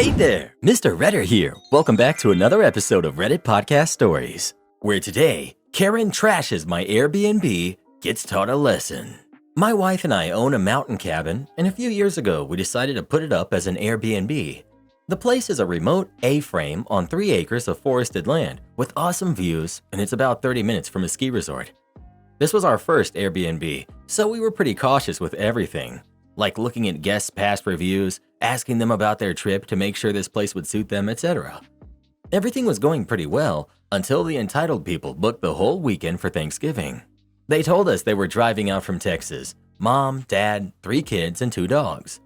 Hey there, Mr. Redder here. Welcome back to another episode of Reddit Podcast Stories, where today, Karen trashes my Airbnb, gets taught a lesson. My wife and I own a mountain cabin, and a few years ago we decided to put it up as an Airbnb. The place is a remote A-frame on 3 acres of forested land with awesome views, and it's about 30 minutes from a ski resort. This was our first Airbnb, so we were pretty cautious with everything, like looking at guests' past reviews, asking them about their trip to make sure this place would suit them, etc. Everything was going pretty well until the entitled people booked the whole weekend for Thanksgiving. They told us they were driving out from Texas, mom, dad, 3 kids, and 2 dogs.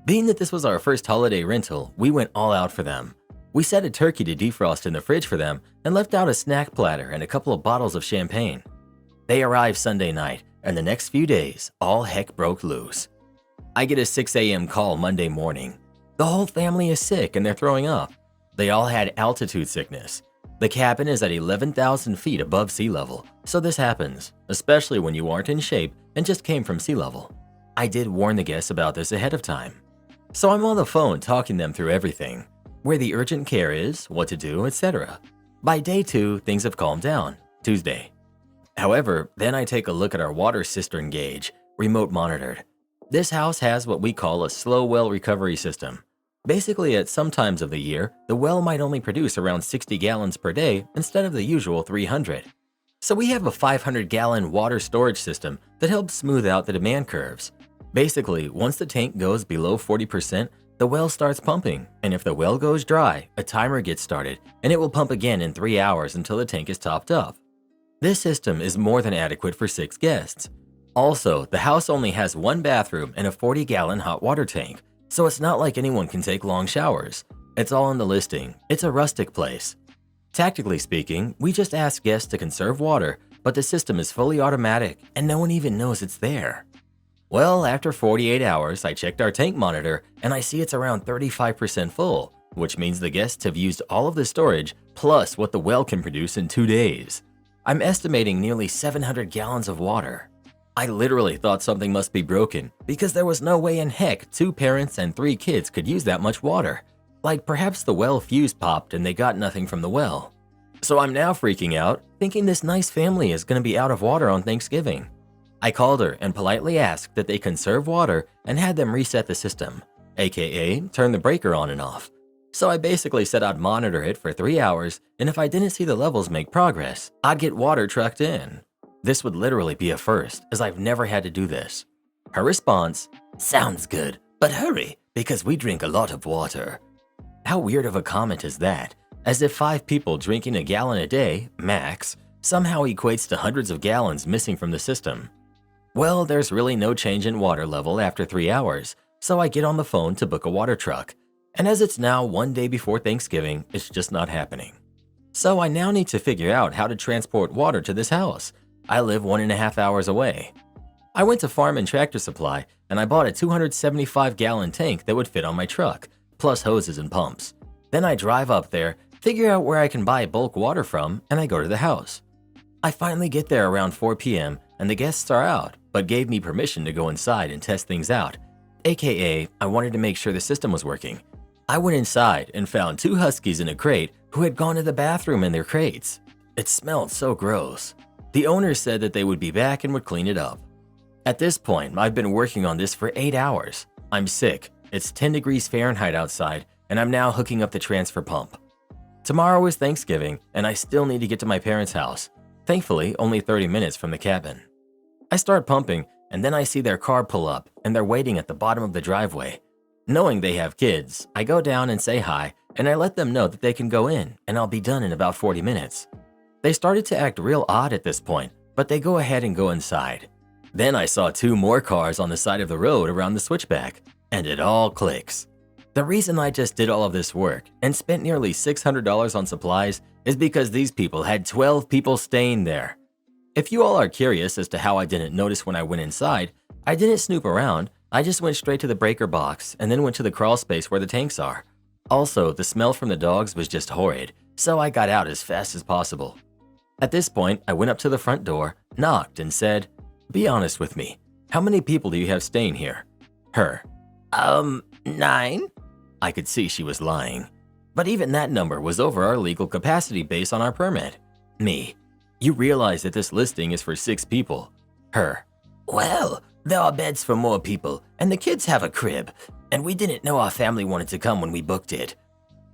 Being that this was our first holiday rental, we went all out for them. We set a turkey to defrost in the fridge for them and left out a snack platter and a couple of bottles of champagne. They arrived Sunday night, and the next few days, all heck broke loose. I get a 6 a.m. call Monday morning. The whole family is sick and they're throwing up. They all had altitude sickness. The cabin is at 11,000 feet above sea level, so this happens, especially when you aren't in shape and just came from sea level. I did warn the guests about this ahead of time. So I'm on the phone talking them through everything, where the urgent care is, what to do, etc. By day 2, things have calmed down, Tuesday. However, then I take a look at our water cistern gauge, remote monitored. This house has what we call a slow well recovery system. Basically, at some times of the year, the well might only produce around 60 gallons per day instead of the usual 300. So we have a 500-gallon water storage system that helps smooth out the demand curves. Basically, once the tank goes below 40%, the well starts pumping, and if the well goes dry, a timer gets started, and it will pump again in 3 hours until the tank is topped up. This system is more than adequate for 6 guests. Also, the house only has 1 bathroom and a 40-gallon hot water tank, so it's not like anyone can take long showers. It's all in the listing. It's a rustic place. Tactically speaking, we just ask guests to conserve water, but the system is fully automatic and no one even knows it's there. Well, after 48 hours, I checked our tank monitor and I see it's around 35% full, which means the guests have used all of the storage plus what the well can produce in 2 days. I'm estimating nearly 700 gallons of water. I literally thought something must be broken because there was no way in heck 2 parents and 3 kids could use that much water. Like perhaps the well fuse popped and they got nothing from the well. So I'm now freaking out, thinking this nice family is going to be out of water on Thanksgiving. I called her and politely asked that they conserve water and had them reset the system, aka turn the breaker on and off. So I basically said I'd monitor it for 3 hours, and if I didn't see the levels make progress, I'd get water trucked in. This would literally be a first, as I've never had to do this. Her response, "Sounds good, but hurry, because we drink a lot of water." How weird of a comment is that? As if 5 people drinking a gallon a day, max, somehow equates to hundreds of gallons missing from the system. Well, there's really no change in water level after 3 hours, so I get on the phone to book a water truck. And as it's now 1 day before Thanksgiving, it's just not happening. So I now need to figure out how to transport water to this house. I live 1.5 hours away. I went to Farm and Tractor Supply and I bought a 275-gallon tank that would fit on my truck, plus hoses and pumps. Then I drive up there, figure out where I can buy bulk water from, and I go to the house. I finally get there around 4 p.m. and the guests are out, but gave me permission to go inside and test things out, aka I wanted to make sure the system was working. I went inside and found 2 huskies in a crate who had gone to the bathroom in their crates. It smelled so gross. The owner said that they would be back and would clean it up. At this point, I've been working on this for 8 hours. I'm sick. It's 10 degrees Fahrenheit outside, and I'm now hooking up the transfer pump. Tomorrow is Thanksgiving, and I still need to get to my parents' house. Thankfully, only 30 minutes from the cabin. I start pumping, and then I see their car pull up, and they're waiting at the bottom of the driveway. Knowing they have kids, I go down and say hi, and I let them know that they can go in, and I'll be done in about 40 minutes. They started to act real odd at this point, but they go ahead and go inside. Then I saw 2 more cars on the side of the road around the switchback, and it all clicks. The reason I just did all of this work and spent nearly $600 on supplies is because these people had 12 people staying there. If you all are curious as to how I didn't notice when I went inside, I didn't snoop around, I just went straight to the breaker box and then went to the crawl space where the tanks are. Also, the smell from the dogs was just horrid, so I got out as fast as possible. At this point, I went up to the front door, knocked, and said, "Be honest with me. How many people do you have staying here?" Her, 9? I could see she was lying. But even that number was over our legal capacity based on our permit. Me, you realize that this listing is for 6 people. Her, well, there are beds for more people, and the kids have a crib, and we didn't know our family wanted to come when we booked it.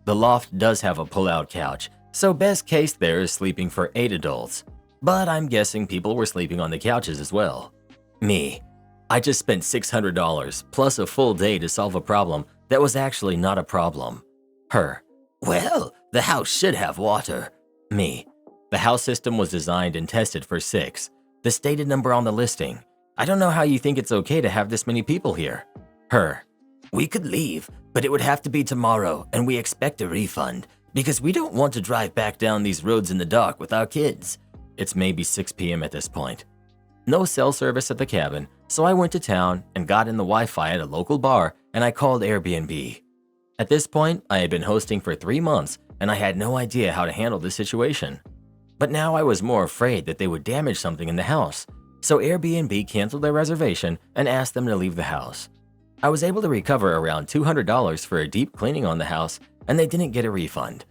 The loft does have a pull-out couch, so best case there is sleeping for 8 adults. But I'm guessing people were sleeping on the couches as well. Me, I just spent $600 plus a full day to solve a problem that was actually not a problem. Her, well, the house should have water. Me, the house system was designed and tested for 6, the stated number on the listing. I don't know how you think it's okay to have this many people here. Her, we could leave, but it would have to be tomorrow, and we expect a refund because we don't want to drive back down these roads in the dark with our kids. It's maybe 6 p.m. at this point. No cell service at the cabin, so I went to town and got in the Wi-Fi at a local bar, and I called Airbnb. At this point, I had been hosting for 3 months, and I had no idea how to handle this situation. But now I was more afraid that they would damage something in the house, so Airbnb canceled their reservation and asked them to leave the house. I was able to recover around $200 for a deep cleaning on the house, and they didn't get a refund.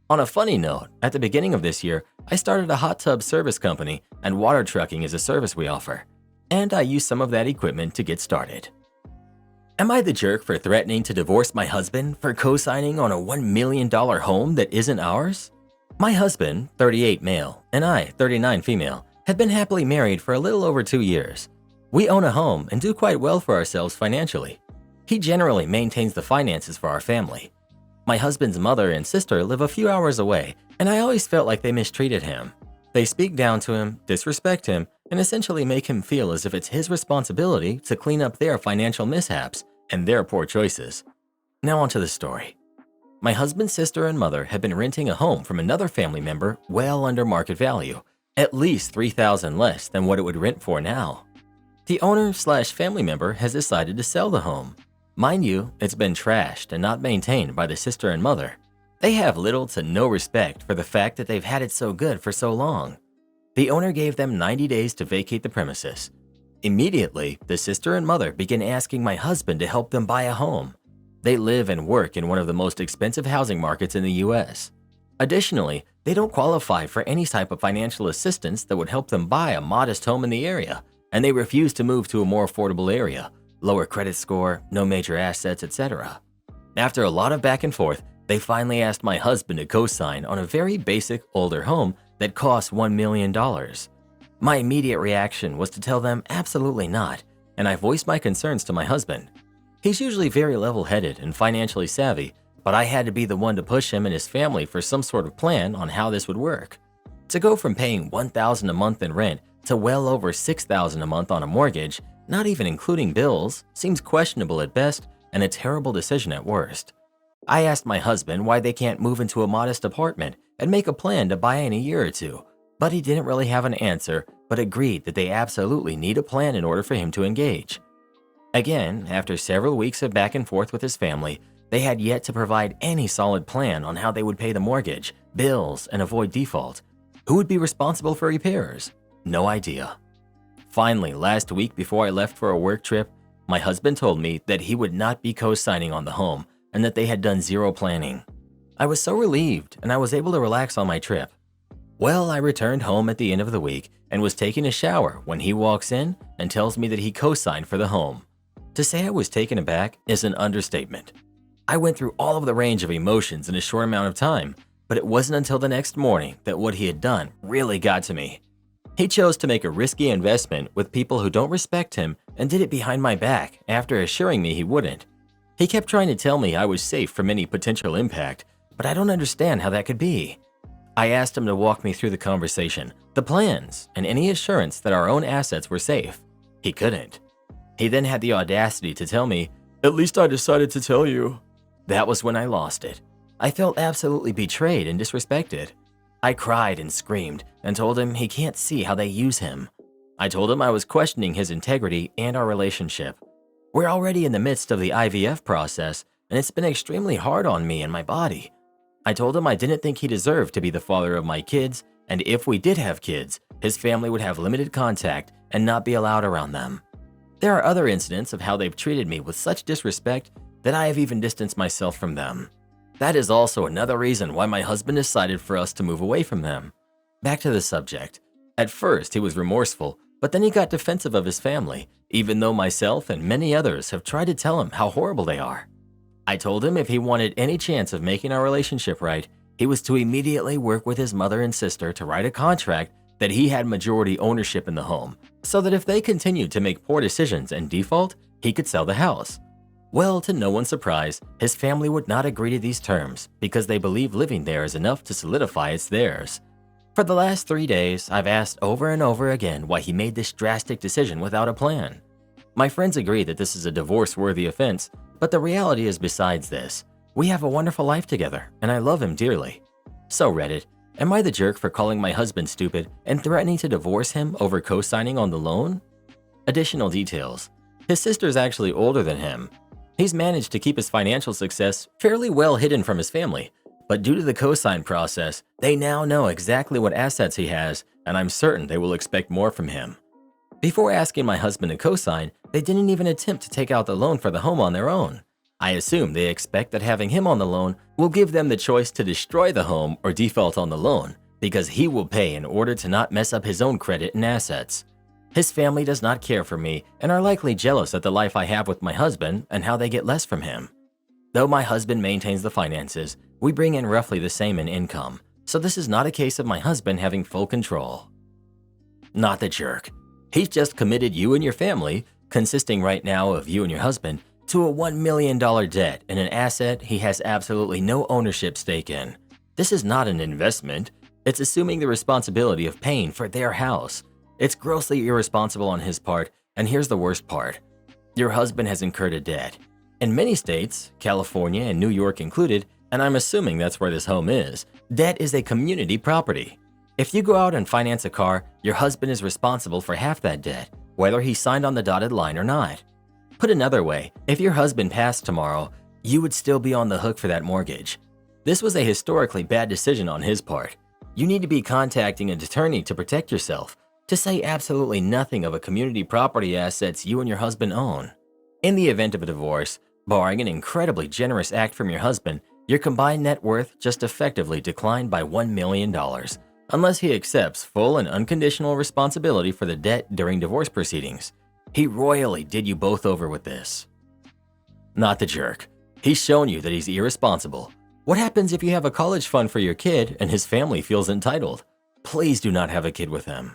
On a funny note, at the beginning of this year, I started a hot tub service company, and water trucking is a service we offer. And I used some of that equipment to get started. Am I the jerk for threatening to divorce my husband for co-signing on a $1 million home that isn't ours? My husband, 38 male, and I, 39 female, have been happily married for a little over 2 years. We own a home and do quite well for ourselves financially. He generally maintains the finances for our family. My husband's mother and sister live a few hours away, and I always felt like they mistreated him. They speak down to him, disrespect him, and essentially make him feel as if it's his responsibility to clean up their financial mishaps and their poor choices. Now onto the story. My husband's sister and mother have been renting a home from another family member well under market value, at least $3,000 less than what it would rent for now. The owner/family member has decided to sell the home. Mind you, it's been trashed and not maintained by the sister and mother. They have little to no respect for the fact that they've had it so good for so long. The owner gave them 90 days to vacate the premises. Immediately, the sister and mother began asking my husband to help them buy a home. They live and work in one of the most expensive housing markets in the US. Additionally, they don't qualify for any type of financial assistance that would help them buy a modest home in the area, and they refuse to move to a more affordable area, lower credit score, no major assets, etc. After a lot of back and forth, they finally asked my husband to co-sign on a very basic, older home that costs $1 million. My immediate reaction was to tell them absolutely not, and I voiced my concerns to my husband. He's usually very level-headed and financially savvy, but I had to be the one to push him and his family for some sort of plan on how this would work. To go from paying $1,000 a month in rent to well over $6,000 a month on a mortgage, not even including bills, seems questionable at best and a terrible decision at worst. I asked my husband why they can't move into a modest apartment and make a plan to buy in a year or two, but he didn't really have an answer, but agreed that they absolutely need a plan in order for him to engage. Again, after several weeks of back and forth with his family, they had yet to provide any solid plan on how they would pay the mortgage, bills, and avoid default. Who would be responsible for repairs? No idea. Finally, last week before I left for a work trip, my husband told me that he would not be co-signing on the home and that they had done zero planning. I was so relieved and I was able to relax on my trip. Well, I returned home at the end of the week and was taking a shower when he walks in and tells me that he co-signed for the home. To say I was taken aback is an understatement. I went through all of the range of emotions in a short amount of time, but it wasn't until the next morning that what he had done really got to me. He chose to make a risky investment with people who don't respect him and did it behind my back after assuring me he wouldn't. He kept trying to tell me I was safe from any potential impact, but I don't understand how that could be. I asked him to walk me through the conversation, the plans, and any assurance that our own assets were safe. He couldn't. He then had the audacity to tell me, "At least I decided to tell you." That was when I lost it. I felt absolutely betrayed and disrespected. I cried and screamed and told him he can't see how they use him. I told him I was questioning his integrity and our relationship. We're already in the midst of the IVF process, and it's been extremely hard on me and my body. I told him I didn't think he deserved to be the father of my kids, and if we did have kids, his family would have limited contact and not be allowed around them. There are other incidents of how they've treated me with such disrespect, that I have even distanced myself from them. That is also another reason why my husband decided for us to move away from them. Back to the subject. At first, he was remorseful, but then he got defensive of his family, even though myself and many others have tried to tell him how horrible they are. I told him if he wanted any chance of making our relationship right, he was to immediately work with his mother and sister to write a contract that he had majority ownership in the home, so that if they continued to make poor decisions and default, he could sell the house. Well, to no one's surprise, his family would not agree to these terms because they believe living there is enough to solidify it's theirs. For the last 3 days, I've asked over and over again why he made this drastic decision without a plan. My friends agree that this is a divorce-worthy offense, but the reality is besides this. We have a wonderful life together, and I love him dearly. So Reddit, am I the jerk for calling my husband stupid and threatening to divorce him over co-signing on the loan? Additional details. His sister's actually older than him. He's managed to keep his financial success fairly well hidden from his family, but due to the co-sign process, they now know exactly what assets he has, and I'm certain they will expect more from him. Before asking my husband to co-sign, they didn't even attempt to take out the loan for the home on their own. I assume they expect that having him on the loan will give them the choice to destroy the home or default on the loan, because he will pay in order to not mess up his own credit and assets. His family does not care for me and are likely jealous at the life I have with my husband and how they get less from him. Though my husband maintains the finances, we bring in roughly the same in income, so this is not a case of my husband having full control. Not the jerk. He's just committed you and your family, consisting right now of you and your husband, to a $1 million debt and an asset he has absolutely no ownership stake in. This is not an investment. It's assuming the responsibility of paying for their house. It's grossly irresponsible on his part, and here's the worst part. Your husband has incurred a debt. In many states, California and New York included, and I'm assuming that's where this home is, debt is a community property. If you go out and finance a car, your husband is responsible for half that debt, whether he signed on the dotted line or not. Put another way, if your husband passed tomorrow, you would still be on the hook for that mortgage. This was a historically bad decision on his part. You need to be contacting an attorney to protect yourself, to say absolutely nothing of a community property assets you and your husband own. In the event of a divorce, barring an incredibly generous act from your husband, your combined net worth just effectively declined by $1 million, unless he accepts full and unconditional responsibility for the debt during divorce proceedings. He royally did you both over with this. Not the jerk. He's shown you that he's irresponsible. What happens if you have a college fund for your kid and his family feels entitled? Please do not have a kid with him.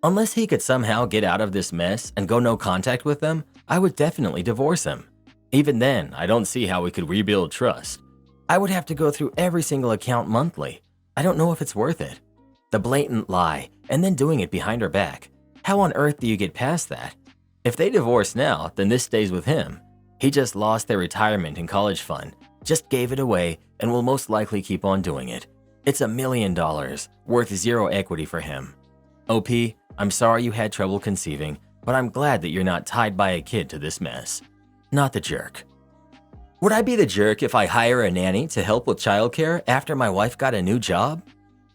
Unless he could somehow get out of this mess and go no contact with them, I would definitely divorce him. Even then, I don't see how we could rebuild trust. I would have to go through every single account monthly. I don't know if it's worth it. The blatant lie, and then doing it behind her back. How on earth do you get past that? If they divorce now, then this stays with him. He just lost their retirement and college fund, just gave it away, and will most likely keep on doing it. It's $1 million, worth zero equity for him. OP, I'm sorry you had trouble conceiving, but I'm glad that you're not tied by a kid to this mess. Not the jerk. Would I be the jerk if I hire a nanny to help with childcare after my wife got a new job?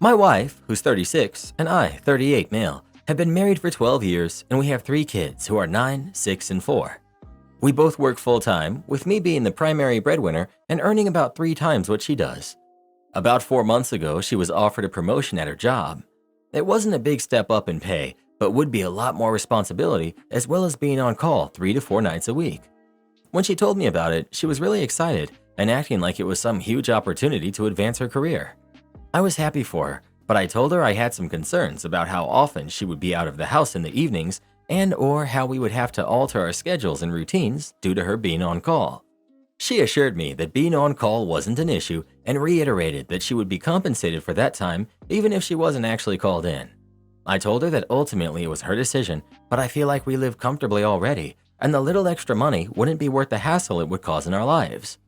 My wife, who's 36, and I, 38 male, have been married for 12 years, and we have 3 kids who are 9, 6, and 4. We both work full-time, with me being the primary breadwinner and earning about 3 times what she does. About 4 months ago, she was offered a promotion at her job. It wasn't a big step up in pay, but would be a lot more responsibility as well as being on call 3 to 4 nights a week. When she told me about it, she was really excited and acting like it was some huge opportunity to advance her career. I was happy for her, but I told her I had some concerns about how often she would be out of the house in the evenings and or how we would have to alter our schedules and routines due to her being on call. She assured me that being on call wasn't an issue and reiterated that she would be compensated for that time even if she wasn't actually called in. I told her that ultimately it was her decision, but I feel like we live comfortably already and the little extra money wouldn't be worth the hassle it would cause in our lives.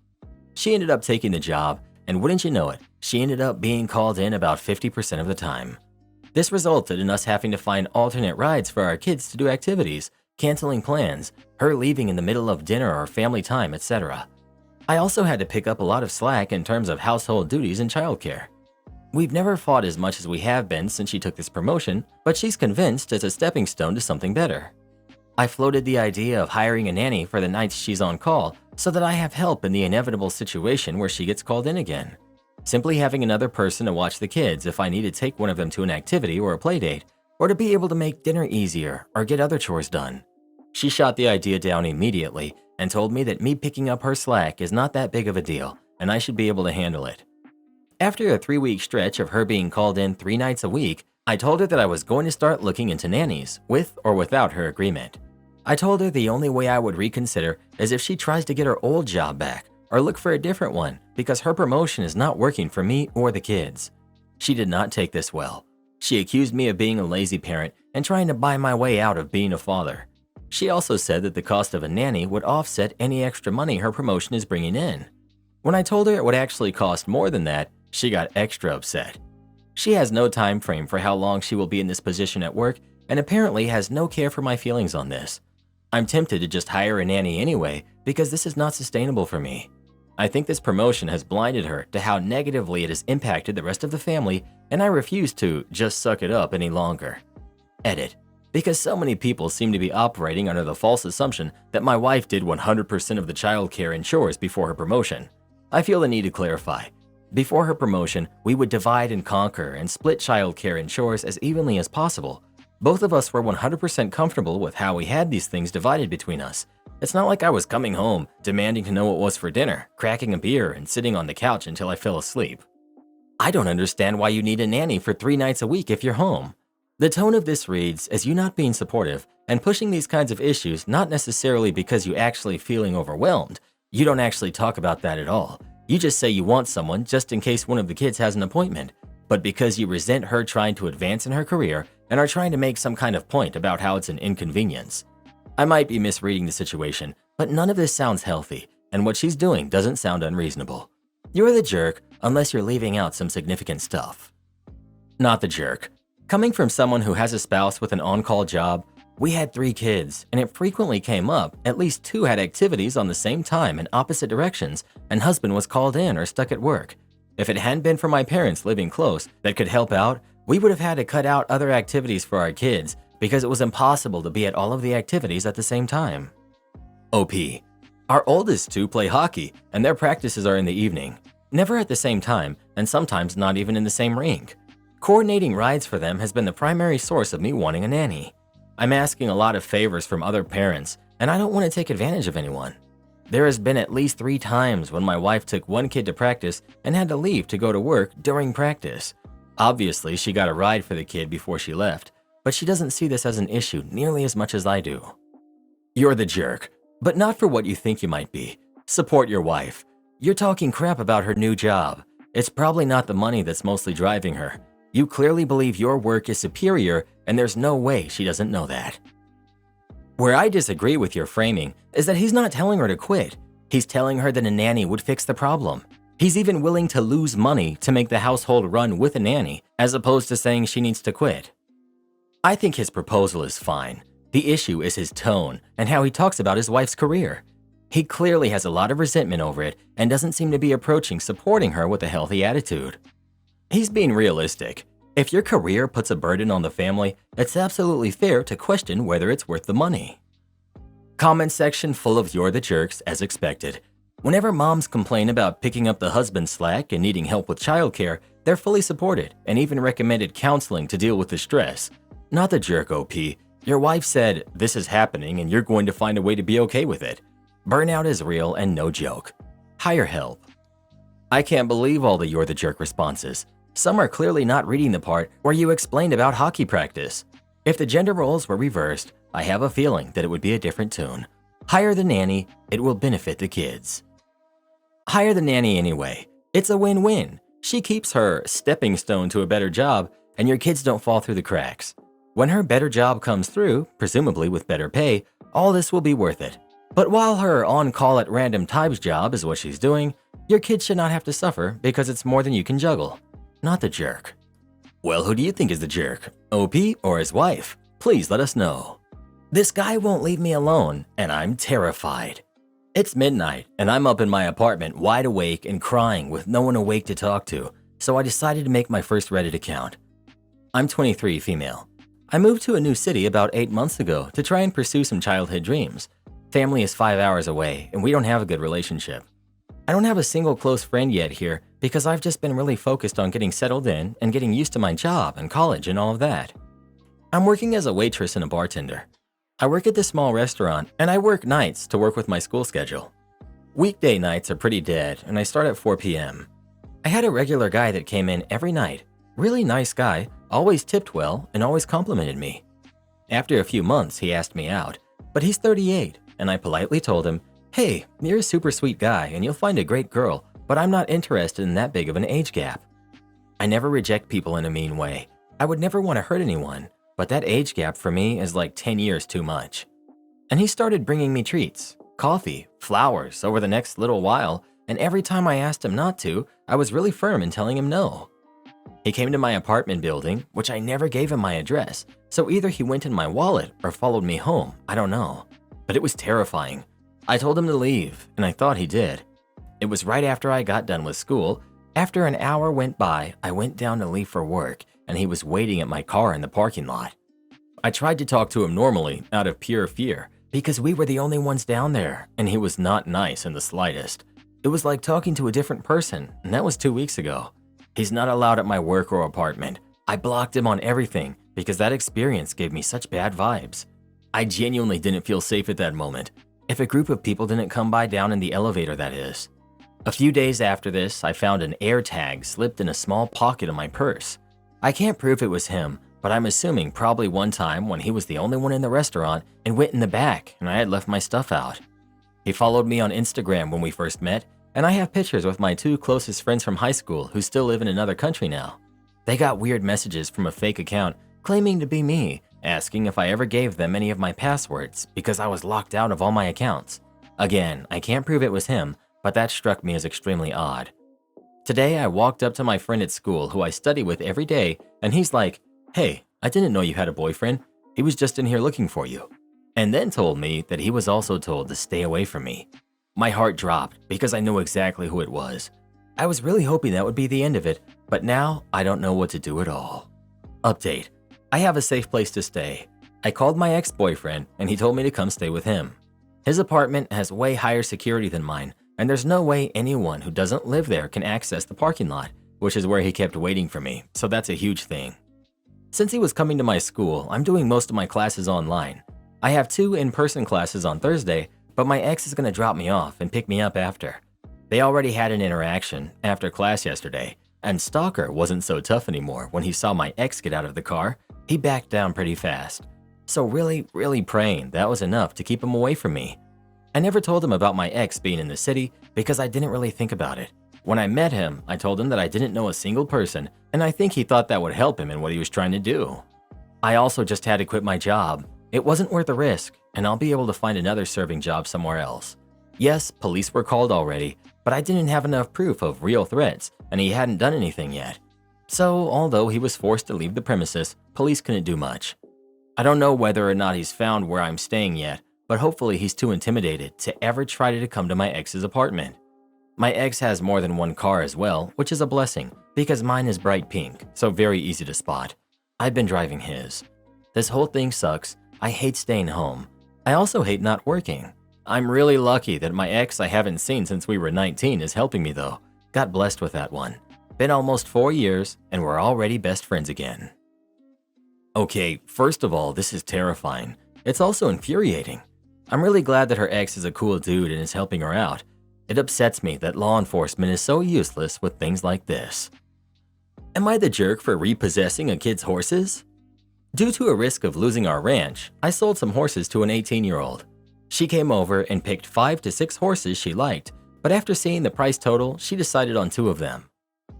She ended up taking the job, and wouldn't you know it, she ended up being called in about 50% of the time. This resulted in us having to find alternate rides for our kids to do activities, canceling plans, her leaving in the middle of dinner or family time, etc. I also had to pick up a lot of slack in terms of household duties and childcare. We've never fought as much as we have been since she took this promotion, but she's convinced it's a stepping stone to something better. I floated the idea of hiring a nanny for the nights she's on call so that I have help in the inevitable situation where she gets called in again. Simply having another person to watch the kids if I need to take one of them to an activity or a play date, or to be able to make dinner easier or get other chores done. She shot the idea down immediately and told me that me picking up her slack is not that big of a deal and I should be able to handle it. After a 3-week stretch of her being called in 3 nights a week, I told her that I was going to start looking into nannies, with or without her agreement. I told her the only way I would reconsider is if she tries to get her old job back or look for a different one because her promotion is not working for me or the kids. She did not take this well. She accused me of being a lazy parent and trying to buy my way out of being a father. She also said that the cost of a nanny would offset any extra money her promotion is bringing in. When I told her it would actually cost more than that, she got extra upset. She has no time frame for how long she will be in this position at work and apparently has no care for my feelings on this. I'm tempted to just hire a nanny anyway because this is not sustainable for me. I think this promotion has blinded her to how negatively it has impacted the rest of the family, and I refuse to just suck it up any longer. Edit. Because so many people seem to be operating under the false assumption that my wife did 100% of the childcare and chores before her promotion. I feel the need to clarify. Before her promotion, we would divide and conquer and split childcare and chores as evenly as possible. Both of us were 100% comfortable with how we had these things divided between us. It's not like I was coming home, demanding to know what was for dinner, cracking a beer, and sitting on the couch until I fell asleep. I don't understand why you need a nanny for 3 nights a week if you're home. The tone of this reads as you not being supportive and pushing these kinds of issues not necessarily because you actually feeling overwhelmed. You don't actually talk about that at all. You just say you want someone just in case one of the kids has an appointment, but because you resent her trying to advance in her career and are trying to make some kind of point about how it's an inconvenience. I might be misreading the situation, but none of this sounds healthy, and what she's doing doesn't sound unreasonable. You're the jerk unless you're leaving out some significant stuff. Not the jerk. Coming from someone who has a spouse with an on-call job, we had 3 kids, and it frequently came up at least 2 had activities on the same time in opposite directions, and husband was called in or stuck at work. If it hadn't been for my parents living close that could help out, we would have had to cut out other activities for our kids because it was impossible to be at all of the activities at the same time. OP. Our oldest 2 play hockey, and their practices are in the evening. Never at the same time, and sometimes not even in the same rink. Coordinating rides for them has been the primary source of me wanting a nanny. I'm asking a lot of favors from other parents, and I don't want to take advantage of anyone. There has been at least 3 times when my wife took one kid to practice and had to leave to go to work during practice. Obviously, she got a ride for the kid before she left, but she doesn't see this as an issue nearly as much as I do. You're the jerk, but not for what you think you might be. Support your wife. You're talking crap about her new job. It's probably not the money that's mostly driving her. You clearly believe your work is superior, and there's no way she doesn't know that. Where I disagree with your framing is that he's not telling her to quit. He's telling her that a nanny would fix the problem. He's even willing to lose money to make the household run with a nanny, as opposed to saying she needs to quit. I think his proposal is fine. The issue is his tone and how he talks about his wife's career. He clearly has a lot of resentment over it and doesn't seem to be approaching supporting her with a healthy attitude. He's being realistic. If your career puts a burden on the family, it's absolutely fair to question whether it's worth the money. Comment section full of you're the jerks as expected. Whenever moms complain about picking up the husband's slack and needing help with childcare, they're fully supported and even recommended counseling to deal with the stress. Not the jerk, OP. Your wife said, this is happening and you're going to find a way to be okay with it. Burnout is real and no joke. Hire help. I can't believe all the you're the jerk responses. Some are clearly not reading the part where you explained about hockey practice. If the gender roles were reversed, I have a feeling that it would be a different tune. Hire the nanny, it will benefit the kids. Hire the nanny anyway. It's a win-win. She keeps her stepping stone to a better job, and your kids don't fall through the cracks. When her better job comes through, presumably with better pay, all this will be worth it. But while her on-call at random times job is what she's doing, your kids should not have to suffer because it's more than you can juggle. Not the jerk. Well, who do you think is the jerk? OP or his wife? Please let us know. This guy won't leave me alone, and I'm terrified. It's midnight, and I'm up in my apartment wide awake and crying with no one awake to talk to, so I decided to make my first Reddit account. I'm 23, female. I moved to a new city about 8 months ago to try and pursue some childhood dreams. Family is 5 hours away, and we don't have a good relationship. I don't have a single close friend yet here because I've just been really focused on getting settled in and getting used to my job and college and all of that. I'm working as a waitress and a bartender. I work at this small restaurant, and I work nights to work with my school schedule. Weekday nights are pretty dead, and I start at 4 p.m. I had a regular guy that came in every night. Really nice guy, always tipped well, and always complimented me. After a few months, he asked me out, but he's 38, and I politely told him, "Hey, you're a super sweet guy, and you'll find a great girl, but I'm not interested in that big of an age gap." I never reject people in a mean way. I would never want to hurt anyone, but that age gap for me is like 10 years too much. And he started bringing me treats, coffee, flowers over the next little while, and every time I asked him not to, I was really firm in telling him no. He came to my apartment building, which I never gave him my address, so either he went in my wallet or followed me home, I don't know. But it was terrifying. I told him to leave, and I thought he did. It was right after I got done with school. After an hour went by, I went down to leave for work, and he was waiting at my car in the parking lot. I tried to talk to him normally, out of pure fear, because we were the only ones down there, and he was not nice in the slightest. It was like talking to a different person, and that was 2 weeks ago. He's not allowed at my work or apartment. I blocked him on everything because that experience gave me such bad vibes. I genuinely didn't feel safe at that moment. If a group of people didn't come by down in the elevator, that is. A few days after this, I found an air tag slipped in a small pocket of my purse. I can't prove it was him, but I'm assuming probably one time when he was the only one in the restaurant and went in the back and I had left my stuff out. He followed me on Instagram when we first met, and I have pictures with my 2 closest friends from high school who still live in another country now. They got weird messages from a fake account claiming to be me, asking if I ever gave them any of my passwords because I was locked out of all my accounts. Again, I can't prove it was him, but that struck me as extremely odd. Today, I walked up to my friend at school who I study with every day, and he's like, "Hey, I didn't know you had a boyfriend. He was just in here looking for you." And then told me that he was also told to stay away from me. My heart dropped because I knew exactly who it was. I was really hoping that would be the end of it, but now I don't know what to do at all. Update: I have a safe place to stay. I called my ex-boyfriend and he told me to come stay with him. His apartment has way higher security than mine, and there's no way anyone who doesn't live there can access the parking lot, which is where he kept waiting for me, so that's a huge thing. Since he was coming to my school, I'm doing most of my classes online. I have 2 in-person classes on Thursday, but my ex is going to drop me off and pick me up after. They already had an interaction after class yesterday, and Stalker wasn't so tough anymore when he saw my ex get out of the car. He backed down pretty fast. So really praying that was enough to keep him away from me. I never told him about my ex being in the city because I didn't really think about it. When I met him, I told him that I didn't know a single person, and I think he thought that would help him in what he was trying to do. I also just had to quit my job. It wasn't worth the risk, and I'll be able to find another serving job somewhere else. Yes, police were called already, but I didn't have enough proof of real threats, and he hadn't done anything yet. So, although he was forced to leave the premises, police couldn't do much. I don't know whether or not he's found where I'm staying yet, but hopefully he's too intimidated to ever try to come to my ex's apartment. My ex has more than one car as well, which is a blessing, because mine is bright pink, so very easy to spot. I've been driving his. This whole thing sucks. I hate staying home. I also hate not working. I'm really lucky that my ex I haven't seen since we were 19 is helping me though. Got blessed with that one. Been almost 4 years, and we're already best friends again. Okay, first of all, this is terrifying. It's also infuriating. I'm really glad that her ex is a cool dude and is helping her out. It upsets me that law enforcement is so useless with things like this. Am I the jerk for repossessing a kid's horses? Due to a risk of losing our ranch, I sold some horses to an 18-year-old. She came over and picked 5 to 6 horses she liked, but after seeing the price total, she decided on 2 of them.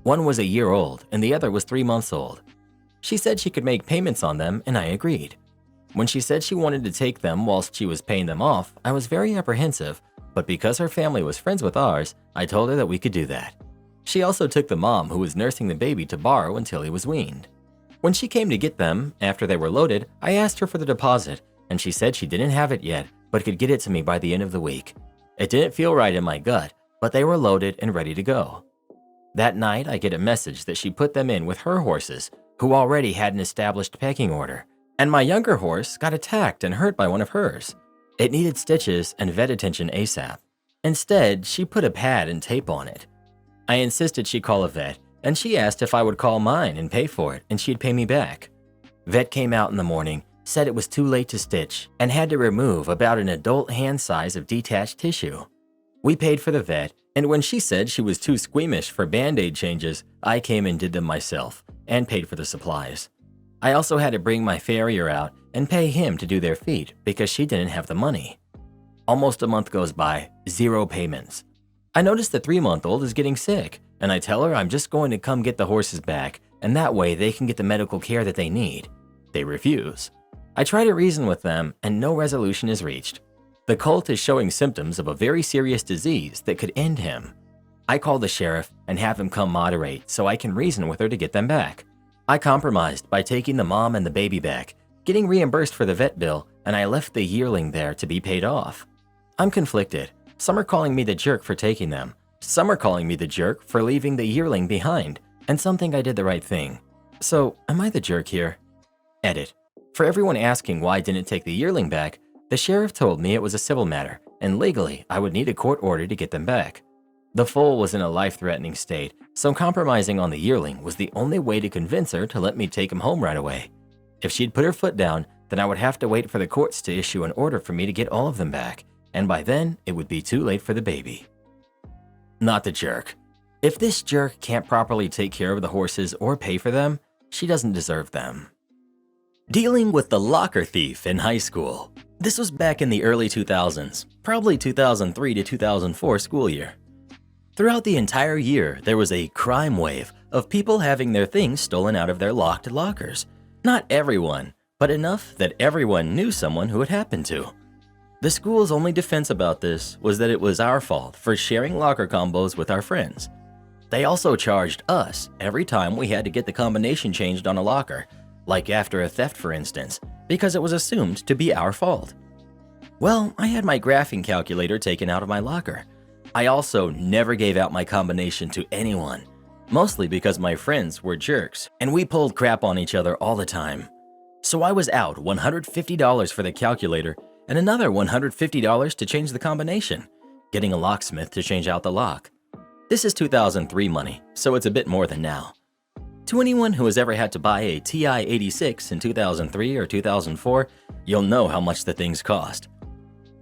One was a year old and the other was 3 months old. She said she could make payments on them, and I agreed. When she said she wanted to take them whilst she was paying them off, I was very apprehensive, but because her family was friends with ours, I told her that we could do that. She also took the mom who was nursing the baby to borrow until he was weaned. When she came to get them, after they were loaded, I asked her for the deposit, and she said she didn't have it yet, but could get it to me by the end of the week. It didn't feel right in my gut, but they were loaded and ready to go. That night, I get a message that she put them in with her horses, who already had an established pecking order. And my younger horse got attacked and hurt by one of hers. It needed stitches and vet attention ASAP. Instead, she put a pad and tape on it. I insisted she call a vet, and she asked if I would call mine and pay for it, and she'd pay me back. Vet came out in the morning, said it was too late to stitch, and had to remove about an adult hand size of detached tissue. We paid for the vet, and when she said she was too squeamish for Band-Aid changes, I came and did them myself, and paid for the supplies. I also had to bring my farrier out and pay him to do their feet because she didn't have the money. Almost a month goes by, 0 payments. I notice the 3-month-old is getting sick, and I tell her I'm just going to come get the horses back, and that way they can get the medical care that they need. They refuse. I try to reason with them, and no resolution is reached. The colt is showing symptoms of a very serious disease that could end him. I call the sheriff and have him come moderate so I can reason with her to get them back. I compromised by taking the mom and the baby back, getting reimbursed for the vet bill, and I left the yearling there to be paid off. I'm conflicted. Some are calling me the jerk for taking them. Some are calling me the jerk for leaving the yearling behind, and some think I did the right thing. So, am I the jerk here? Edit. For everyone asking why I didn't take the yearling back, the sheriff told me it was a civil matter, and legally I would need a court order to get them back. The foal was in a life-threatening state, so compromising on the yearling was the only way to convince her to let me take him home right away. If she'd put her foot down, then I would have to wait for the courts to issue an order for me to get all of them back, and by then it would be too late for the baby. Not the jerk. If this jerk can't properly take care of the horses or pay for them, she doesn't deserve them. Dealing with the locker thief in high school. This was back in the early 2000s, probably 2003 to 2004 school year. Throughout the entire year, there was a crime wave of people having their things stolen out of their locked lockers. Not everyone, but enough that everyone knew someone who it happened to. The school's only defense about this was that it was our fault for sharing locker combos with our friends. They also charged us every time we had to get the combination changed on a locker, like after a theft for instance, because it was assumed to be our fault. Well, I had my graphing calculator taken out of my locker. I also never gave out my combination to anyone, mostly because my friends were jerks and we pulled crap on each other all the time. So I was out $150 for the calculator and another $150 to change the combination, getting a locksmith to change out the lock. This is 2003 money, so it's a bit more than now. To anyone who has ever had to buy a TI-86 in 2003 or 2004, you'll know how much the things cost.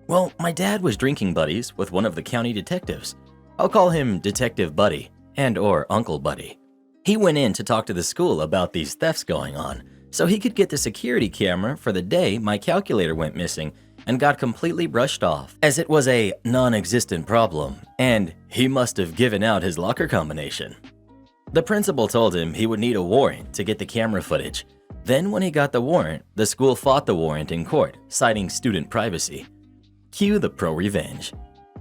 Well, my dad was drinking buddies with one of the county detectives. I'll call him Detective Buddy and/or Uncle Buddy. He went in to talk to the school about these thefts going on, so he could get the security camera for the day my calculator went missing and got completely brushed off as it was a non-existent problem, and he must have given out his locker combination. The principal told him he would need a warrant to get the camera footage. Then when he got the warrant, the school fought the warrant in court, citing student privacy. Cue the pro-revenge.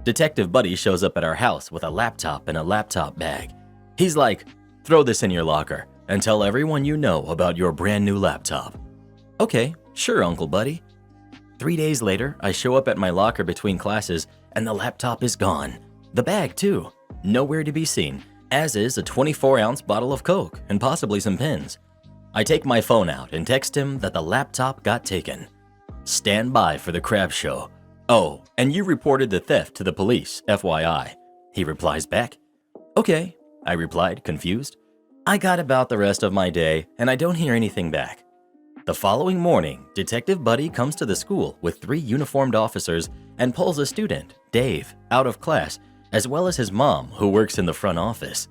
Detective Buddy shows up at our house with a laptop and a laptop bag. He's like, "Throw this in your locker and tell everyone you know about your brand new laptop." Okay, sure, Uncle Buddy. 3 days later, I show up at my locker between classes and the laptop is gone. The bag too, nowhere to be seen, as is a 24-ounce bottle of Coke and possibly some pens. I take my phone out and text him that the laptop got taken. Stand by for the crab show. Oh, and you reported the theft to the police, FYI. He replies back. Okay, I replied, confused. I got about the rest of my day and I don't hear anything back. The following morning, Detective Buddy comes to the school with 3 uniformed officers and pulls a student, Dave, out of class, as well as his mom, who works in the front office.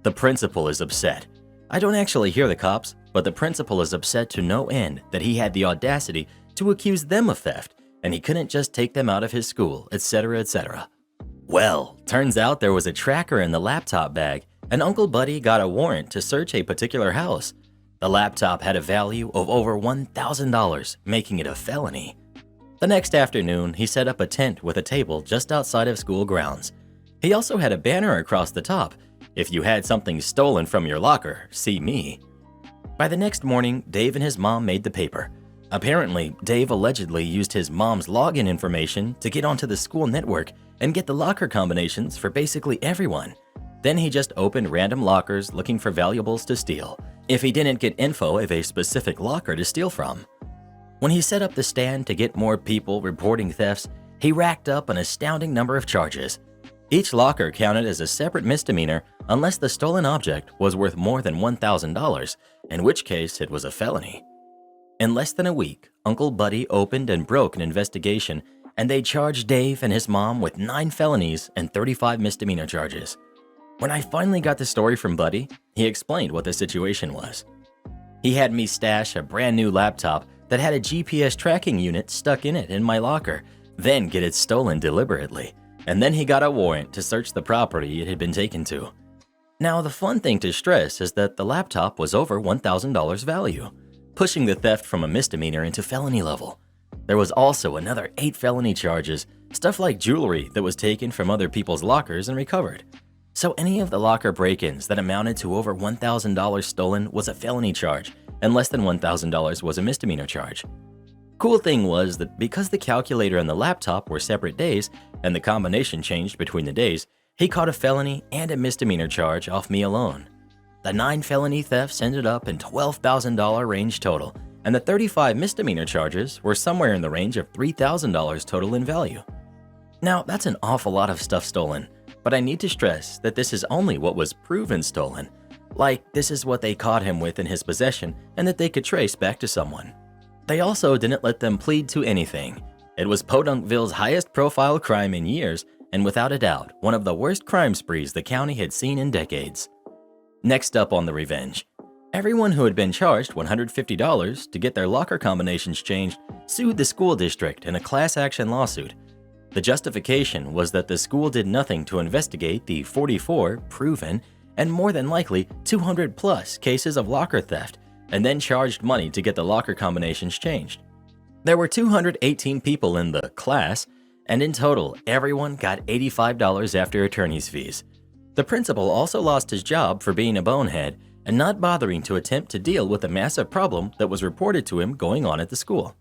The principal is upset. I don't actually hear the cops, but the principal is upset to no end that he had the audacity to accuse them of theft, and he couldn't just take them out of his school, etc., etc. Well, turns out there was a tracker in the laptop bag, and Uncle Buddy got a warrant to search a particular house. The laptop had a value of over $1,000, making it a felony. The next afternoon, he set up a tent with a table just outside of school grounds. He also had a banner across the top, "If you had something stolen from your locker, see me." By the next morning, Dave and his mom made the paper. Apparently, Dave allegedly used his mom's login information to get onto the school network and get the locker combinations for basically everyone. Then he just opened random lockers looking for valuables to steal, if he didn't get info of a specific locker to steal from. When he set up the stand to get more people reporting thefts, he racked up an astounding number of charges. Each locker counted as a separate misdemeanor unless the stolen object was worth more than $1,000, in which case it was a felony. In less than a week, Uncle Buddy opened and broke an investigation, and they charged Dave and his mom with 9 felonies and 35 misdemeanor charges. When I finally got the story from Buddy, he explained what the situation was. He had me stash a brand new laptop that had a GPS tracking unit stuck in it in my locker, then get it stolen deliberately, and then he got a warrant to search the property it had been taken to. Now, the fun thing to stress is that the laptop was over $1,000 value, pushing the theft from a misdemeanor into felony level. There was also another 8 felony charges, stuff like jewelry that was taken from other people's lockers and recovered. So any of the locker break-ins that amounted to over $1,000 stolen was a felony charge, and less than $1,000 was a misdemeanor charge. Cool thing was that because the calculator and the laptop were separate days, and the combination changed between the days, he caught a felony and a misdemeanor charge off me alone. The 9 felony thefts ended up in $12,000 range total, and the 35 misdemeanor charges were somewhere in the range of $3,000 total in value. Now, that's an awful lot of stuff stolen, but I need to stress that this is only what was proven stolen. Like, this is what they caught him with in his possession and that they could trace back to someone. They also didn't let them plead to anything. It was Podunkville's highest profile crime in years, and without a doubt, one of the worst crime sprees the county had seen in decades. Next up on the revenge. Everyone who had been charged $150 to get their locker combinations changed sued the school district in a class action lawsuit. The justification was that the school did nothing to investigate the 44 proven and more than likely 200+ cases of locker theft, and then charged money to get the locker combinations changed. There were 218 people in the class, and in total, everyone got $85 after attorney's fees. The principal also lost his job for being a bonehead and not bothering to attempt to deal with the massive problem that was reported to him going on at the school.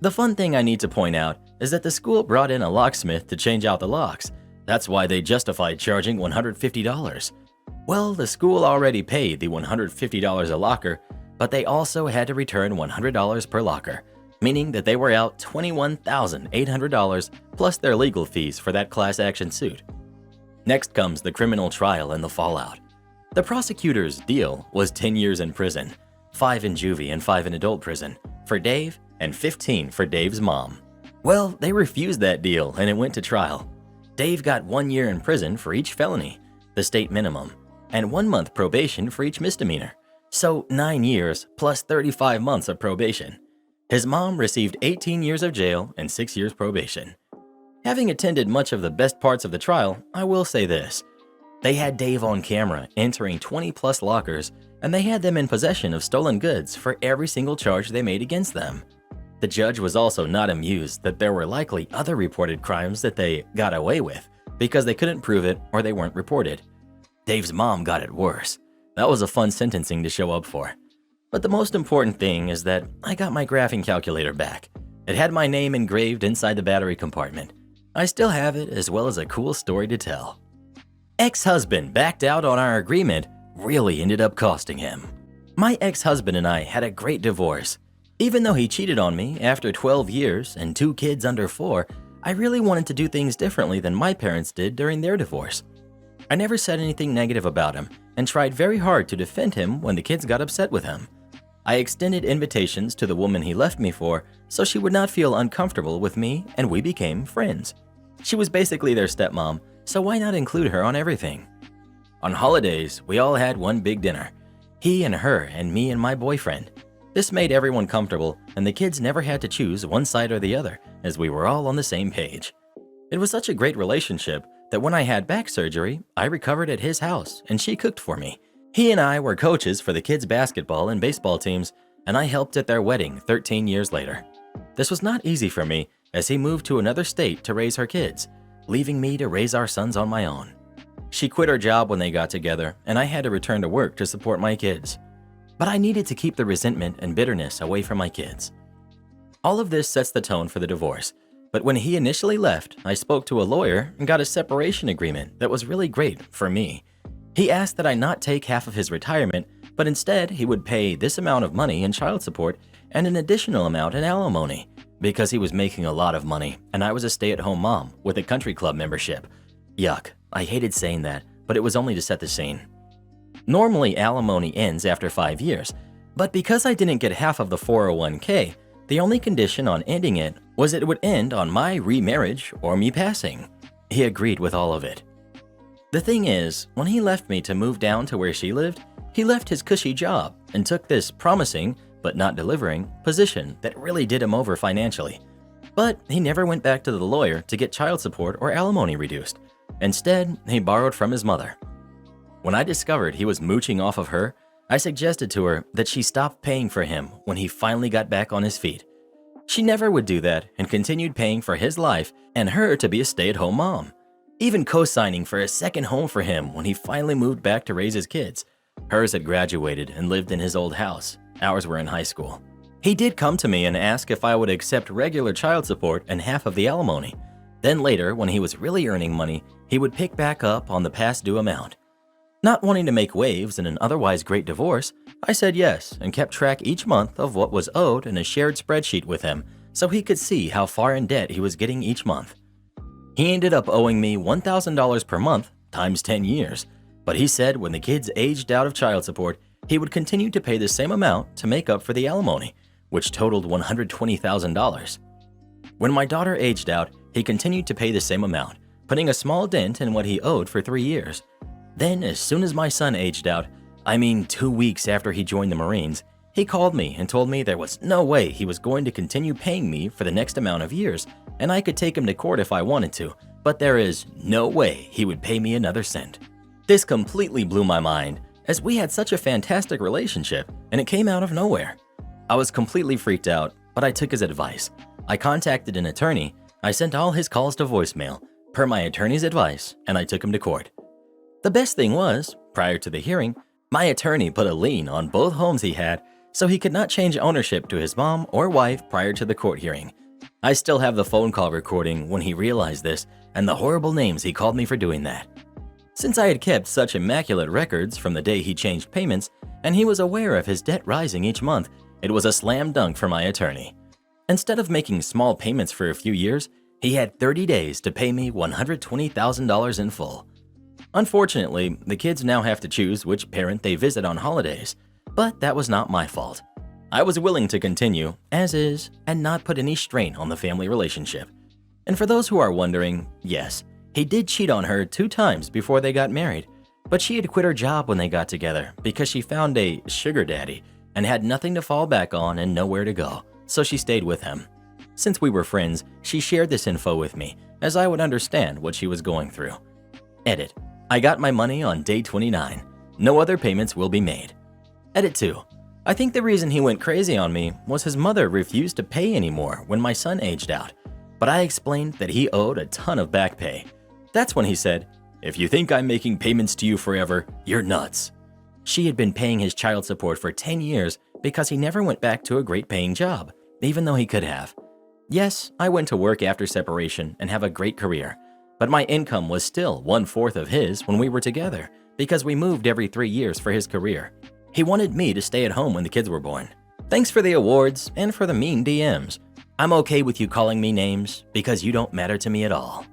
The fun thing I need to point out is that the school brought in a locksmith to change out the locks. That's why they justified charging $150. Well, the school already paid the $150 a locker, but they also had to return $100 per locker, meaning that they were out $21,800 plus their legal fees for that class action suit. Next comes the criminal trial and the fallout. The prosecutor's deal was 10 years in prison, 5 in juvie and 5 in adult prison, for Dave and 15 for Dave's mom. Well, they refused that deal and it went to trial. Dave got 1 year in prison for each felony, the state minimum, and 1 month probation for each misdemeanor. So 9 years plus 35 months of probation. His mom received 18 years of jail and 6 years probation. Having attended much of the best parts of the trial, I will say this. They had Dave on camera entering 20+ lockers, and they had them in possession of stolen goods for every single charge they made against them. The judge was also not amused that there were likely other reported crimes that they got away with because they couldn't prove it or they weren't reported. Dave's mom got it worse. That was a fun sentencing to show up for. But the most important thing is that I got my graphing calculator back. It had my name engraved inside the battery compartment. I still have it, as well as a cool story to tell. Ex-husband backed out on our agreement really ended up costing him. My ex-husband and I had a great divorce. Even though he cheated on me after 12 years and 2 kids under 4, I really wanted to do things differently than my parents did during their divorce. I never said anything negative about him and tried very hard to defend him when the kids got upset with him. I extended invitations to the woman he left me for so she would not feel uncomfortable with me, and we became friends. She was basically their stepmom, so why not include her on everything? On holidays, we all had one big dinner. He and her and me and my boyfriend. This made everyone comfortable, and the kids never had to choose one side or the other, as we were all on the same page. It was such a great relationship that when I had back surgery, I recovered at his house, and she cooked for me. He and I were coaches for the kids' basketball and baseball teams, and I helped at their wedding 13 years later. This was not easy for me, as he moved to another state to raise her kids, leaving me to raise our sons on my own. She quit her job when they got together, and I had to return to work to support my kids. But I needed to keep the resentment and bitterness away from my kids. All of this sets the tone for the divorce, but when he initially left, I spoke to a lawyer and got a separation agreement that was really great for me. He asked that I not take half of his retirement, but but instead he would pay this amount of money in child support and an additional amount in alimony because he was making a lot of money and I was a stay-at-home mom with a country club membership. Yuck, I hated saying that, but it was only to set the scene. Normally, alimony ends after 5 years, but because I didn't get half of the 401k, the only condition on ending it was it would end on my remarriage or me passing. He agreed with all of it. The thing is, when he left me to move down to where she lived, he left his cushy job and took this promising, but not delivering, position that really did him over financially. But he never went back to the lawyer to get child support or alimony reduced. Instead, he borrowed from his mother. When I discovered he was mooching off of her, I suggested to her that she stop paying for him when he finally got back on his feet. She never would do that and continued paying for his life and her to be a stay-at-home mom, even co-signing for a second home for him when he finally moved back to raise his kids. Hers had graduated and lived in his old house. Ours were in high school. He did come to me and ask if I would accept regular child support and half of the alimony. Then later, when he was really earning money, he would pick back up on the past due amount. Not wanting to make waves in an otherwise great divorce, I said yes and kept track each month of what was owed in a shared spreadsheet with him so he could see how far in debt he was getting each month. He ended up owing me $1,000 per month times 10 years, but he said when the kids aged out of child support, he would continue to pay the same amount to make up for the alimony, which totaled $120,000. When my daughter aged out, he continued to pay the same amount, putting a small dent in what he owed for 3 years. Then, as soon as my son aged out, 2 weeks after he joined the Marines, he called me and told me there was no way he was going to continue paying me for the next amount of years, and I could take him to court if I wanted to, but there is no way he would pay me another cent. This completely blew my mind, as we had such a fantastic relationship, and it came out of nowhere. I was completely freaked out, but I took his advice. I contacted an attorney, I sent all his calls to voicemail, per my attorney's advice, and I took him to court. The best thing was, prior to the hearing, my attorney put a lien on both homes he had, so he could not change ownership to his mom or wife prior to the court hearing. I still have the phone call recording when he realized this and the horrible names he called me for doing that. Since I had kept such immaculate records from the day he changed payments and he was aware of his debt rising each month, it was a slam dunk for my attorney. Instead of making small payments for a few years, he had 30 days to pay me $120,000 in full. Unfortunately, the kids now have to choose which parent they visit on holidays, but that was not my fault. I was willing to continue, as is, and not put any strain on the family relationship. And for those who are wondering, yes, he did cheat on her 2 times before they got married, but she had quit her job when they got together because she found a sugar daddy and had nothing to fall back on and nowhere to go, so she stayed with him. Since we were friends, she shared this info with me, as I would understand what she was going through. Edit. I got my money on day 29. No other payments will be made. Edit 2. I think the reason he went crazy on me was his mother refused to pay anymore when my son aged out, but I explained that he owed a ton of back pay. That's when he said, "If you think I'm making payments to you forever, you're nuts." She had been paying his child support for 10 years because he never went back to a great paying job, even though he could have. Yes, I went to work after separation and have a great career, but my income was still 1/4 of his when we were together because we moved every 3 years for his career. He wanted me to stay at home when the kids were born. Thanks for the awards and for the mean DMs. I'm okay with you calling me names because you don't matter to me at all.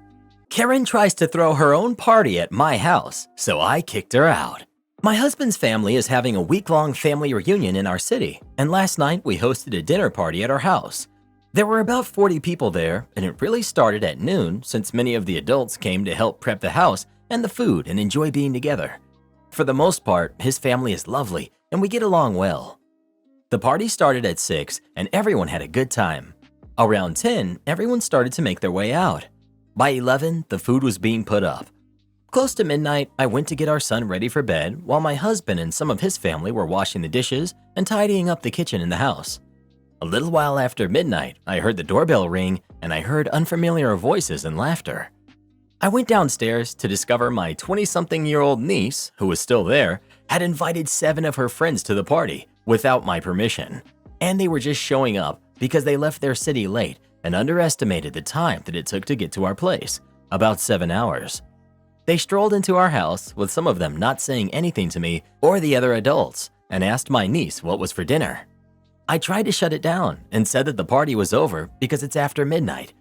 Karen tries to throw her own party at my house, so I kicked her out. My husband's family is having a week-long family reunion in our city, and last night we hosted a dinner party at our house. There were about 40 people there, and it really started at noon since many of the adults came to help prep the house and the food and enjoy being together. For the most part, his family is lovely, and we get along well. The party started at 6, and everyone had a good time. Around 10, everyone started to make their way out. By 11, the food was being put up. Close to midnight, I went to get our son ready for bed while my husband and some of his family were washing the dishes and tidying up the kitchen in the house. A little while after midnight, I heard the doorbell ring and I heard unfamiliar voices and laughter. I went downstairs to discover my 20-something-year-old niece, who was still there, had invited 7 of her friends to the party without my permission. And they were just showing up because they left their city late and underestimated the time that it took to get to our place, about 7 hours. They strolled into our house with some of them not saying anything to me or the other adults, and asked my niece what was for dinner. I tried to shut it down and said that the party was over because it's after midnight.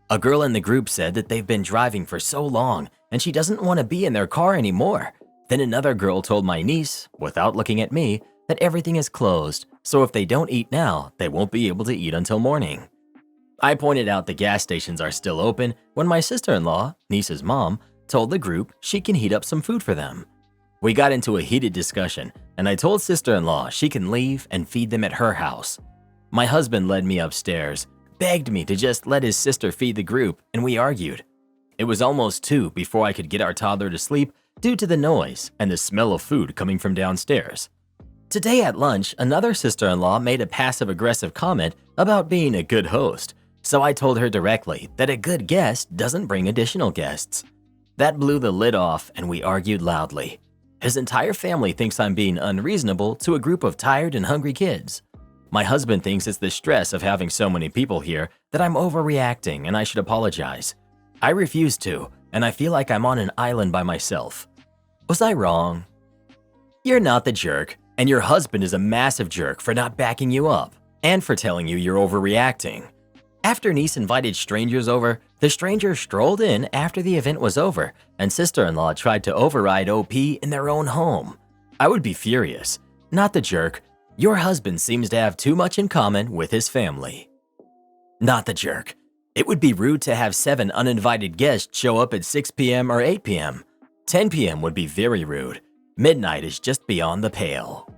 A girl in the group said that they've been driving for so long and she doesn't want to be in their car anymore. Then another girl told my niece, without looking at me, that everything is closed, so if they don't eat now, they won't be able to eat until morning. I pointed out the gas stations are still open when my sister-in-law, niece's mom, told the group she can heat up some food for them. We got into a heated discussion, and I told sister-in-law she can leave and feed them at her house. My husband led me upstairs, begged me to just let his sister feed the group, and we argued. It was almost 2 before I could get our toddler to sleep due to the noise and the smell of food coming from downstairs. Today at lunch, another sister-in-law made a passive-aggressive comment about being a good host, so I told her directly that a good guest doesn't bring additional guests. That blew the lid off and we argued loudly. His entire family thinks I'm being unreasonable to a group of tired and hungry kids. My husband thinks it's the stress of having so many people here that I'm overreacting and I should apologize. I refuse to, and I feel like I'm on an island by myself. Was I wrong? You're not the jerk, and your husband is a massive jerk for not backing you up and for telling you you're overreacting. After niece invited strangers over, the strangers strolled in after the event was over, and sister-in-law tried to override OP in their own home. I would be furious. Not the jerk. Your husband seems to have too much in common with his family. Not the jerk. It would be rude to have 7 uninvited guests show up at 6 p.m. or 8 p.m. 10 p.m. would be very rude. Midnight is just beyond the pale.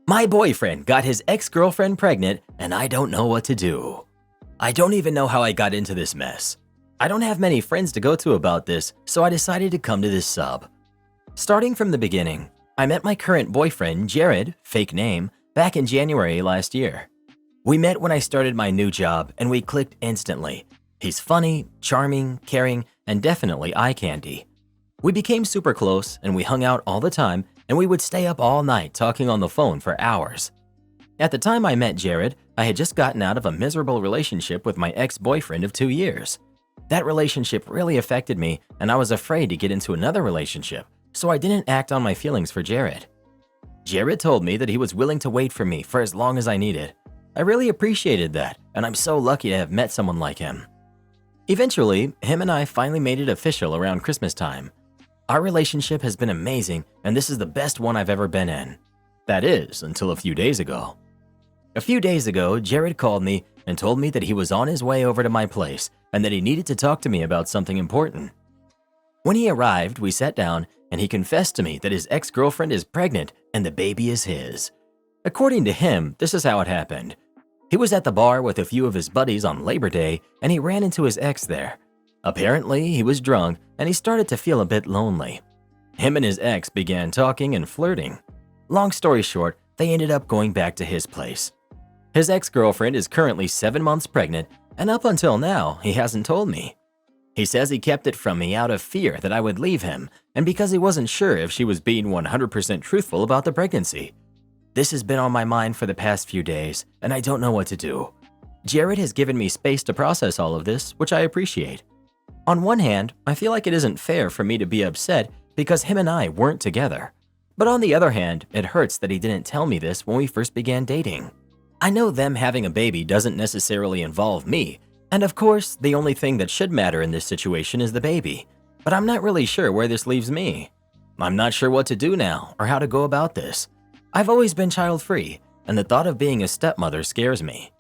My boyfriend got his ex-girlfriend pregnant, and I don't know what to do. I don't even know how I got into this mess. I don't have many friends to go to about this, so I decided to come to this sub. Starting from the beginning, I met my current boyfriend, Jared, fake name, back in January last year. We met when I started my new job and we clicked instantly. He's funny, charming, caring, and definitely eye candy. We became super close and we hung out all the time and we would stay up all night talking on the phone for hours. At the time I met Jared, I had just gotten out of a miserable relationship with my ex-boyfriend of 2 years. That relationship really affected me and I was afraid to get into another relationship, so I didn't act on my feelings for Jared. Jared told me that he was willing to wait for me for as long as I needed. I really appreciated that, and I'm so lucky to have met someone like him. Eventually, him and I finally made it official around Christmas time. Our relationship has been amazing, and this is the best one I've ever been in. That is, until a few days ago. A few days ago, Jared called me and told me that he was on his way over to my place and that he needed to talk to me about something important. When he arrived, we sat down and he confessed to me that his ex-girlfriend is pregnant and the baby is his. According to him, this is how it happened. He was at the bar with a few of his buddies on Labor Day and he ran into his ex there. Apparently, he was drunk and he started to feel a bit lonely. Him and his ex began talking and flirting. Long story short, they ended up going back to his place. His ex-girlfriend is currently 7 months pregnant, and up until now, he hasn't told me. He says he kept it from me out of fear that I would leave him, and because he wasn't sure if she was being 100% truthful about the pregnancy. This has been on my mind for the past few days, and I don't know what to do. Jared has given me space to process all of this, which I appreciate. On one hand, I feel like it isn't fair for me to be upset because him and I weren't together. But on the other hand, it hurts that he didn't tell me this when we first began dating. I know them having a baby doesn't necessarily involve me, and of course, the only thing that should matter in this situation is the baby. But I'm not really sure where this leaves me. I'm not sure what to do now or how to go about this. I've always been child-free, and the thought of being a stepmother scares me.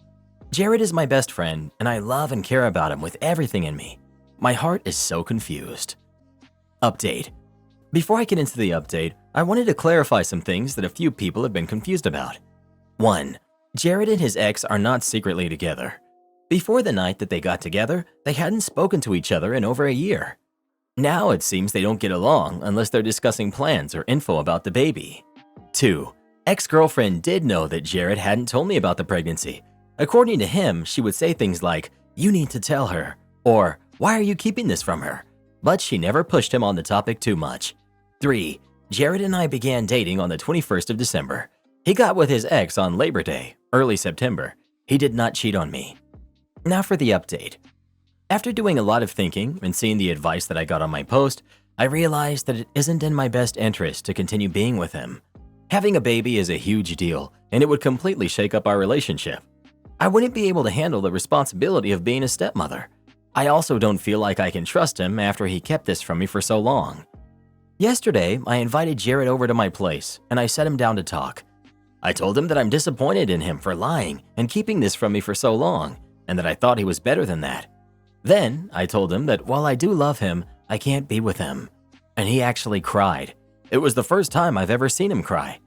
Jared is my best friend, and I love and care about him with everything in me. My heart is so confused. Update. Before I get into the update, I wanted to clarify some things that a few people have been confused about. 1. Jared and his ex are not secretly together. Before the night that they got together, they hadn't spoken to each other in over a year. Now it seems they don't get along unless they're discussing plans or info about the baby. 2. Ex-girlfriend did know that Jared hadn't told me about the pregnancy. According to him, she would say things like, "You need to tell her," or "Why are you keeping this from her?" But she never pushed him on the topic too much. 3. Jared and I began dating on the 21st of December. He got with his ex on Labor Day, early September. He did not cheat on me. Now for the update. After doing a lot of thinking and seeing the advice that I got on my post, I realized that it isn't in my best interest to continue being with him. Having a baby is a huge deal, and it would completely shake up our relationship. I wouldn't be able to handle the responsibility of being a stepmother. I also don't feel like I can trust him after he kept this from me for so long. Yesterday, I invited Jared over to my place, and I sat him down to talk. I told him that I'm disappointed in him for lying and keeping this from me for so long, and that I thought he was better than that. Then, I told him that while I do love him, I can't be with him. And he actually cried. It was the first time I've ever seen him cry.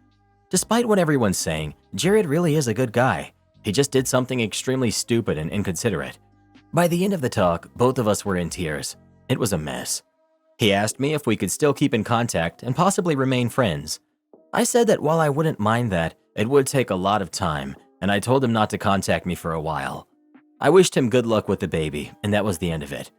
Despite what everyone's saying, Jared really is a good guy. He just did something extremely stupid and inconsiderate. By the end of the talk, both of us were in tears. It was a mess. He asked me if we could still keep in contact and possibly remain friends. I said that while I wouldn't mind that, it would take a lot of time, and I told him not to contact me for a while. I wished him good luck with the baby, and that was the end of it.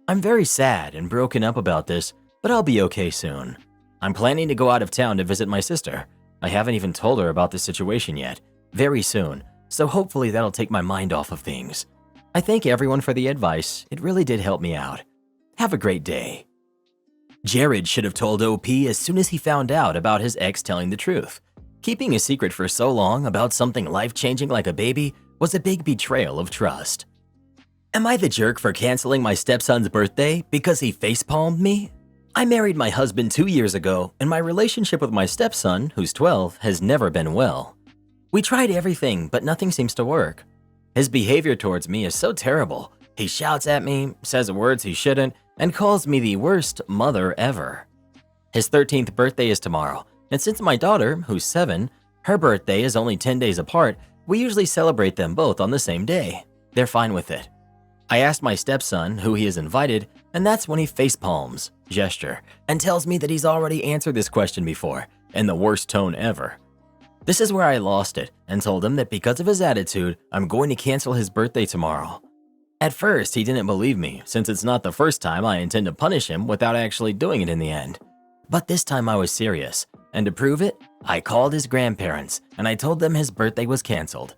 I'm very sad and broken up about this, but I'll be okay soon. I'm planning to go out of town to visit my sister. I haven't even told her about the situation yet. Very soon, so hopefully that'll take my mind off of things. I thank everyone for the advice. It really did help me out. Have a great day. Jared should have told OP as soon as he found out about his ex telling the truth. Keeping a secret for so long about something life-changing like a baby was a big betrayal of trust. Am I the jerk for canceling my stepson's birthday because he facepalmed me? I married my husband 2 years ago, and my relationship with my stepson, who's 12, has never been well. We tried everything, but nothing seems to work. His behavior towards me is so terrible. He shouts at me, says words he shouldn't, and calls me the worst mother ever. His 13th birthday is tomorrow, and since my daughter, who's 7, her birthday is only 10 days apart, we usually celebrate them both on the same day. They're fine with it. I asked my stepson who he has invited, and that's when he facepalms, gesture, and tells me that he's already answered this question before, in the worst tone ever. This is where I lost it and told him that because of his attitude, I'm going to cancel his birthday tomorrow. At first, he didn't believe me, since it's not the first time I intend to punish him without actually doing it in the end. But this time I was serious, and to prove it, I called his grandparents and I told them his birthday was canceled.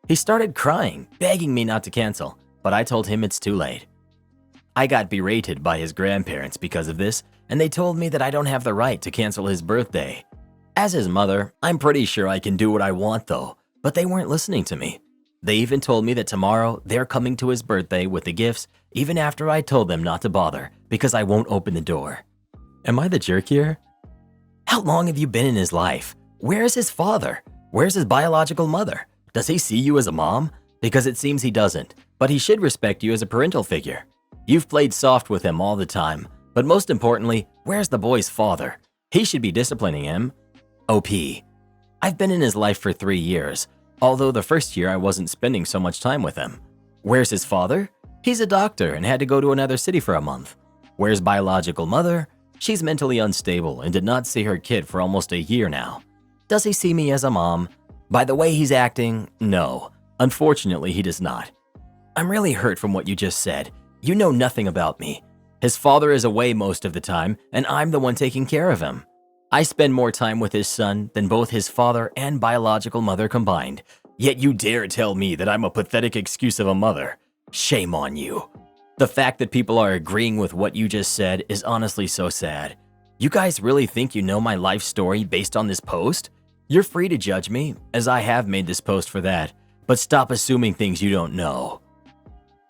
He started crying, begging me not to cancel, but I told him it's too late. I got berated by his grandparents because of this, and they told me that I don't have the right to cancel his birthday. As his mother, I'm pretty sure I can do what I want though, but they weren't listening to me. They even told me that tomorrow they're coming to his birthday with the gifts even after I told them not to bother because I won't open the door. Am I the jerk here? How long have you been in his life? Where is his father? Where's his biological mother? Does he see you as a mom? Because it seems he doesn't, but he should respect you as a parental figure. You've played soft with him all the time, but most importantly, where's the boy's father? He should be disciplining him. OP. I've been in his life for 3 years, although the first year I wasn't spending so much time with him. Where's his father? He's a doctor and had to go to another city for a month. Where's biological mother? She's mentally unstable and did not see her kid for almost a year now. Does he see me as a mom? By the way he's acting, no. Unfortunately, he does not. I'm really hurt from what you just said. You know nothing about me. His father is away most of the time, and I'm the one taking care of him. I spend more time with his son than both his father and biological mother combined. Yet you dare tell me that I'm a pathetic excuse of a mother. Shame on you. The fact that people are agreeing with what you just said is honestly so sad. You guys really think you know my life story based on this post? You're free to judge me, as I have made this post for that, but stop assuming things you don't know.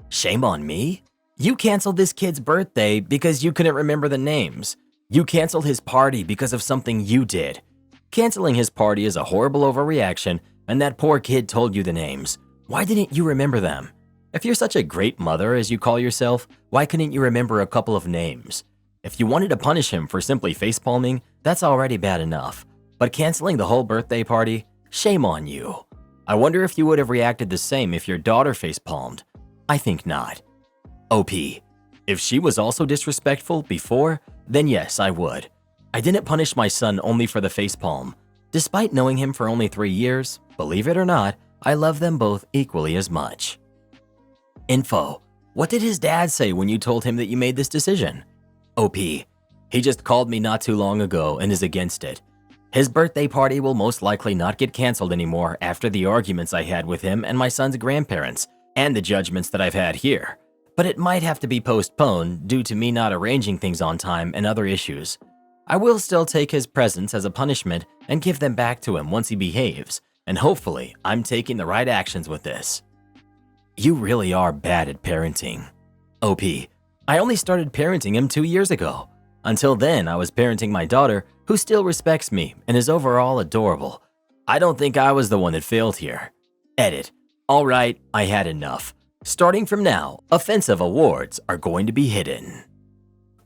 Shame on me? You canceled this kid's birthday because you couldn't remember the names. You canceled his party because of something you did. Canceling his party is a horrible overreaction, and that poor kid told you the names. Why didn't you remember them? If you're such a great mother as you call yourself, why couldn't you remember a couple of names? If you wanted to punish him for simply facepalming, that's already bad enough. But canceling the whole birthday party? Shame on you. I wonder if you would have reacted the same if your daughter facepalmed. I think not. OP. If she was also disrespectful before, then yes, I would. I didn't punish my son only for the facepalm. Despite knowing him for only 3 years, believe it or not, I love them both equally as much. Info. What did his dad say when you told him that you made this decision? OP. He just called me not too long ago and is against it. His birthday party will most likely not get canceled anymore after the arguments I had with him and my son's grandparents, and the judgments that I've had here. But it might have to be postponed due to me not arranging things on time and other issues. I will still take his presents as a punishment and give them back to him once he behaves, and hopefully I'm taking the right actions with this. You really are bad at parenting. OP, I only started parenting him 2 years ago. Until then, I was parenting my daughter, who still respects me and is overall adorable. I don't think I was the one that failed here. Edit. Alright, I had enough. Starting from now, offensive awards are going to be hidden.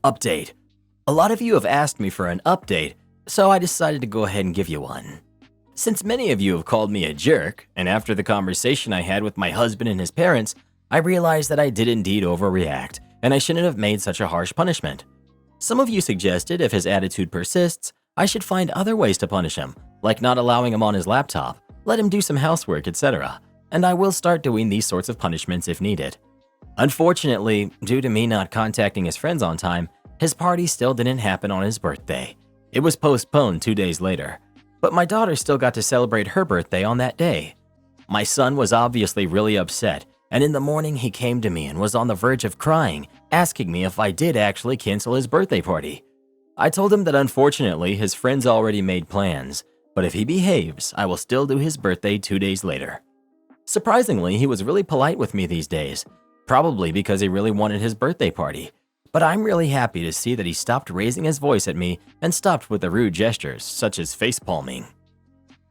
Update. A lot of you have asked me for an update, so I decided to go ahead and give you one. Since many of you have called me a jerk, and after the conversation I had with my husband and his parents, I realized that I did indeed overreact, and I shouldn't have made such a harsh punishment. Some of you suggested if his attitude persists, I should find other ways to punish him, like not allowing him on his laptop, let him do some housework, etc., and I will start doing these sorts of punishments if needed. Unfortunately, due to me not contacting his friends on time, his party still didn't happen on his birthday. It was postponed 2 days later, but my daughter still got to celebrate her birthday on that day. My son was obviously really upset, and in the morning he came to me and was on the verge of crying, asking me if I did actually cancel his birthday party. I told him that unfortunately his friends already made plans, but if he behaves, I will still do his birthday 2 days later. Surprisingly, he was really polite with me these days, probably because he really wanted his birthday party. But I'm really happy to see that he stopped raising his voice at me and stopped with the rude gestures, such as face-palming.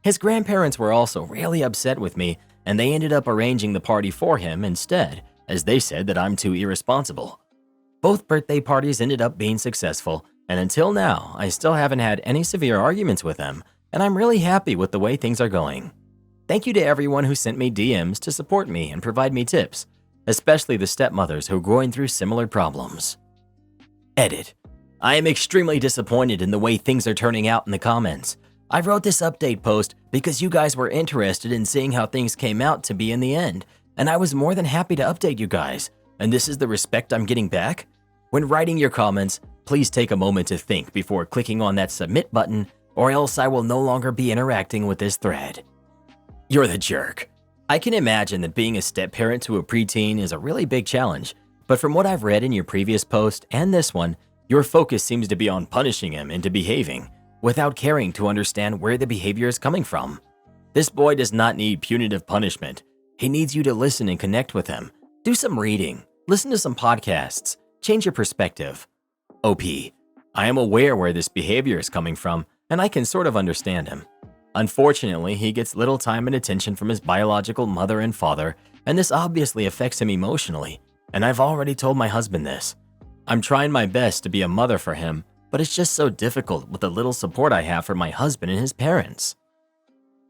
His grandparents were also really upset with me, and they ended up arranging the party for him instead, as they said that I'm too irresponsible. Both birthday parties ended up being successful, and until now, I still haven't had any severe arguments with them, and I'm really happy with the way things are going. Thank you to everyone who sent me DMs to support me and provide me tips, especially the stepmothers who are going through similar problems. Edit. I am extremely disappointed in the way things are turning out in the comments. I wrote this update post because you guys were interested in seeing how things came out to be in the end, and I was more than happy to update you guys, and this is the respect I'm getting back? When writing your comments, please take a moment to think before clicking on that submit button, or else I will no longer be interacting with this thread. You're the jerk. I can imagine that being a step-parent to a preteen is a really big challenge, but from what I've read in your previous post and this one, your focus seems to be on punishing him into behaving, without caring to understand where the behavior is coming from. This boy does not need punitive punishment. He needs you to listen and connect with him. Do some reading, listen to some podcasts, change your perspective. OP, I am aware where this behavior is coming from, and I can sort of understand him. Unfortunately, he gets little time and attention from his biological mother and father, and this obviously affects him emotionally, and I've already told my husband this. I'm trying my best to be a mother for him, but it's just so difficult with the little support I have from my husband and his parents.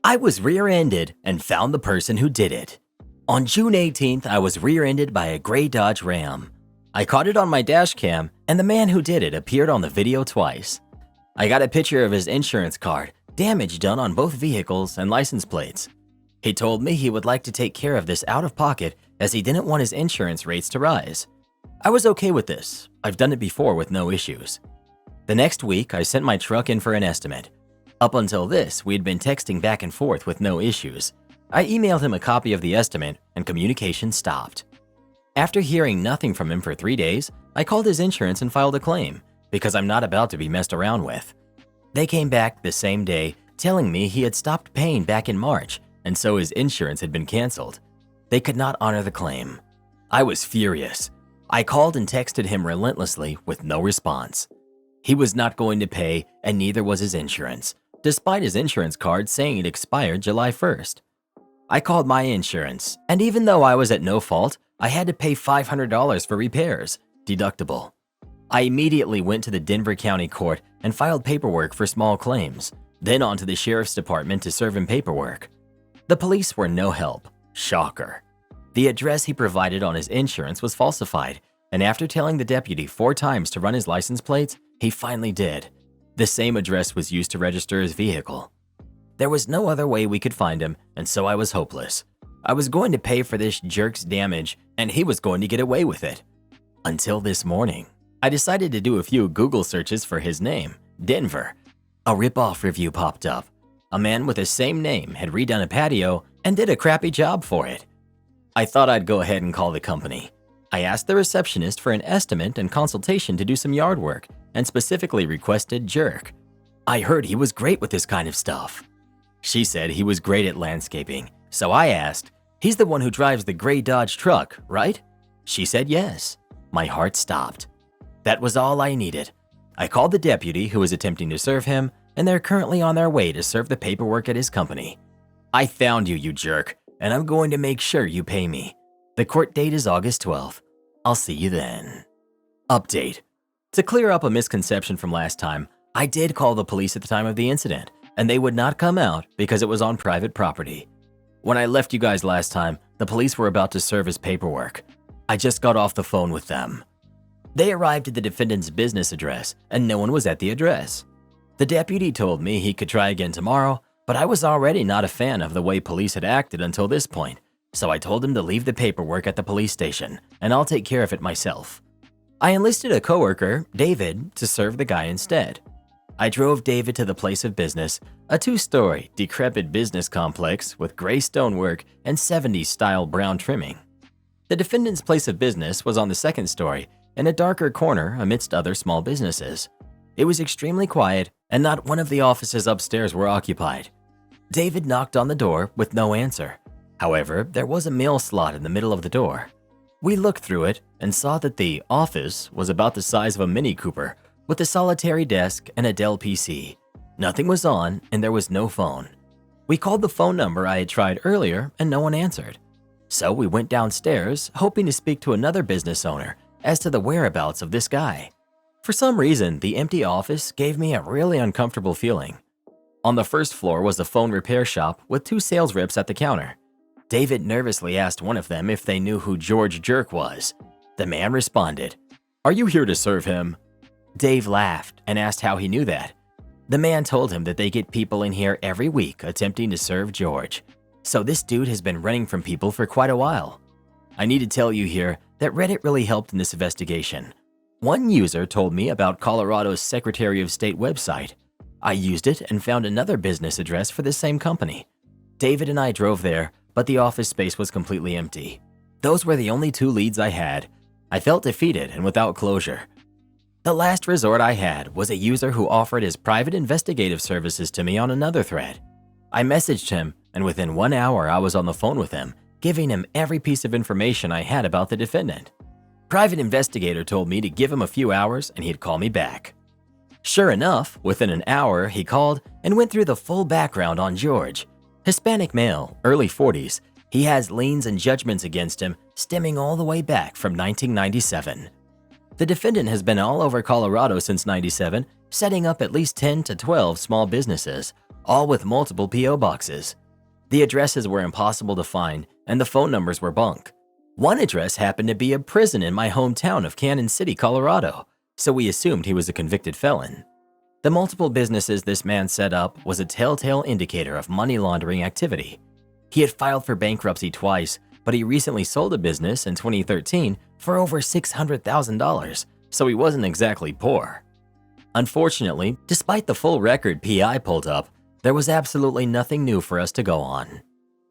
I was rear-ended and found the person who did it. On June 18th, I was rear-ended by a gray Dodge Ram. I caught it on my dash cam, and the man who did it appeared on the video twice. I got a picture of his insurance card, damage done on both vehicles and license plates. He told me he would like to take care of this out of pocket as he didn't want his insurance rates to rise. I was okay with this. I've done it before with no issues. The next week, I sent my truck in for an estimate. Up until this, we had been texting back and forth with no issues. I emailed him a copy of the estimate and communication stopped. After hearing nothing from him for 3 days, I called his insurance and filed a claim because I'm not about to be messed around with. They came back the same day telling me he had stopped paying back in March, and so his insurance had been canceled. They could not honor the claim. I was furious. I called and texted him relentlessly with no response. He was not going to pay, and neither was his insurance, despite his insurance card saying it expired July 1st. I called my insurance, and even though I was at no fault, I had to pay $500 for repairs, deductible. I immediately went to the Denver County Court and filed paperwork for small claims, then on to the Sheriff's Department to serve him paperwork. The police were no help. Shocker. The address he provided on his insurance was falsified, and after telling the deputy 4 times to run his license plates, he finally did. The same address was used to register his vehicle. There was no other way we could find him, and so I was hopeless. I was going to pay for this jerk's damage, and he was going to get away with it. Until this morning, I decided to do a few Google searches for his name, Denver. A rip-off review popped up. A man with the same name had redone a patio and did a crappy job for it. I thought I'd go ahead and call the company. I asked the receptionist for an estimate and consultation to do some yard work and specifically requested Jerk. I heard he was great with this kind of stuff. She said he was great at landscaping, so I asked, "He's the one who drives the gray Dodge truck, right?" She said yes. My heart stopped. That was all I needed. I called the deputy who was attempting to serve him, and they're currently on their way to serve the paperwork at his company. I found you, you jerk, and I'm going to make sure you pay me. The court date is August 12th. I'll see you then. Update. To clear up a misconception from last time, I did call the police at the time of the incident, and they would not come out because it was on private property. When I left you guys last time, the police were about to serve his paperwork. I just got off the phone with them. They arrived at the defendant's business address, and no one was at the address. The deputy told me he could try again tomorrow, but I was already not a fan of the way police had acted until this point, so I told him to leave the paperwork at the police station, and I'll take care of it myself. I enlisted a coworker, David, to serve the guy instead. I drove David to the place of business, a 2-story, decrepit business complex with gray stonework and 70s-style brown trimming. The defendant's place of business was on the 2nd story, in a darker corner amidst other small businesses. It was extremely quiet, and not one of the offices upstairs were occupied. David knocked on the door with no answer. However, there was a mail slot in the middle of the door. We looked through it and saw that the office was about the size of a Mini Cooper, with a solitary desk and a Dell PC. Nothing was on, and there was no phone. We called the phone number I had tried earlier, and no one answered. So we went downstairs, hoping to speak to another business owner as to the whereabouts of this guy. For some reason, the empty office gave me a really uncomfortable feeling. On the 1st floor was a phone repair shop with 2 sales reps at the counter. David nervously asked one of them if they knew who George Jerk was. The man responded, "Are you here to serve him?" Dave laughed and asked how he knew that. The man told him that they get people in here every week attempting to serve George. So this dude has been running from people for quite a while. I need to tell you here that Reddit really helped in this investigation. One user told me about Colorado's Secretary of State website. I used it and found another business address for the same company. David and I drove there, but the office space was completely empty. Those were the only 2 leads I had. I felt defeated and without closure. The last resort I had was a user who offered his private investigative services to me on another thread. I messaged him, and within 1 hour I was on the phone with him, giving him every piece of information I had about the defendant. Private investigator told me to give him a few hours and he'd call me back. Sure enough, within an hour he called and went through the full background on George. Hispanic male, early 40s, he has liens and judgments against him stemming all the way back from 1997. The defendant has been all over Colorado since 97, setting up at least 10 to 12 small businesses, all with multiple P.O. boxes. The addresses were impossible to find, and the phone numbers were bunk. One address happened to be a prison in my hometown of Cannon City, Colorado, so we assumed he was a convicted felon. The multiple businesses this man set up was a telltale indicator of money laundering activity. He had filed for bankruptcy twice, but he recently sold a business in 2013 for over $600,000, so he wasn't exactly poor. Unfortunately, despite the full record PI pulled up, there was absolutely nothing new for us to go on.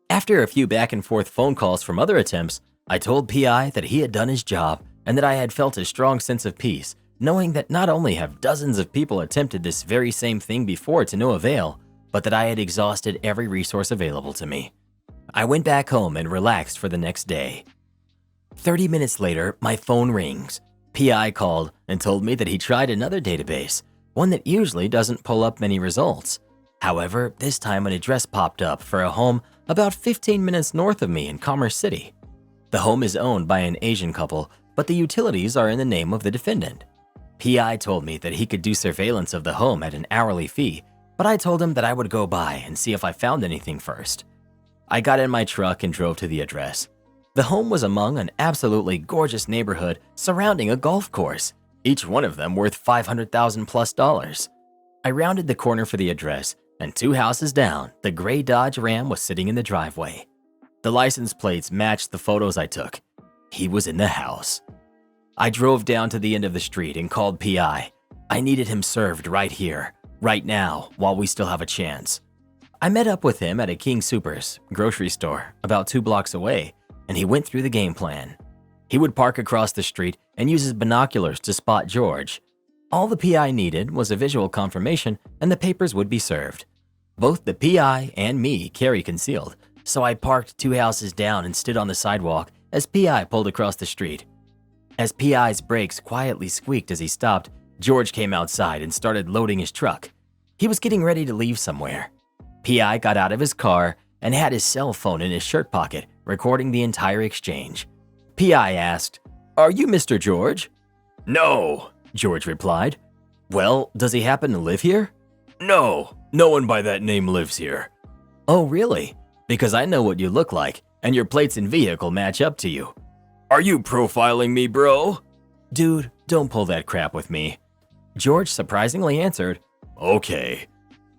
After a few back and forth phone calls from other attempts, I told PI that he had done his job and that I had felt a strong sense of peace, knowing that not only have dozens of people attempted this very same thing before to no avail, but that I had exhausted every resource available to me. I went back home and relaxed for the next day. 30 minutes later, my phone rings. PI called and told me that he tried another database, one that usually doesn't pull up many results. However, this time an address popped up for a home about 15 minutes north of me in Commerce City. The home is owned by an Asian couple, but the utilities are in the name of the defendant. PI told me that he could do surveillance of the home at an hourly fee, but I told him that I would go by and see if I found anything first. I got in my truck and drove to the address. The home was among an absolutely gorgeous neighborhood surrounding a golf course, each one of them worth $500,000+. I rounded the corner for the address, and 2 houses down, the gray Dodge Ram was sitting in the driveway. The license plates matched the photos I took. He was in the house. I drove down to the end of the street and called PI. I needed him served right here, right now, while we still have a chance. I met up with him at a King Soopers grocery store about 2 blocks away, and he went through the game plan. He would park across the street and use his binoculars to spot George. All the PI needed was a visual confirmation and the papers would be served. Both the PI and me carry concealed, so I parked 2 houses down and stood on the sidewalk as PI pulled across the street. As PI's brakes quietly squeaked as he stopped, George came outside and started loading his truck. He was getting ready to leave somewhere. PI got out of his car and had his cell phone in his shirt pocket, recording the entire exchange. PI asked, "Are you Mr. George?" "No," George replied. "Well, does he happen to live here?" "No, no one by that name lives here." "Oh, really? Because I know what you look like, and your plates and vehicle match up to you." "Are you profiling me, bro?" "Dude, don't pull that crap with me." George surprisingly answered, "Okay."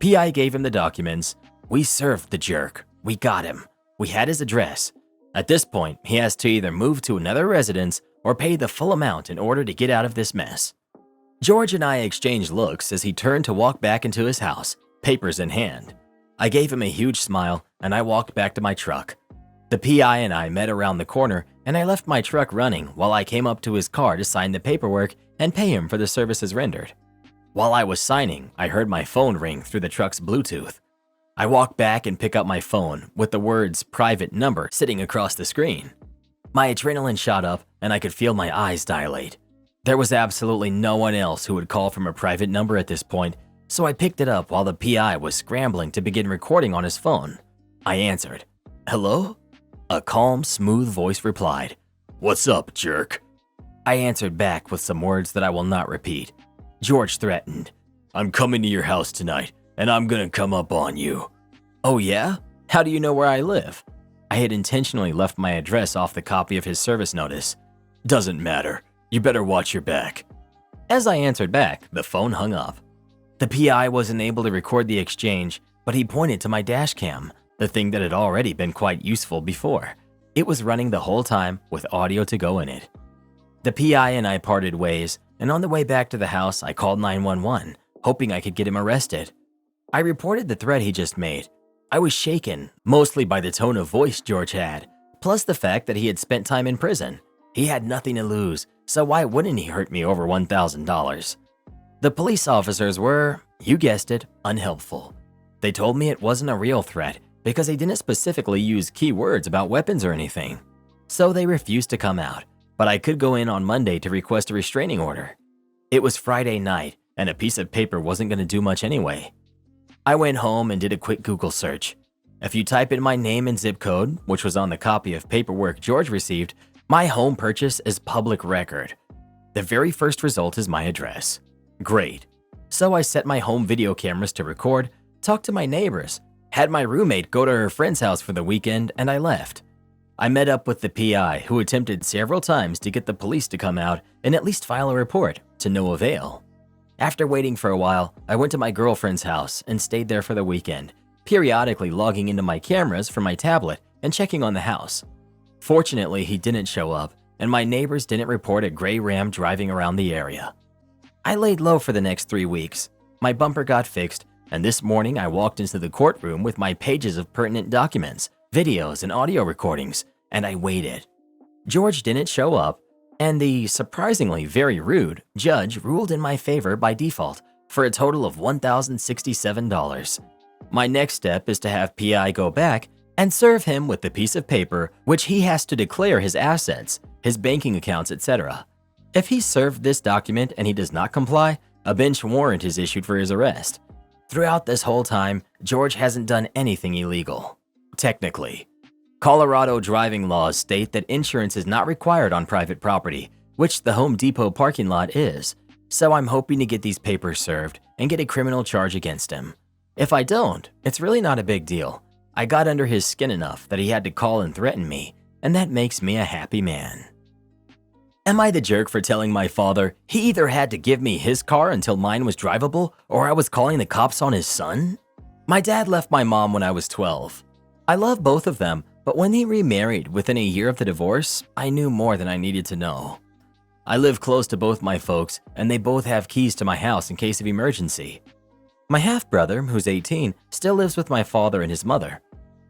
PI gave him the documents. We served the jerk. We got him. We had his address. At this point, he has to either move to another residence or pay the full amount in order to get out of this mess. George and I exchanged looks as he turned to walk back into his house, papers in hand. I gave him a huge smile and I walked back to my truck. The PI and I met around the corner and I left my truck running while I came up to his car to sign the paperwork and pay him for the services rendered. While I was signing, I heard my phone ring through the truck's Bluetooth. I walked back and pick up my phone with the words "private number" sitting across the screen. My adrenaline shot up and I could feel my eyes dilate. There was absolutely no one else who would call from a private number at this point, so I picked it up while the PI was scrambling to begin recording on his phone. I answered, "Hello?" A calm, smooth voice replied, "What's up, jerk?" I answered back with some words that I will not repeat. George threatened, "I'm coming to your house tonight, and I'm gonna come up on you." "Oh yeah? How do you know where I live?" I had intentionally left my address off the copy of his service notice. "Doesn't matter. You better watch your back." As I answered back, the phone hung up. The PI wasn't able to record the exchange, but he pointed to my dash cam, the thing that had already been quite useful before. It was running the whole time with audio to go in it. The PI and I parted ways, and on the way back to the house, I called 911, hoping I could get him arrested. I reported the threat he just made. I was shaken, mostly by the tone of voice George had, plus the fact that he had spent time in prison. He had nothing to lose, so why wouldn't he hurt me over $1,000? The police officers were, you guessed it, unhelpful. They told me it wasn't a real threat because they didn't specifically use key words about weapons or anything. So they refused to come out, but I could go in on Monday to request a restraining order. It was Friday night, and a piece of paper wasn't going to do much anyway. I went home and did a quick Google search. If you type in my name and zip code, which was on the copy of paperwork George received, my home purchase is public record. The very first result is my address. Great. So I set my home video cameras to record, talked to my neighbors, had my roommate go to her friend's house for the weekend, and I left. I met up with the PI, who attempted several times to get the police to come out and at least file a report, to no avail. After waiting for a while, I went to my girlfriend's house and stayed there for the weekend, periodically logging into my cameras from my tablet and checking on the house. Fortunately, he didn't show up, and my neighbors didn't report a gray Ram driving around the area. I laid low for the next 3 weeks. My bumper got fixed, and this morning I walked into the courtroom with my pages of pertinent documents, videos, and audio recordings, and I waited. George didn't show up, and the surprisingly very rude judge ruled in my favor by default for a total of $1,067. My next step is to have PI go back and serve him with the piece of paper which he has to declare his assets, his banking accounts, etc. If he served this document and he does not comply, a bench warrant is issued for his arrest. Throughout this whole time, George hasn't done anything illegal. Technically. Colorado driving laws state that insurance is not required on private property, which the Home Depot parking lot is, so I'm hoping to get these papers served and get a criminal charge against him. If I don't, it's really not a big deal. I got under his skin enough that he had to call and threaten me, and that makes me a happy man. Am I the jerk for telling my father he either had to give me his car until mine was drivable or I was calling the cops on his son? My dad left my mom when I was 12. I love both of them, but when he remarried within a year of the divorce, I knew more than I needed to know. I live close to both my folks, and they both have keys to my house in case of emergency. My half-brother, who's 18, still lives with my father and his mother.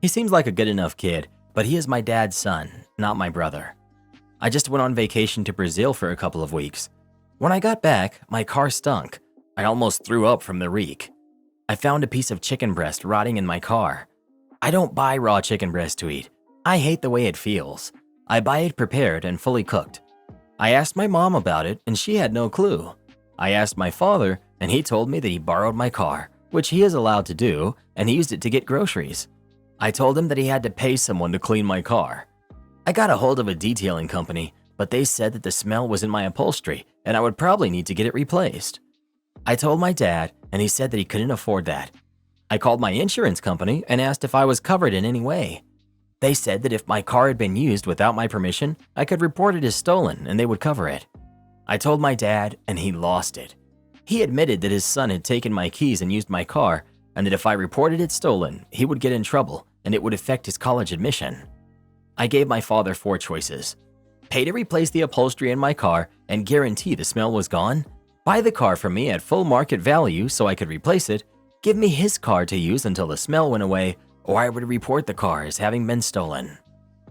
He seems like a good enough kid, but he is my dad's son, not my brother. I just went on vacation to Brazil for a couple of weeks. When I got back, my car stunk. I almost threw up from the reek. I found a piece of chicken breast rotting in my car. I don't buy raw chicken breast to eat. I hate the way it feels. I buy it prepared and fully cooked. I asked my mom about it and she had no clue. I asked my father and he told me that he borrowed my car, which he is allowed to do, and he used it to get groceries. I told him that he had to pay someone to clean my car. I got a hold of a detailing company, but they said that the smell was in my upholstery and I would probably need to get it replaced. I told my dad and he said that he couldn't afford that. I called my insurance company and asked if I was covered in any way. They said that if my car had been used without my permission, I could report it as stolen and they would cover it. I told my dad and he lost it. He admitted that his son had taken my keys and used my car, and that if I reported it stolen, he would get in trouble and it would affect his college admission. I gave my father 4 choices. Pay to replace the upholstery in my car and guarantee the smell was gone. Buy the car from me at full market value so I could replace it. Give me his car to use until the smell went away, or I would report the car as having been stolen.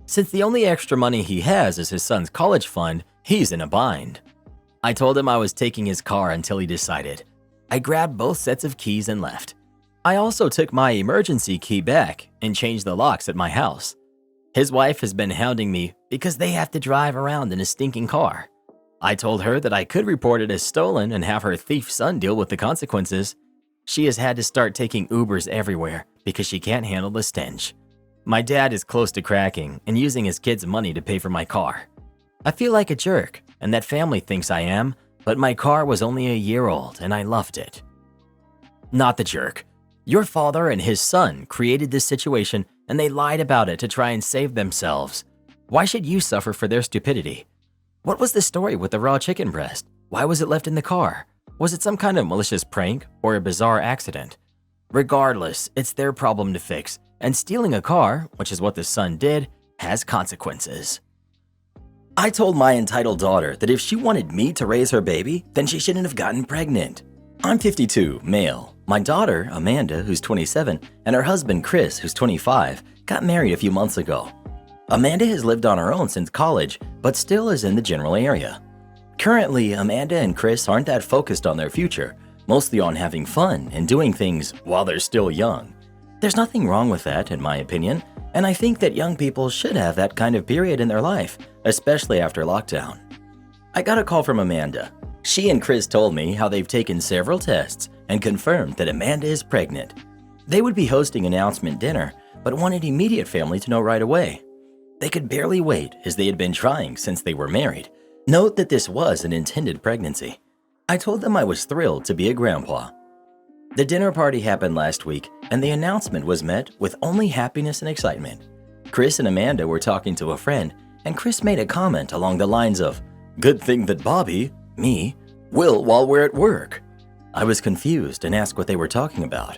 Since the only extra money he has is his son's college fund, he's in a bind. I told him I was taking his car until he decided. I grabbed both sets of keys and left. I also took my emergency key back and changed the locks at my house. His wife has been hounding me because they have to drive around in a stinking car. I told her that I could report it as stolen and have her thief son deal with the consequences. She has had to start taking Ubers everywhere because she can't handle the stench. My dad is close to cracking and using his kids' money to pay for my car. I feel like a jerk, and that family thinks I am, but my car was only a year old and I loved it. Not the jerk. Your father and his son created this situation and they lied about it to try and save themselves. Why should you suffer for their stupidity? What was the story with the raw chicken breast? Why was it left in the car? Was it some kind of malicious prank or a bizarre accident? Regardless, it's their problem to fix, and stealing a car, which is what the son did, has consequences. I told my entitled daughter that if she wanted me to raise her baby, then she shouldn't have gotten pregnant. I'm 52, male. My daughter, Amanda, who's 27, and her husband, Chris, who's 25, got married a few months ago. Amanda has lived on her own since college, but still is in the general area. Currently, Amanda and Chris aren't that focused on their future, mostly on having fun and doing things while they're still young. There's nothing wrong with that, in my opinion, and I think that young people should have that kind of period in their life, especially after lockdown. I got a call from Amanda. She and Chris told me how they've taken several tests and confirmed that Amanda is pregnant. They would be hosting an announcement dinner, but wanted immediate family to know right away. They could barely wait as they had been trying since they were married. Note that this was an intended pregnancy. I told them I was thrilled to be a grandpa. The dinner party happened last week, and the announcement was met with only happiness and excitement. Chris and Amanda were talking to a friend, and Chris made a comment along the lines of, "Good thing that Bobby, me, will while we're at work." I was confused and asked what they were talking about.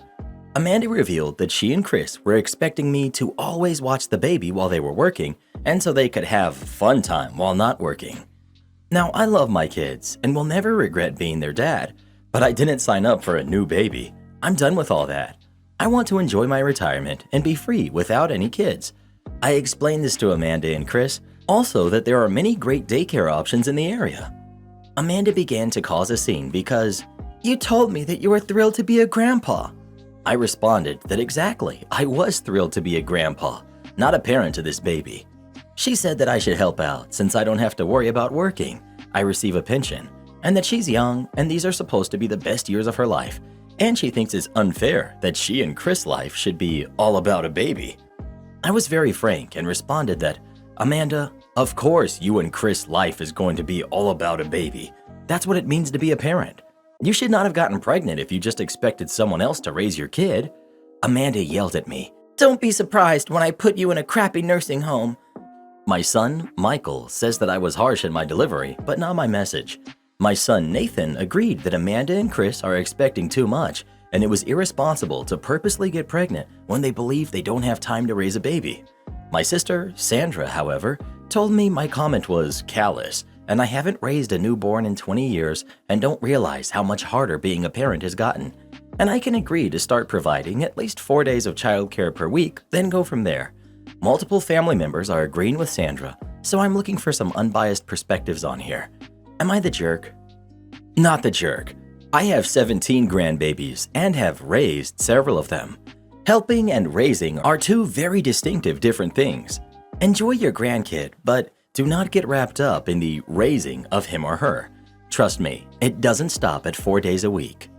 Amanda revealed that she and Chris were expecting me to always watch the baby while they were working, and so they could have fun time while not working. Now, I love my kids and will never regret being their dad, but I didn't sign up for a new baby. I'm done with all that. I want to enjoy my retirement and be free without any kids. I explained this to Amanda and Chris, also that there are many great daycare options in the area. Amanda began to cause a scene because, "You told me that you were thrilled to be a grandpa." I responded that exactly, I was thrilled to be a grandpa, not a parent to this baby. She said that I should help out since I don't have to worry about working. I receive a pension, and that she's young and these are supposed to be the best years of her life, and she thinks it's unfair that she and Chris' life should be all about a baby. I was very frank and responded that, "Amanda, of course you and Chris' life is going to be all about a baby. That's what it means to be a parent. You should not have gotten pregnant if you just expected someone else to raise your kid." Amanda yelled at me, "Don't be surprised when I put you in a crappy nursing home." My son, Michael, says that I was harsh in my delivery, but not my message. My son, Nathan, agreed that Amanda and Chris are expecting too much, and it was irresponsible to purposely get pregnant when they believe they don't have time to raise a baby. My sister, Sandra, however, told me my comment was callous, and I haven't raised a newborn in 20 years and don't realize how much harder being a parent has gotten. And I can agree to start providing at least 4 days of childcare per week, then go from there. Multiple family members are agreeing with Sandra, So I'm looking for some unbiased perspectives on here. Am I the jerk? Not the jerk. I have 17 grandbabies and have raised several of them. Helping and raising are two very distinctive different things. Enjoy your grandkid, but do not get wrapped up in the raising of him or her. Trust me, it doesn't stop at 4 days a week.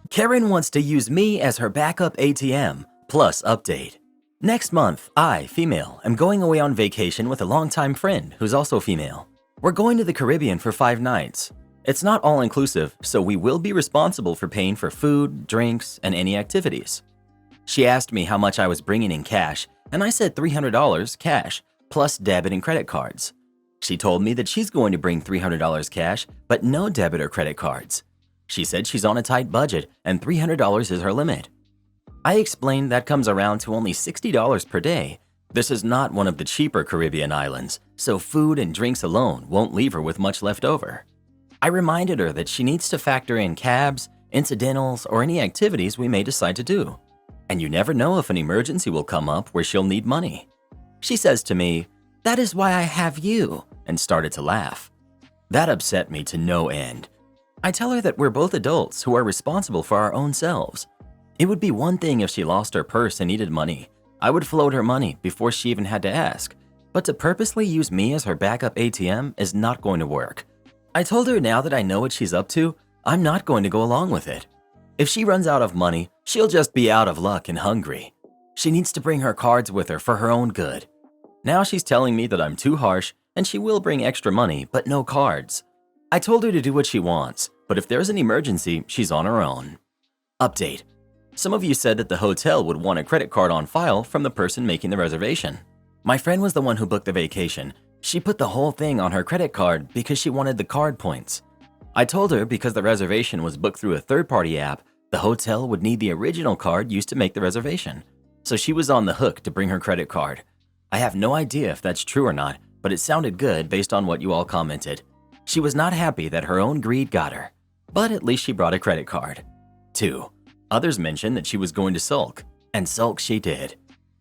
Karen wants to use me as her backup ATM, plus update. Next month, I, female, am going away on vacation with a longtime friend who's also female. We're going to the Caribbean for 5 nights. It's not all-inclusive, so we will be responsible for paying for food, drinks, and any activities. She asked me how much I was bringing in cash, and I said $300 cash, plus debit and credit cards. She told me that she's going to bring $300 cash, but no debit or credit cards. She said she's on a tight budget and $300 is her limit. I explained that comes around to only $60 per day. This is not one of the cheaper Caribbean islands, so food and drinks alone won't leave her with much left over. I reminded her that she needs to factor in cabs, incidentals, or any activities we may decide to do. And you never know if an emergency will come up where she'll need money. She says to me, "That is why I have you," and started to laugh. That upset me to no end. I tell her that we're both adults who are responsible for our own selves. It would be one thing if she lost her purse and needed money. I would float her money before she even had to ask. But to purposely use me as her backup ATM is not going to work. I told her now that I know what she's up to, I'm not going to go along with it. If she runs out of money, she'll just be out of luck and hungry. She needs to bring her cards with her for her own good. Now she's telling me that I'm too harsh and she will bring extra money but no cards. I told her to do what she wants, but if there's an emergency, she's on her own. Update. Some of you said that the hotel would want a credit card on file from the person making the reservation. My friend was the one who booked the vacation. She put the whole thing on her credit card because she wanted the card points. I told her because the reservation was booked through a third-party app, the hotel would need the original card used to make the reservation. So she was on the hook to bring her credit card. I have no idea if that's true or not, but it sounded good based on what you all commented. She was not happy that her own greed got her, but at least she brought a credit card. 2. Others mentioned that she was going to sulk, and sulk she did.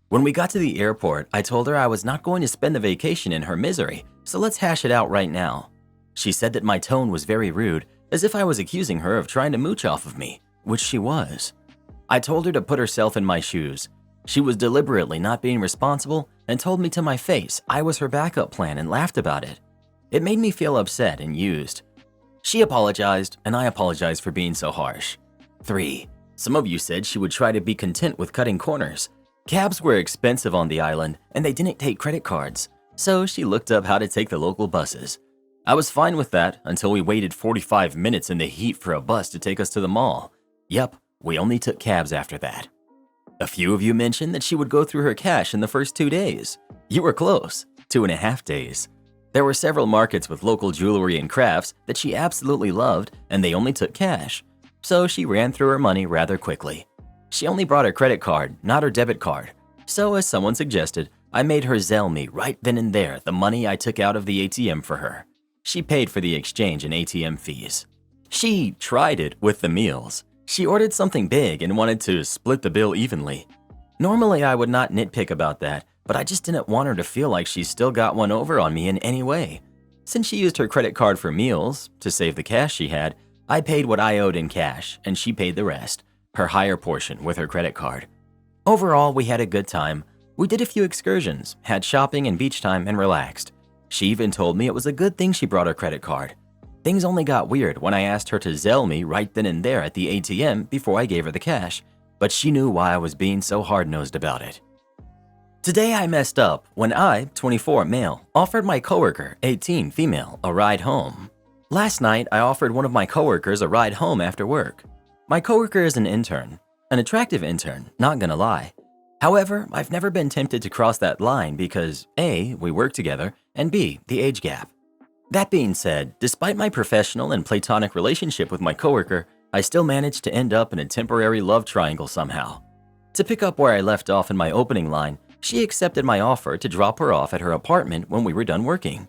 When we got to the airport, I told her I was not going to spend the vacation in her misery, so let's hash it out right now. She said that my tone was very rude, as if I was accusing her of trying to mooch off of me, which she was. I told her to put herself in my shoes. She was deliberately not being responsible and told me to my face I was her backup plan and laughed about it. It made me feel upset and used. She apologized, and I apologized for being so harsh. 3. Some of you said she would try to be content with cutting corners. Cabs were expensive on the island, and they didn't take credit cards, so she looked up how to take the local buses. I was fine with that until we waited 45 minutes in the heat for a bus to take us to the mall. Yep, we only took cabs after that. A few of you mentioned that she would go through her cash in the first 2 days. You were close, 2.5 days. There were several markets with local jewelry and crafts that she absolutely loved, and they only took cash. So she ran through her money rather quickly. She only brought her credit card, not her debit card. So as someone suggested, I made her Zelle me right then and there the money I took out of the ATM for her. She paid for the exchange and ATM fees. She tried it with the meals. She ordered something big and wanted to split the bill evenly. Normally I would not nitpick about that, but I just didn't want her to feel like she still got one over on me in any way. Since she used her credit card for meals, to save the cash she had, I paid what I owed in cash, and she paid the rest, her higher portion with her credit card. Overall, we had a good time. We did a few excursions, had shopping and beach time, and relaxed. She even told me it was a good thing she brought her credit card. Things only got weird when I asked her to Zelle me right then and there at the ATM before I gave her the cash, but she knew why I was being so hard-nosed about it. Today I messed up when I, 24 male, offered my coworker, 18 female, a ride home. Last night, I offered one of my coworkers a ride home after work. My coworker is an intern, an attractive intern, not gonna lie. However, I've never been tempted to cross that line because A, we work together, and B, the age gap. That being said, despite my professional and platonic relationship with my coworker, I still managed to end up in a temporary love triangle somehow. To pick up where I left off in my opening line, she accepted my offer to drop her off at her apartment when we were done working.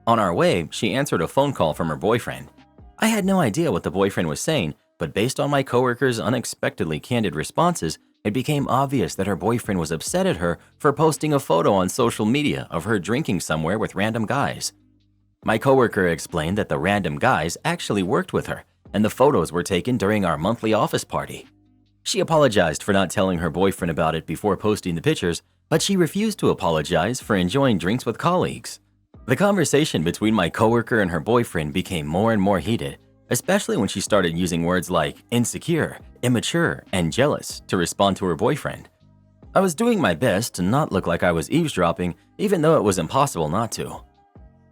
On our way, she answered a phone call from her boyfriend. I had no idea what the boyfriend was saying, but based on my coworker's unexpectedly candid responses, it became obvious that her boyfriend was upset at her for posting a photo on social media of her drinking somewhere with random guys. My coworker explained that the random guys actually worked with her, and the photos were taken during our monthly office party. She apologized for not telling her boyfriend about it before posting the pictures, but she refused to apologize for enjoying drinks with colleagues. The conversation between my coworker and her boyfriend became more and more heated, especially when she started using words like insecure, immature, and jealous to respond to her boyfriend. I was doing my best to not look like I was eavesdropping, even though it was impossible not to.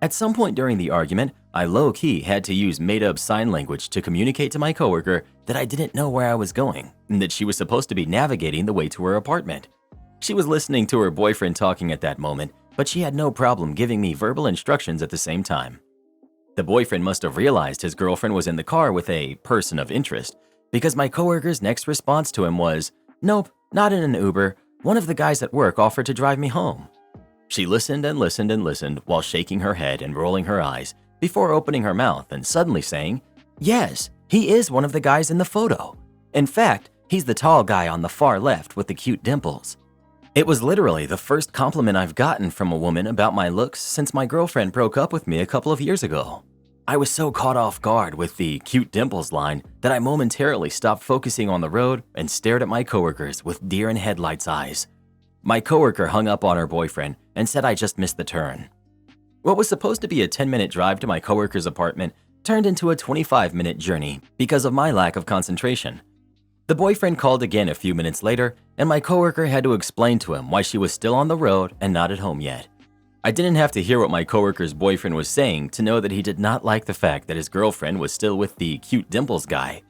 At some point during the argument, I low-key had to use made-up sign language to communicate to my coworker that I didn't know where I was going and that she was supposed to be navigating the way to her apartment. She was listening to her boyfriend talking at that moment, but she had no problem giving me verbal instructions at the same time. The boyfriend must have realized his girlfriend was in the car with a person of interest, because my coworker's next response to him was, "Nope, not in an Uber. One of the guys at work offered to drive me home." She listened and listened and listened while shaking her head and rolling her eyes before opening her mouth and suddenly saying, "Yes, he is one of the guys in the photo. In fact, he's the tall guy on the far left with the cute dimples." It was literally the first compliment I've gotten from a woman about my looks since my girlfriend broke up with me a couple of years ago. I was so caught off guard with the cute dimples line that I momentarily stopped focusing on the road and stared at my coworkers with deer in headlights eyes. My coworker hung up on her boyfriend and said I just missed the turn. What was supposed to be a 10-minute drive to my coworker's apartment turned into a 25-minute journey because of my lack of concentration. The boyfriend called again a few minutes later, and my coworker had to explain to him why she was still on the road and not at home yet. I didn't have to hear what my coworker's boyfriend was saying to know that he did not like the fact that his girlfriend was still with the cute dimples guy.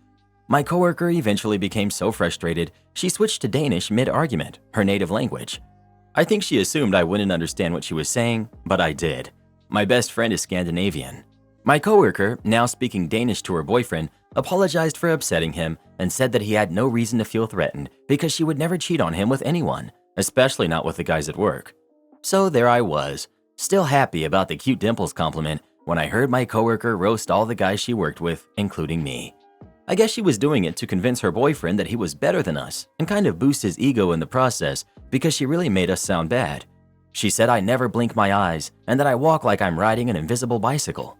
My coworker eventually became so frustrated, she switched to Danish mid-argument, her native language. I think she assumed I wouldn't understand what she was saying, but I did. My best friend is Scandinavian. My coworker, now speaking Danish to her boyfriend, apologized for upsetting him and said that he had no reason to feel threatened because she would never cheat on him with anyone, especially not with the guys at work. So there I was, still happy about the cute dimples compliment when I heard my coworker roast all the guys she worked with, including me. I guess she was doing it to convince her boyfriend that he was better than us and kind of boost his ego in the process because she really made us sound bad. She said I never blink my eyes and that I walk like I'm riding an invisible bicycle.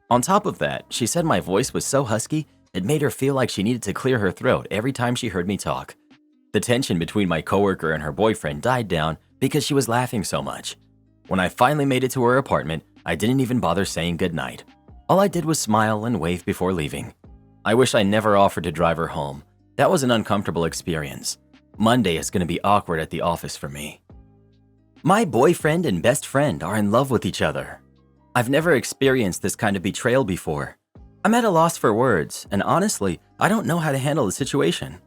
On top of that, she said my voice was so husky, it made her feel like she needed to clear her throat every time she heard me talk. The tension between my coworker and her boyfriend died down because she was laughing so much. When I finally made it to her apartment, I didn't even bother saying goodnight. All I did was smile and wave before leaving. I wish I never offered to drive her home. That was an uncomfortable experience. Monday is going to be awkward at the office for me. My boyfriend and best friend are in love with each other. I've never experienced this kind of betrayal before. I'm at a loss for words, and honestly, I don't know how to handle the situation.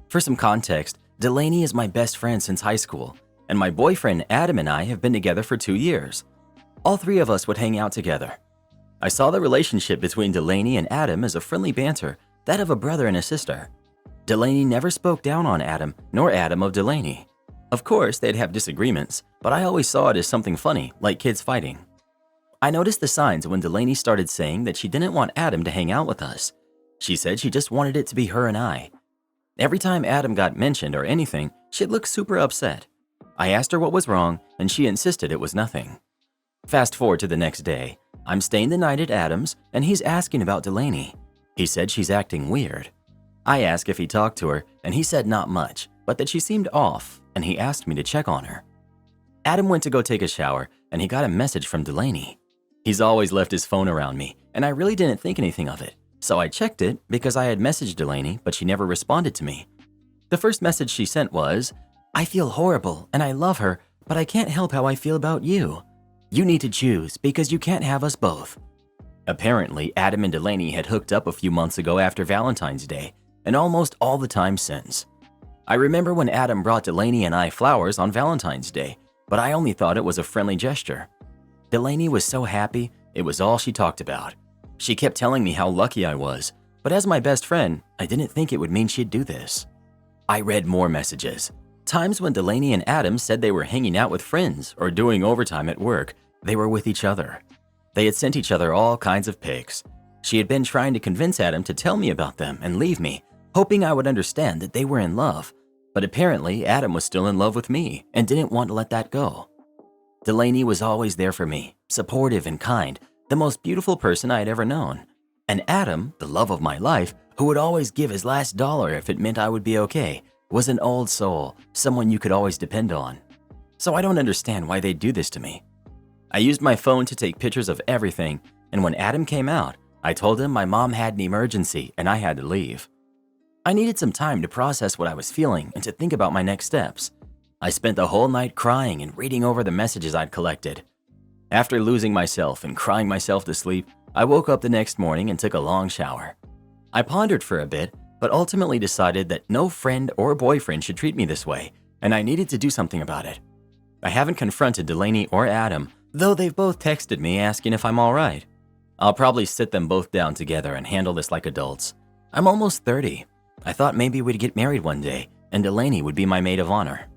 For some context, Delaney is my best friend since high school, and my boyfriend Adam and I have been together for 2 years. All three of us would hang out together. I saw the relationship between Delaney and Adam as a friendly banter, that of a brother and a sister. Delaney never spoke down on Adam, nor Adam of Delaney. Of course, they'd have disagreements, but I always saw it as something funny, like kids fighting. I noticed the signs when Delaney started saying that she didn't want Adam to hang out with us. She said she just wanted it to be her and I. Every time Adam got mentioned or anything, she'd look super upset. I asked her what was wrong, and she insisted it was nothing. Fast forward to the next day. I'm staying the night at Adam's, and he's asking about Delaney. He said she's acting weird. I asked if he talked to her, and he said not much, but that she seemed off, and he asked me to check on her. Adam went to go take a shower, and he got a message from Delaney. He's always left his phone around me, and I really didn't think anything of it, so I checked it because I had messaged Delaney, but she never responded to me. The first message she sent was, "I feel horrible, and I love her, but I can't help how I feel about you. You need to choose because you can't have us both." Apparently, Adam and Delaney had hooked up a few months ago after Valentine's Day, and almost all the time since. I remember when Adam brought Delaney and I flowers on Valentine's Day, but I only thought it was a friendly gesture. Delaney was so happy, it was all she talked about. She kept telling me how lucky I was, but as my best friend, I didn't think it would mean she'd do this. I read more messages. Times when Delaney and Adam said they were hanging out with friends or doing overtime at work, they were with each other. They had sent each other all kinds of pics. She had been trying to convince Adam to tell me about them and leave me, hoping I would understand that they were in love. But apparently, Adam was still in love with me and didn't want to let that go. Delaney was always there for me, supportive and kind, the most beautiful person I had ever known. And Adam, the love of my life, who would always give his last dollar if it meant I would be okay, was an old soul, someone you could always depend on. So I don't understand why they'd do this to me. I used my phone to take pictures of everything, and when Adam came out, I told him my mom had an emergency and I had to leave. I needed some time to process what I was feeling and to think about my next steps. I spent the whole night crying and reading over the messages I'd collected. After losing myself and crying myself to sleep, I woke up the next morning and took a long shower. I pondered for a bit, but ultimately decided that no friend or boyfriend should treat me this way, and I needed to do something about it. I haven't confronted Delaney or Adam, though they've both texted me asking if I'm all right. I'll probably sit them both down together and handle this like adults. I'm almost 30. I thought maybe we'd get married one day, and Delaney would be my maid of honor.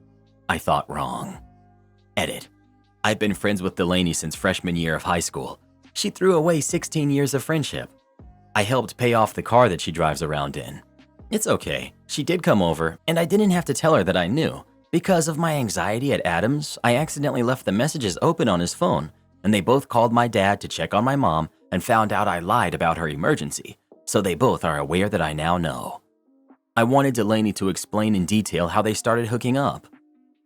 I thought wrong. Edit. I've been friends with Delaney since freshman year of high school. She threw away 16 years of friendship. I helped pay off the car that she drives around in. It's okay. She did come over, and I didn't have to tell her that I knew. Because of my anxiety at Adams, I accidentally left the messages open on his phone, and they both called my dad to check on my mom and found out I lied about her emergency, so they both are aware that I now know. I wanted Delaney to explain in detail how they started hooking up.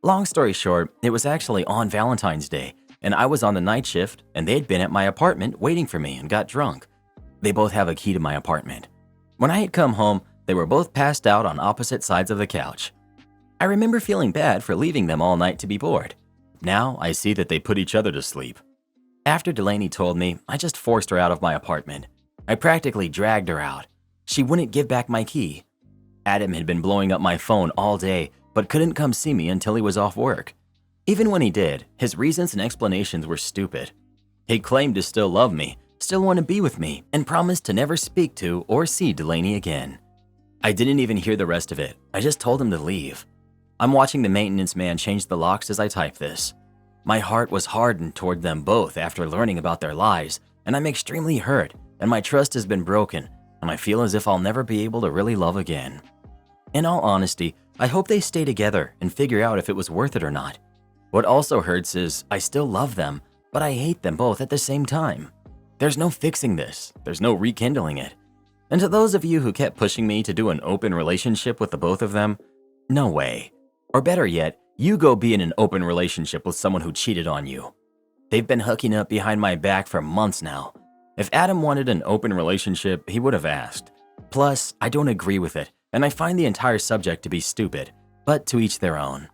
Long story short, it was actually on Valentine's Day, and I was on the night shift, and they'd been at my apartment waiting for me and got drunk. They both have a key to my apartment. When I had come home, they were both passed out on opposite sides of the couch. I remember feeling bad for leaving them all night to be bored. Now I see that they put each other to sleep. After Delaney told me, I just forced her out of my apartment. I practically dragged her out. She wouldn't give back my key. Adam had been blowing up my phone all day, but couldn't come see me until he was off work. Even when he did, his reasons and explanations were stupid. He claimed to still love me, still want to be with me, and promised to never speak to or see Delaney again. I didn't even hear the rest of it. I just told him to leave. I'm watching the maintenance man change the locks as I type this. My heart was hardened toward them both after learning about their lies, and I'm extremely hurt, and my trust has been broken, and I feel as if I'll never be able to really love again. In all honesty, I hope they stay together and figure out if it was worth it or not. What also hurts is I still love them, but I hate them both at the same time. There's no fixing this. There's no rekindling it. And to those of you who kept pushing me to do an open relationship with the both of them, no way. Or better yet, you go be in an open relationship with someone who cheated on you. They've been hooking up behind my back for months now. If Adam wanted an open relationship, he would have asked. Plus, I don't agree with it, and I find the entire subject to be stupid, but to each their own.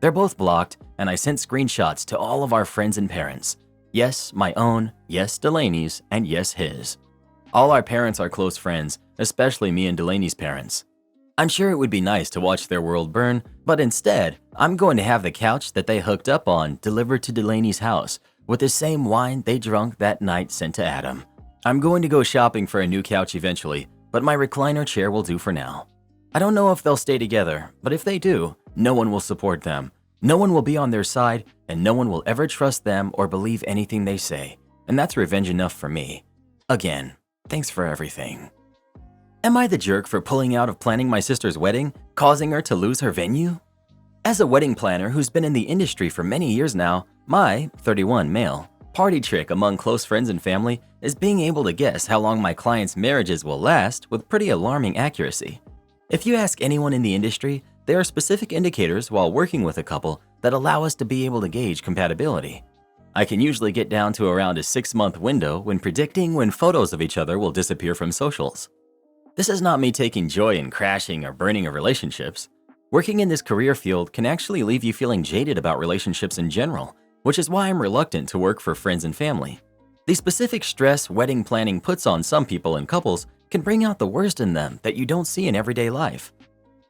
They're both blocked, and I sent screenshots to all of our friends and parents. Yes, my own, yes, Delaney's, and yes, his. All our parents are close friends, especially me and Delaney's parents. I'm sure it would be nice to watch their world burn, but instead, I'm going to have the couch that they hooked up on delivered to Delaney's house with the same wine they drank that night sent to Adam. I'm going to go shopping for a new couch eventually, but my recliner chair will do for now. I don't know if they'll stay together, but if they do, no one will support them. No one will be on their side, and no one will ever trust them or believe anything they say. And that's revenge enough for me. Again, thanks for everything. Am I the jerk for pulling out of planning my sister's wedding, causing her to lose her venue? As a wedding planner who's been in the industry for many years now, my 31 male party trick among close friends and family is being able to guess how long my clients' marriages will last with pretty alarming accuracy. If you ask anyone in the industry, there are specific indicators while working with a couple that allow us to be able to gauge compatibility. I can usually get down to around a 6-month window when predicting when photos of each other will disappear from socials. This is not me taking joy in crashing or burning of relationships. Working in this career field can actually leave you feeling jaded about relationships in general, which is why I'm reluctant to work for friends and family. The specific stress wedding planning puts on some people and couples can bring out the worst in them that you don't see in everyday life.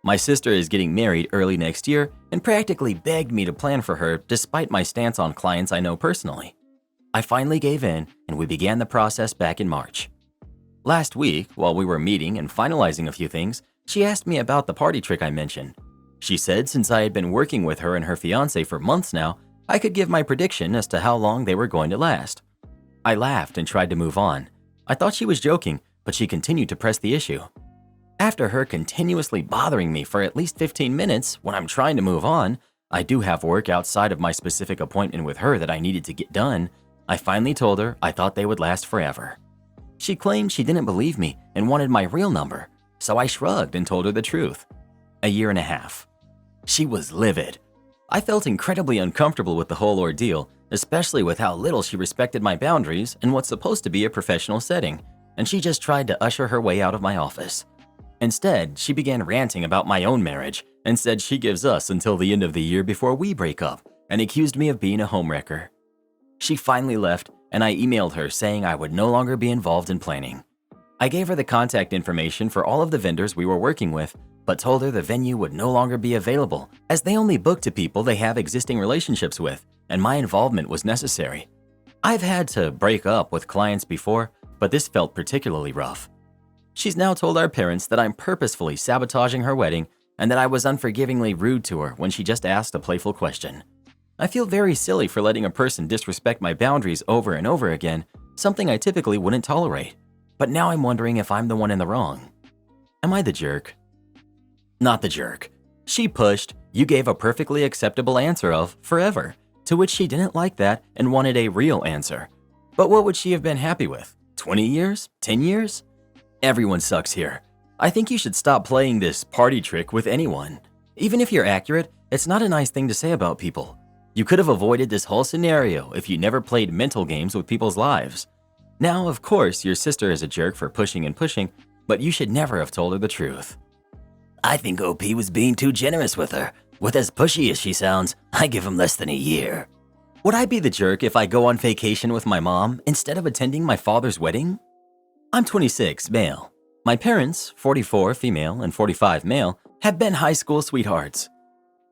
My sister is getting married early next year and practically begged me to plan for her despite my stance on clients I know personally. I finally gave in and we began the process back in March. Last week, while we were meeting and finalizing a few things, she asked me about the party trick I mentioned. She said since I had been working with her and her fiancé for months now, I could give my prediction as to how long they were going to last. I laughed and tried to move on. I thought she was joking, but she continued to press the issue. After her continuously bothering me for at least 15 minutes when I'm trying to move on, I do have work outside of my specific appointment with her that I needed to get done, I finally told her I thought they would last forever. She claimed she didn't believe me and wanted my real number, so I shrugged and told her the truth. 1.5 years. She was livid. I felt incredibly uncomfortable with the whole ordeal, especially with how little she respected my boundaries in what's supposed to be a professional setting, and she just tried to usher her way out of my office. Instead, she began ranting about my own marriage and said she gives us until the end of the year before we break up and accused me of being a homewrecker. She finally left, and I emailed her saying I would no longer be involved in planning. I gave her the contact information for all of the vendors we were working with, but told her the venue would no longer be available as they only book to people they have existing relationships with, and my involvement was necessary. I've had to break up with clients before, but this felt particularly rough. She's now told our parents that I'm purposefully sabotaging her wedding and that I was unforgivingly rude to her when she just asked a playful question. I feel very silly for letting a person disrespect my boundaries over and over again, something I typically wouldn't tolerate. But now I'm wondering if I'm the one in the wrong. Am I the jerk? Not the jerk. She pushed, you gave a perfectly acceptable answer of forever, to which she didn't like that and wanted a real answer. But what would she have been happy with? 20 years? 10 years? Everyone sucks here. I think you should stop playing this party trick with anyone. Even if you're accurate, it's not a nice thing to say about people. You could have avoided this whole scenario if you never played mental games with people's lives. Now, of course, your sister is a jerk for pushing and pushing, but you should never have told her the truth. I think OP was being too generous with her. With as pushy as she sounds, I give him less than a year. Would I be the jerk if I go on vacation with my mom instead of attending my father's wedding? I'm 26, male. My parents, 44 female and 45 male, have been high school sweethearts.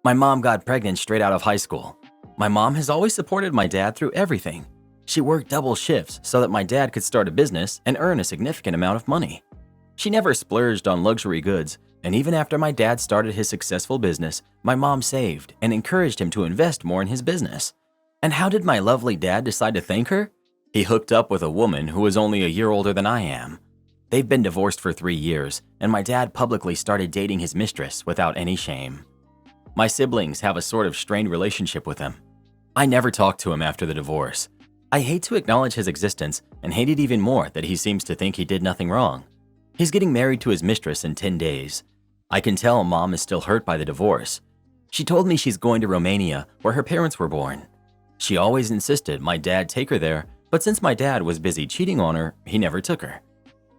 My mom got pregnant straight out of high school. My mom has always supported my dad through everything. She worked double shifts so that my dad could start a business and earn a significant amount of money. She never splurged on luxury goods, and even after my dad started his successful business, my mom saved and encouraged him to invest more in his business. And how did my lovely dad decide to thank her? He hooked up with a woman who was only a year older than I am. They've been divorced for 3 years, and my dad publicly started dating his mistress without any shame. My siblings have a sort of strained relationship with him. I never talked to him after the divorce. I hate to acknowledge his existence and hate it even more that he seems to think he did nothing wrong. He's getting married to his mistress in 10 days. I can tell Mom is still hurt by the divorce. She told me she's going to Romania, where her parents were born. She always insisted my dad take her there, but since my dad was busy cheating on her, he never took her.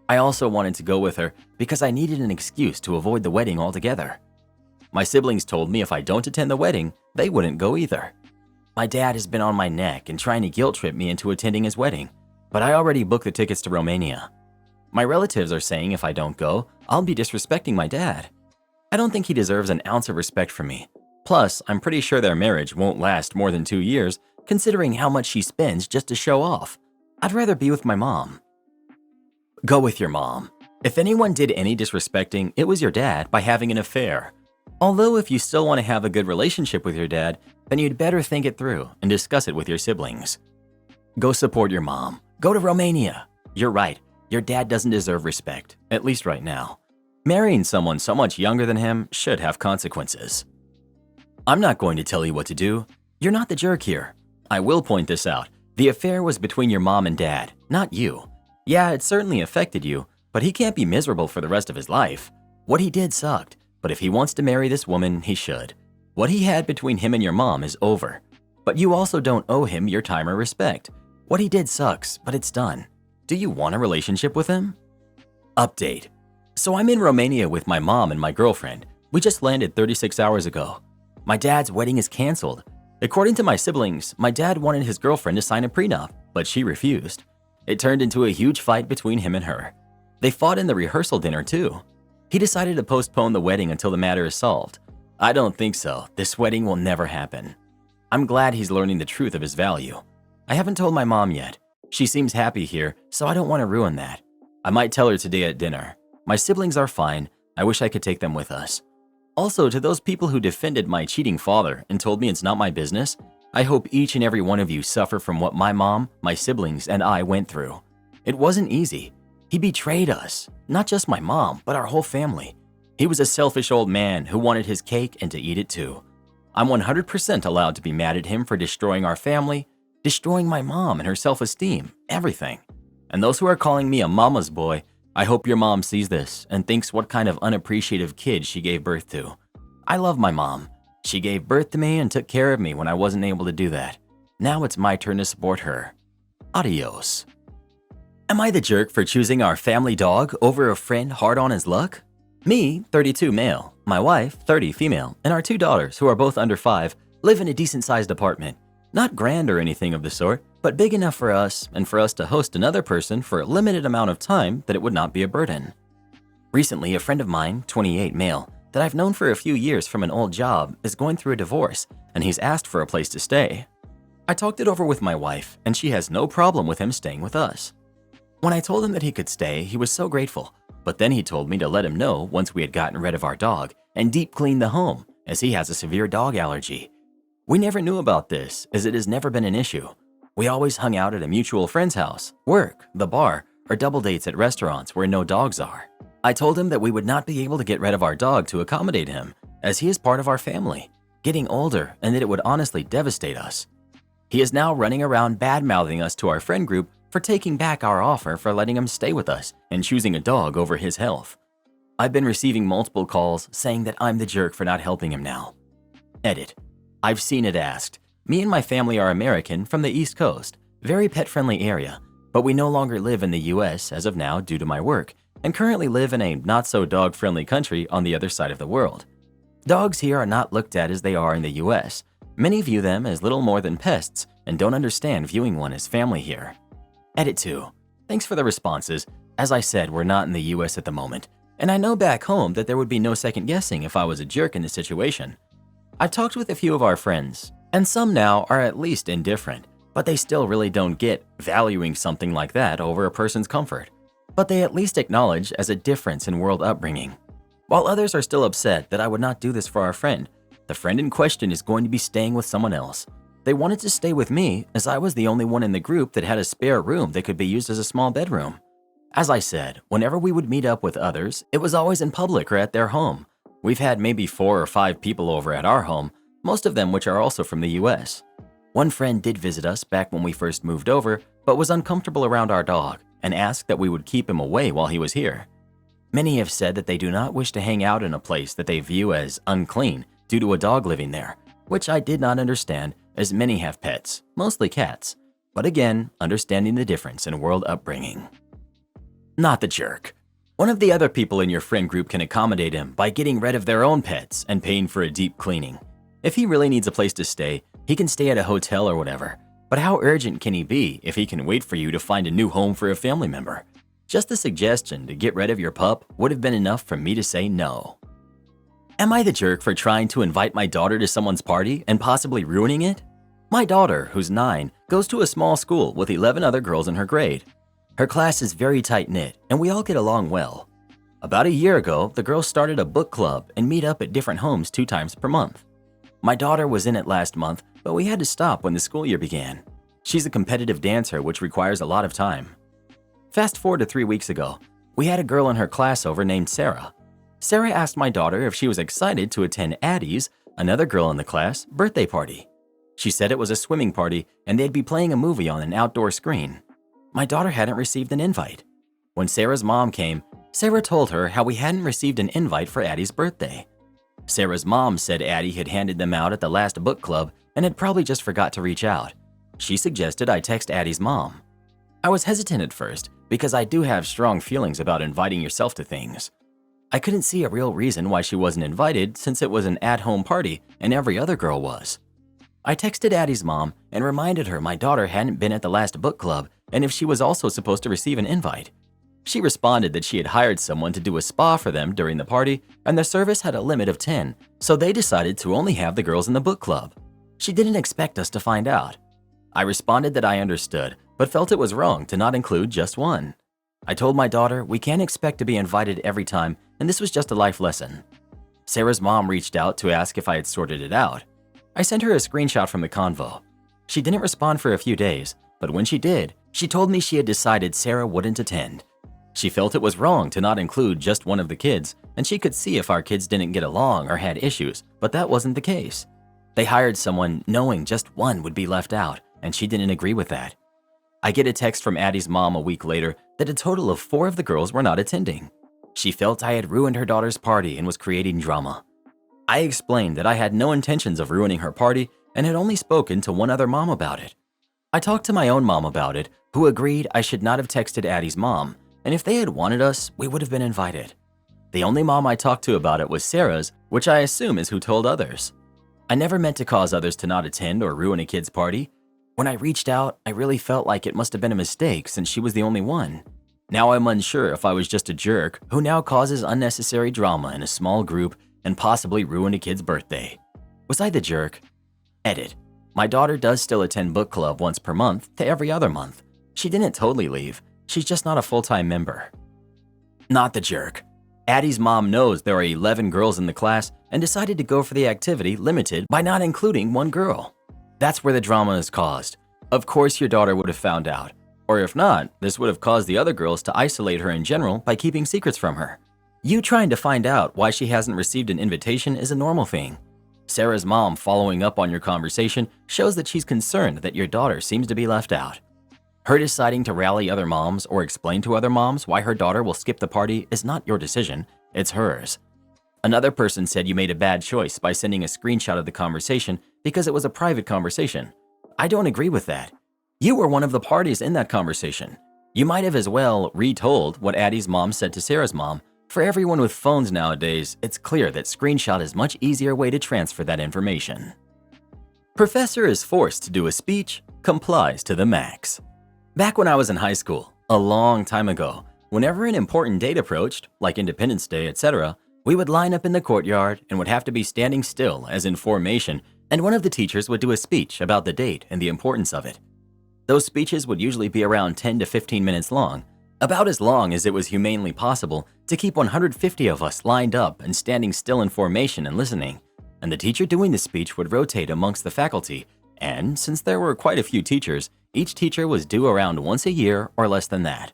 I also wanted to go with her because I needed an excuse to avoid the wedding altogether. My siblings told me if I don't attend the wedding, they wouldn't go either. My dad has been on my neck and trying to guilt trip me into attending his wedding, but I already booked the tickets to Romania. My relatives are saying if I don't go, I'll be disrespecting my dad. I don't think he deserves an ounce of respect from me. Plus, I'm pretty sure their marriage won't last more than 2 years, considering how much she spends just to show off. I'd rather be with my mom. Go with your mom. If anyone did any disrespecting, it was your dad by having an affair. Although if you still want to have a good relationship with your dad, then you'd better think it through and discuss it with your siblings. Go support your mom. Go to Romania. You're right, your dad doesn't deserve respect, at least right now. Marrying someone so much younger than him should have consequences. I'm not going to tell you what to do. You're not the jerk here. I will point this out. The affair was between your mom and dad, not you. Yeah, it certainly affected you, but he can't be miserable for the rest of his life. What he did sucked, but if he wants to marry this woman, he should. What he had between him and your mom is over. But you also don't owe him your time or respect. What he did sucks, but it's done. Do you want a relationship with him? Update. So I'm in Romania with my mom and my girlfriend. We just landed 36 hours ago. My dad's wedding is canceled. According to my siblings, my dad wanted his girlfriend to sign a prenup, but she refused. It turned into a huge fight between him and her. They fought in the rehearsal dinner too. He decided to postpone the wedding until the matter is solved. I don't think so. This wedding will never happen. I'm glad he's learning the truth of his value. I haven't told my mom yet. She seems happy here, so I don't want to ruin that. I might tell her today at dinner. My siblings are fine. I wish I could take them with us. Also, to those people who defended my cheating father and told me it's not my business, I hope each and every one of you suffer from what my mom, my siblings, and I went through. It wasn't easy. He betrayed us, not just my mom, but our whole family. He was a selfish old man who wanted his cake and to eat it too. I'm 100% allowed to be mad at him for destroying our family, destroying my mom and her self-esteem, everything. And those who are calling me a mama's boy, I hope your mom sees this and thinks what kind of unappreciative kid she gave birth to. I love my mom. She gave birth to me and took care of me when I wasn't able to do that. Now it's my turn to support her. Adios. Am I the jerk for choosing our family dog over a friend hard on his luck? Me, 32 male, my wife, 30 female, and our 2 daughters, who are both under 5, live in a decent-sized apartment. Not grand or anything of the sort, but big enough for us and for us to host another person for a limited amount of time that it would not be a burden. Recently, a friend of mine, 28 male, that I've known for a few years from an old job is going through a divorce, and he's asked for a place to stay. I talked it over with my wife, and she has no problem with him staying with us. When I told him that he could stay, he was so grateful, but then he told me to let him know once we had gotten rid of our dog and deep cleaned the home, as he has a severe dog allergy. We never knew about this, as it has never been an issue. We always hung out at a mutual friend's house, work, the bar, or double dates at restaurants where no dogs are. I told him that we would not be able to get rid of our dog to accommodate him, as he is part of our family, getting older, and that it would honestly devastate us. He is now running around bad-mouthing us to our friend group for taking back our offer for letting him stay with us and choosing a dog over his health. I've been receiving multiple calls saying that I'm the jerk for not helping him now. Edit. I've seen it asked. Me and my family are American from the East Coast, very pet-friendly area, but we no longer live in the US as of now due to my work, and currently live in a not-so-dog-friendly country on the other side of the world. Dogs here are not looked at as they are in the US. Many view them as little more than pests and don't understand viewing one as family here. Edit 2. Thanks for the responses. As I said, we're not in the US at the moment, and I know back home that there would be no second guessing if I was a jerk in this situation. I've talked with a few of our friends, and some now are at least indifferent, but they still really don't get valuing something like that over a person's comfort. But they at least acknowledge as a difference in world upbringing. While others are still upset that I would not do this for our friend, the friend in question is going to be staying with someone else. They wanted to stay with me as I was the only one in the group that had a spare room that could be used as a small bedroom. As I said, whenever we would meet up with others, it was always in public or at their home. We've had maybe 4 or 5 people over at our home, most of them which are also from the US. One friend did visit us back when we first moved over, but was uncomfortable around our dog and asked that we would keep him away while he was here. Many have said that they do not wish to hang out in a place that they view as unclean due to a dog living there, which I did not understand, as many have pets, mostly cats. But again, understanding the difference in world upbringing. Not the jerk. One of the other people in your friend group can accommodate him by getting rid of their own pets and paying for a deep cleaning. If he really needs a place to stay, he can stay at a hotel or whatever. But how urgent can he be if he can wait for you to find a new home for a family member? Just the suggestion to get rid of your pup would have been enough for me to say no. Am I the jerk for trying to invite my daughter to someone's party and possibly ruining it? My daughter, who's 9, goes to a small school with 11 other girls in her grade. Her class is very tight-knit, and we all get along well. About a year ago, the girls started a book club and meet up at different homes 2 times per month. My daughter was in it last month, but we had to stop when the school year began. She's a competitive dancer, which requires a lot of time. Fast forward to 3 weeks ago, we had a girl in her class over named Sarah. Sarah asked my daughter if she was excited to attend Addie's, another girl in the class, birthday party. She said it was a swimming party and they'd be playing a movie on an outdoor screen. My daughter hadn't received an invite. When Sarah's mom came, Sarah told her how we hadn't received an invite for Addie's birthday. Sarah's mom said Addie had handed them out at the last book club and had probably just forgot to reach out. She suggested I text Addie's mom. I was hesitant at first because I do have strong feelings about inviting yourself to things. I couldn't see a real reason why she wasn't invited since it was an at-home party and every other girl was. I texted Addie's mom and reminded her my daughter hadn't been at the last book club and if she was also supposed to receive an invite. She responded that she had hired someone to do a spa for them during the party and the service had a limit of 10, so they decided to only have the girls in the book club. She didn't expect us to find out. I responded that I understood, but felt it was wrong to not include just one. I told my daughter we can't expect to be invited every time and this was just a life lesson. Sarah's mom reached out to ask if I had sorted it out. I sent her a screenshot from the convo. She didn't respond for a few days, but when she did, she told me she had decided Sarah wouldn't attend. She felt it was wrong to not include just one of the kids, and she could see if our kids didn't get along or had issues, but that wasn't the case. They hired someone knowing just one would be left out, and she didn't agree with that. I get a text from Addie's mom a week later that a total of 4 of the girls were not attending. She felt I had ruined her daughter's party and was creating drama. I explained that I had no intentions of ruining her party and had only spoken to one other mom about it. I talked to my own mom about it, who agreed I should not have texted Addie's mom, and if they had wanted us, we would have been invited. The only mom I talked to about it was Sarah's, which I assume is who told others. I never meant to cause others to not attend or ruin a kid's party. When I reached out, I really felt like it must have been a mistake since she was the only one. Now I'm unsure if I was just a jerk who now causes unnecessary drama in a small group and possibly ruined a kid's birthday. Was I the jerk? Edit. My daughter does still attend book club once per month to every other month. She didn't totally leave. She's just not a full-time member. Not the jerk. Addie's mom knows there are 11 girls in the class and decided to go for the activity limited by not including one girl. That's where the drama is caused. Of course your daughter would have found out. Or if not, this would have caused the other girls to isolate her in general by keeping secrets from her. You trying to find out why she hasn't received an invitation is a normal thing. Sarah's mom following up on your conversation shows that she's concerned that your daughter seems to be left out. Her deciding to rally other moms or explain to other moms why her daughter will skip the party is not your decision, it's hers. Another person said you made a bad choice by sending a screenshot of the conversation because it was a private conversation. I don't agree with that. You were one of the parties in that conversation. You might have as well retold what Addie's mom said to Sarah's mom. For everyone with phones nowadays, it's clear that screenshot is a much easier way to transfer that information. Professor is forced to do a speech, complies to the max. Back when I was in high school, a long time ago, whenever an important date approached, like Independence Day, etc., we would line up in the courtyard and would have to be standing still as in formation, and one of the teachers would do a speech about the date and the importance of it. Those speeches would usually be around 10 to 15 minutes long, about as long as it was humanely possible to keep 150 of us lined up and standing still in formation and listening, and the teacher doing the speech would rotate amongst the faculty, and since there were quite a few teachers, each teacher was due around once a year or less than that.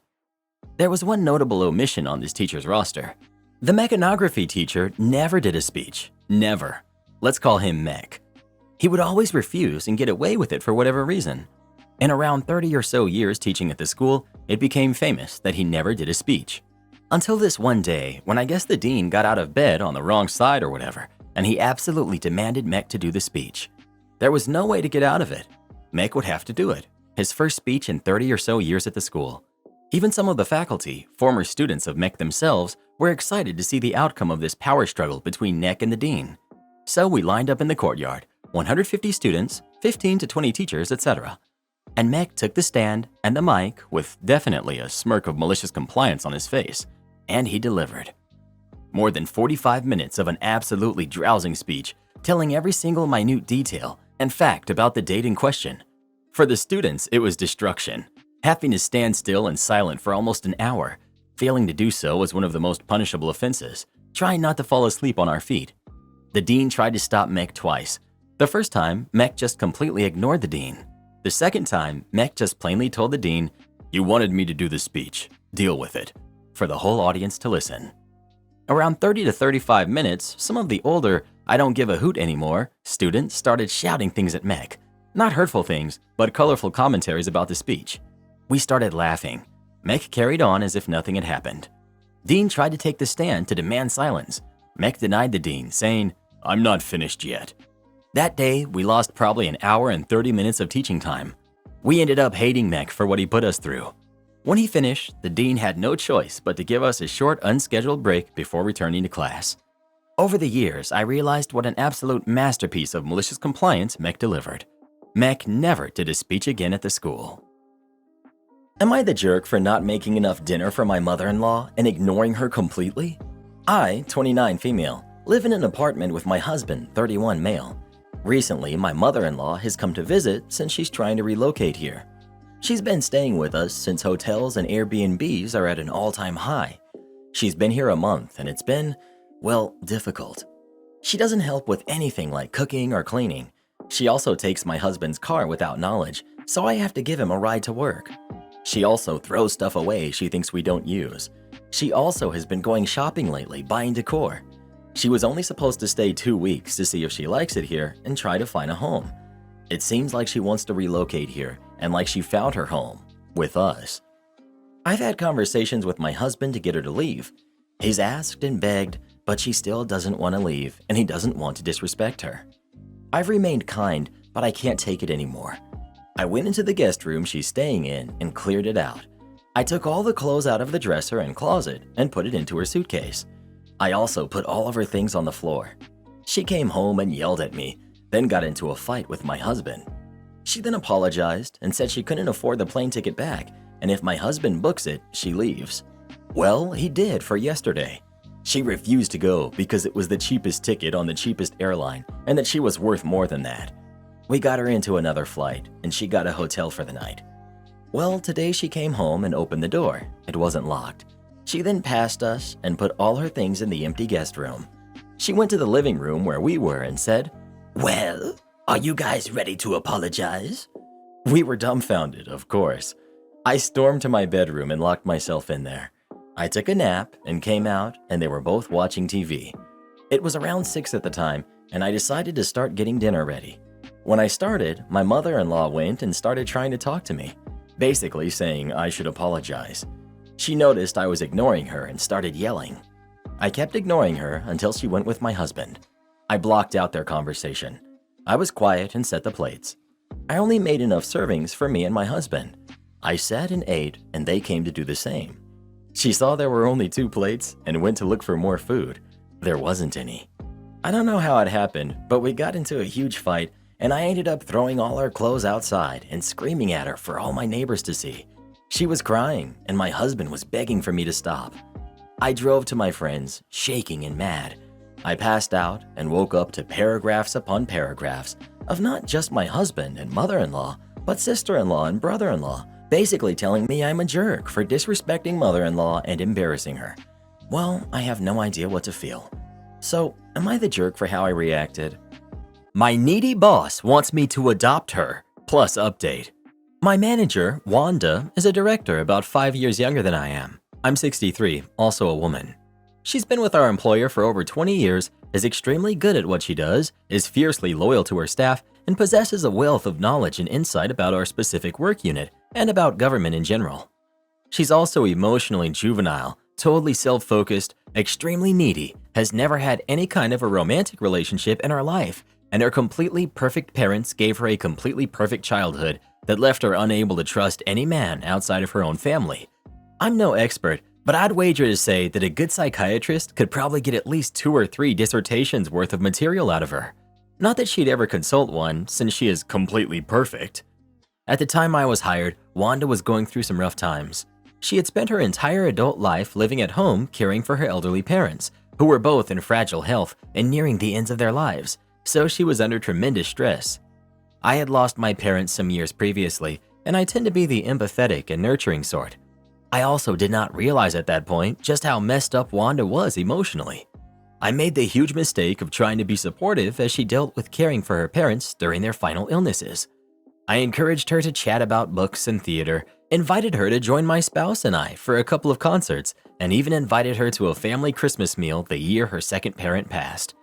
There was one notable omission on this teacher's roster. The mechanography teacher never did a speech. Never. Let's call him Mech. He would always refuse and get away with it for whatever reason. In around 30 or so years teaching at the school, it became famous that he never did a speech. Until this one day, when I guess the dean got out of bed on the wrong side or whatever, and he absolutely demanded Mech to do the speech. There was no way to get out of it. Mech would have to do it. His first speech in 30 or so years at the school. Even some of the faculty, former students of Mech themselves, were excited to see the outcome of this power struggle between Mech and the dean. So we lined up in the courtyard, 150 students, 15 to 20 teachers, etc. And Mech took the stand and the mic with definitely a smirk of malicious compliance on his face, and he delivered. More than 45 minutes of an absolutely drowsing speech, telling every single minute detail and fact about the date in question. For the students, it was destruction. Having to stand still and silent for almost an hour. Failing to do so was one of the most punishable offenses, trying not to fall asleep on our feet. The dean tried to stop Mech twice. The first time, Mech just completely ignored the dean. The second time, Mech just plainly told the dean, "You wanted me to do the speech. Deal with it," for the whole audience to listen. Around 30 to 35 minutes, some of the older, I don't give a hoot anymore, students started shouting things at Mech. Not hurtful things, but colorful commentaries about the speech. We started laughing. Mech carried on as if nothing had happened. Dean tried to take the stand to demand silence. Mech denied the dean, saying, "I'm not finished yet." That day, we lost probably an hour and 30 minutes of teaching time. We ended up hating Mech for what he put us through. When he finished, the dean had no choice but to give us a short, unscheduled break before returning to class. Over the years, I realized what an absolute masterpiece of malicious compliance Mech delivered. Mech never did a speech again at the school. Am I the jerk for not making enough dinner for my mother-in-law and ignoring her completely? I, 29 female, live in an apartment with my husband, 31 male. Recently, my mother-in-law has come to visit since she's trying to relocate here. She's been staying with us since hotels and Airbnbs are at an all-time high. She's been here a month and it's been, well, difficult. She doesn't help with anything like cooking or cleaning. She also takes my husband's car without knowledge, so I have to give him a ride to work. She also throws stuff away she thinks we don't use. She also has been going shopping lately, buying decor. She was only supposed to stay 2 weeks to see if she likes it here and try to find a home. It seems like she wants to relocate here and like she found her home with us. I've had conversations with my husband to get her to leave. He's asked and begged, but she still doesn't want to leave and he doesn't want to disrespect her. I've remained kind, but I can't take it anymore. I went into the guest room she's staying in and cleared it out. I took all the clothes out of the dresser and closet and put it into her suitcase. I also put all of her things on the floor. She came home and yelled at me, then got into a fight with my husband. She then apologized and said she couldn't afford the plane ticket back, and if my husband books it, she leaves. Well, he did for yesterday. She refused to go because it was the cheapest ticket on the cheapest airline and that she was worth more than that. We got her into another flight and she got a hotel for the night. Well, today she came home and opened the door. It wasn't locked. She then passed us and put all her things in the empty guest room. She went to the living room where we were and said, "Well, are you guys ready to apologize?" We were dumbfounded, of course. I stormed to my bedroom and locked myself in there. I took a nap and came out and they were both watching TV. It was around 6 at the time and I decided to start getting dinner ready. When I started, my mother-in-law went and started trying to talk to me, basically saying I should apologize. She noticed I was ignoring her and started yelling. I kept ignoring her until she went with my husband. I blocked out their conversation. I was quiet and set the plates. I only made enough servings for me and my husband. I sat and ate and they came to do the same. She saw there were only 2 plates and went to look for more food. There wasn't any. I don't know how it happened, but we got into a huge fight and I ended up throwing all her clothes outside and screaming at her for all my neighbors to see. She was crying and my husband was begging for me to stop. I drove to my friends, shaking and mad. I passed out and woke up to paragraphs upon paragraphs of not just my husband and mother-in-law, but sister-in-law and brother-in-law, basically telling me I'm a jerk for disrespecting mother-in-law and embarrassing her. Well, I have no idea what to feel. So, am I the jerk for how I reacted? My needy boss wants me to adopt her, plus update. My manager, Wanda, is a director about 5 years younger than I am. I'm 63, also a woman. She's been with our employer for over 20 years, is extremely good at what she does, is fiercely loyal to her staff, and possesses a wealth of knowledge and insight about our specific work unit and about government in general. She's also emotionally juvenile, totally self-focused, extremely needy, has never had any kind of a romantic relationship in her life, and her completely perfect parents gave her a completely perfect childhood that left her unable to trust any man outside of her own family. I'm no expert, but I'd wager to say that a good psychiatrist could probably get at least 2 or 3 dissertations worth of material out of her. Not that she'd ever consult one, since she is completely perfect. At the time I was hired, Wanda was going through some rough times. She had spent her entire adult life living at home caring for her elderly parents, who were both in fragile health and nearing the ends of their lives, so she was under tremendous stress. I had lost my parents some years previously, and I tend to be the empathetic and nurturing sort. I also did not realize at that point just how messed up Wanda was emotionally. I made the huge mistake of trying to be supportive as she dealt with caring for her parents during their final illnesses. I encouraged her to chat about books and theater, invited her to join my spouse and I for a couple of concerts, and even invited her to a family Christmas meal the year her second parent passed.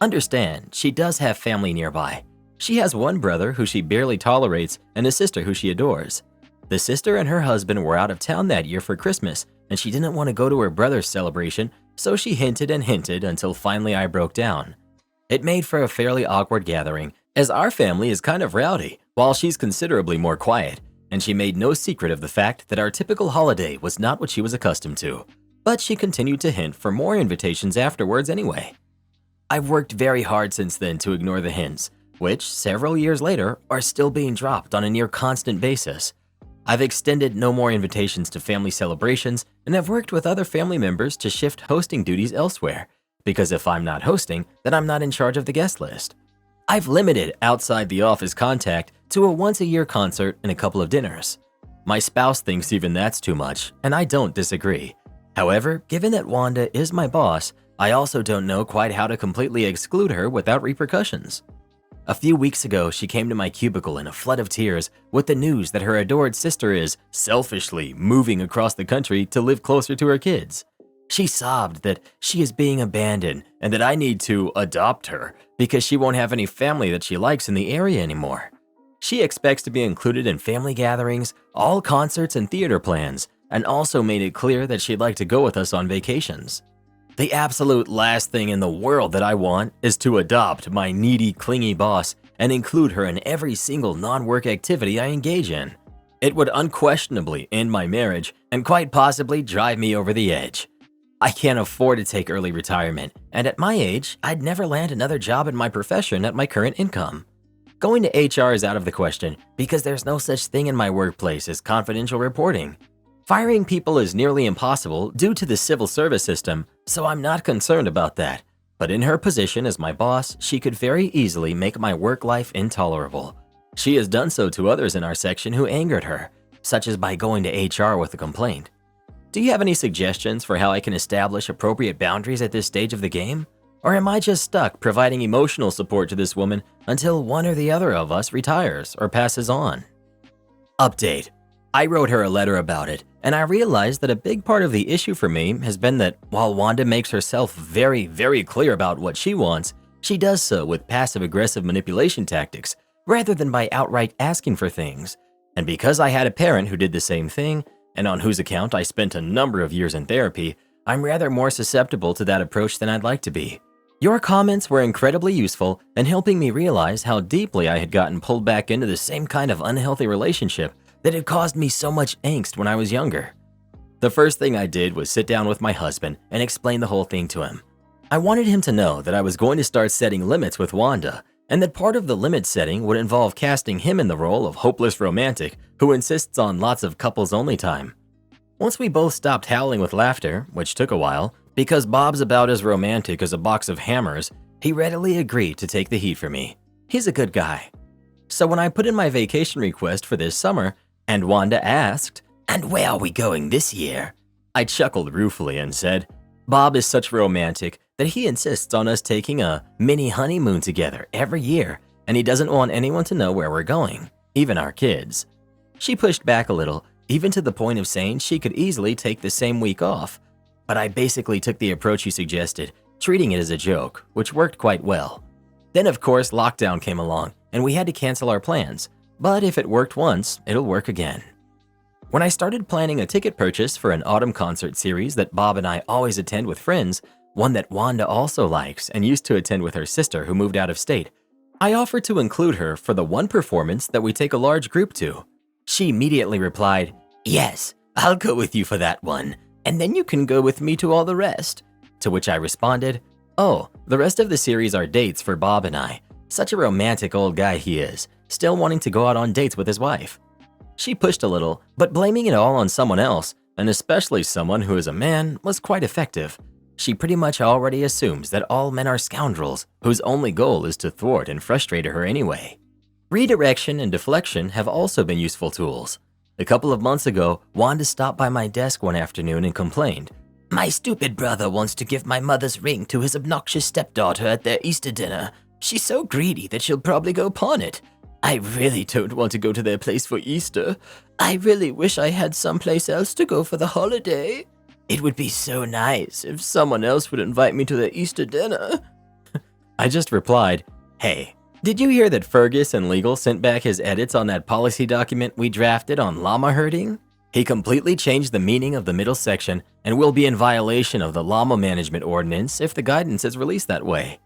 Understand, she does have family nearby. She has one brother who she barely tolerates and a sister who she adores. The sister and her husband were out of town that year for Christmas, and she didn't want to go to her brother's celebration, so she hinted and hinted until finally I broke down. It made for a fairly awkward gathering, as our family is kind of rowdy, while she's considerably more quiet, and she made no secret of the fact that our typical holiday was not what she was accustomed to. But she continued to hint for more invitations afterwards anyway. I've worked very hard since then to ignore the hints, which, several years later, are still being dropped on a near constant basis. I've extended no more invitations to family celebrations and have worked with other family members to shift hosting duties elsewhere, because if I'm not hosting, then I'm not in charge of the guest list. I've limited outside the office contact to a once-a-year concert and a couple of dinners. My spouse thinks even that's too much, and I don't disagree. However, given that Wanda is my boss, I also don't know quite how to completely exclude her without repercussions. A few weeks ago, she came to my cubicle in a flood of tears with the news that her adored sister is selfishly moving across the country to live closer to her kids. She sobbed that she is being abandoned and that I need to adopt her because she won't have any family that she likes in the area anymore. She expects to be included in family gatherings, all concerts and theater plans, and also made it clear that she'd like to go with us on vacations. The absolute last thing in the world that I want is to adopt my needy, clingy boss and include her in every single non-work activity I engage in. It would unquestionably end my marriage and quite possibly drive me over the edge. I can't afford to take early retirement, and at my age, I'd never land another job in my profession at my current income. Going to HR is out of the question because there's no such thing in my workplace as confidential reporting. Firing people is nearly impossible due to the civil service system, so I'm not concerned about that. But in her position as my boss, she could very easily make my work life intolerable. She has done so to others in our section who angered her, such as by going to HR with a complaint. Do you have any suggestions for how I can establish appropriate boundaries at this stage of the game? Or am I just stuck providing emotional support to this woman until one or the other of us retires or passes on? Update. I wrote her a letter about it, and I realized that a big part of the issue for me has been that while Wanda makes herself very, very clear about what she wants, she does so with passive-aggressive manipulation tactics rather than by outright asking for things. And because I had a parent who did the same thing, and on whose account I spent a number of years in therapy, I'm rather more susceptible to that approach than I'd like to be. Your comments were incredibly useful in helping me realize how deeply I had gotten pulled back into the same kind of unhealthy relationship that had caused me so much angst when I was younger. The first thing I did was sit down with my husband and explain the whole thing to him. I wanted him to know that I was going to start setting limits with Wanda, and that part of the limit setting would involve casting him in the role of hopeless romantic who insists on lots of couples-only time. Once we both stopped howling with laughter, which took a while, because Bob's about as romantic as a box of hammers, he readily agreed to take the heat for me. He's a good guy. So when I put in my vacation request for this summer, and Wanda asked, "And where are we going this year?" I chuckled ruefully and said, "Bob is such romantic that he insists on us taking a mini honeymoon together every year, and he doesn't want anyone to know where we're going, even our kids." She pushed back a little, even to the point of saying she could easily take the same week off, but I basically took the approach he suggested, treating it as a joke, which worked quite well. Then of course lockdown came along, and we had to cancel our plans, but if it worked once, it'll work again. When I started planning a ticket purchase for an autumn concert series that Bob and I always attend with friends, one that Wanda also likes and used to attend with her sister who moved out of state, I offered to include her for the one performance that we take a large group to. She immediately replied, "Yes, I'll go with you for that one, and then you can go with me to all the rest." To which I responded, "Oh, the rest of the series are dates for Bob and I. Such a romantic old guy he is, still wanting to go out on dates with his wife." She pushed a little, but blaming it all on someone else, and especially someone who is a man, was quite effective. She pretty much already assumes that all men are scoundrels, whose only goal is to thwart and frustrate her anyway. Redirection and deflection have also been useful tools. A couple of months ago, Wanda stopped by my desk one afternoon and complained, "My stupid brother wants to give my mother's ring to his obnoxious stepdaughter at their Easter dinner. She's so greedy that she'll probably go pawn it. I really don't want to go to their place for Easter. I really wish I had someplace else to go for the holiday. It would be so nice if someone else would invite me to their Easter dinner." I just replied, "Hey, did you hear that Fergus and Legal sent back his edits on that policy document we drafted on llama herding? He completely changed the meaning of the middle section and will be in violation of the llama management ordinance if the guidance is released that way."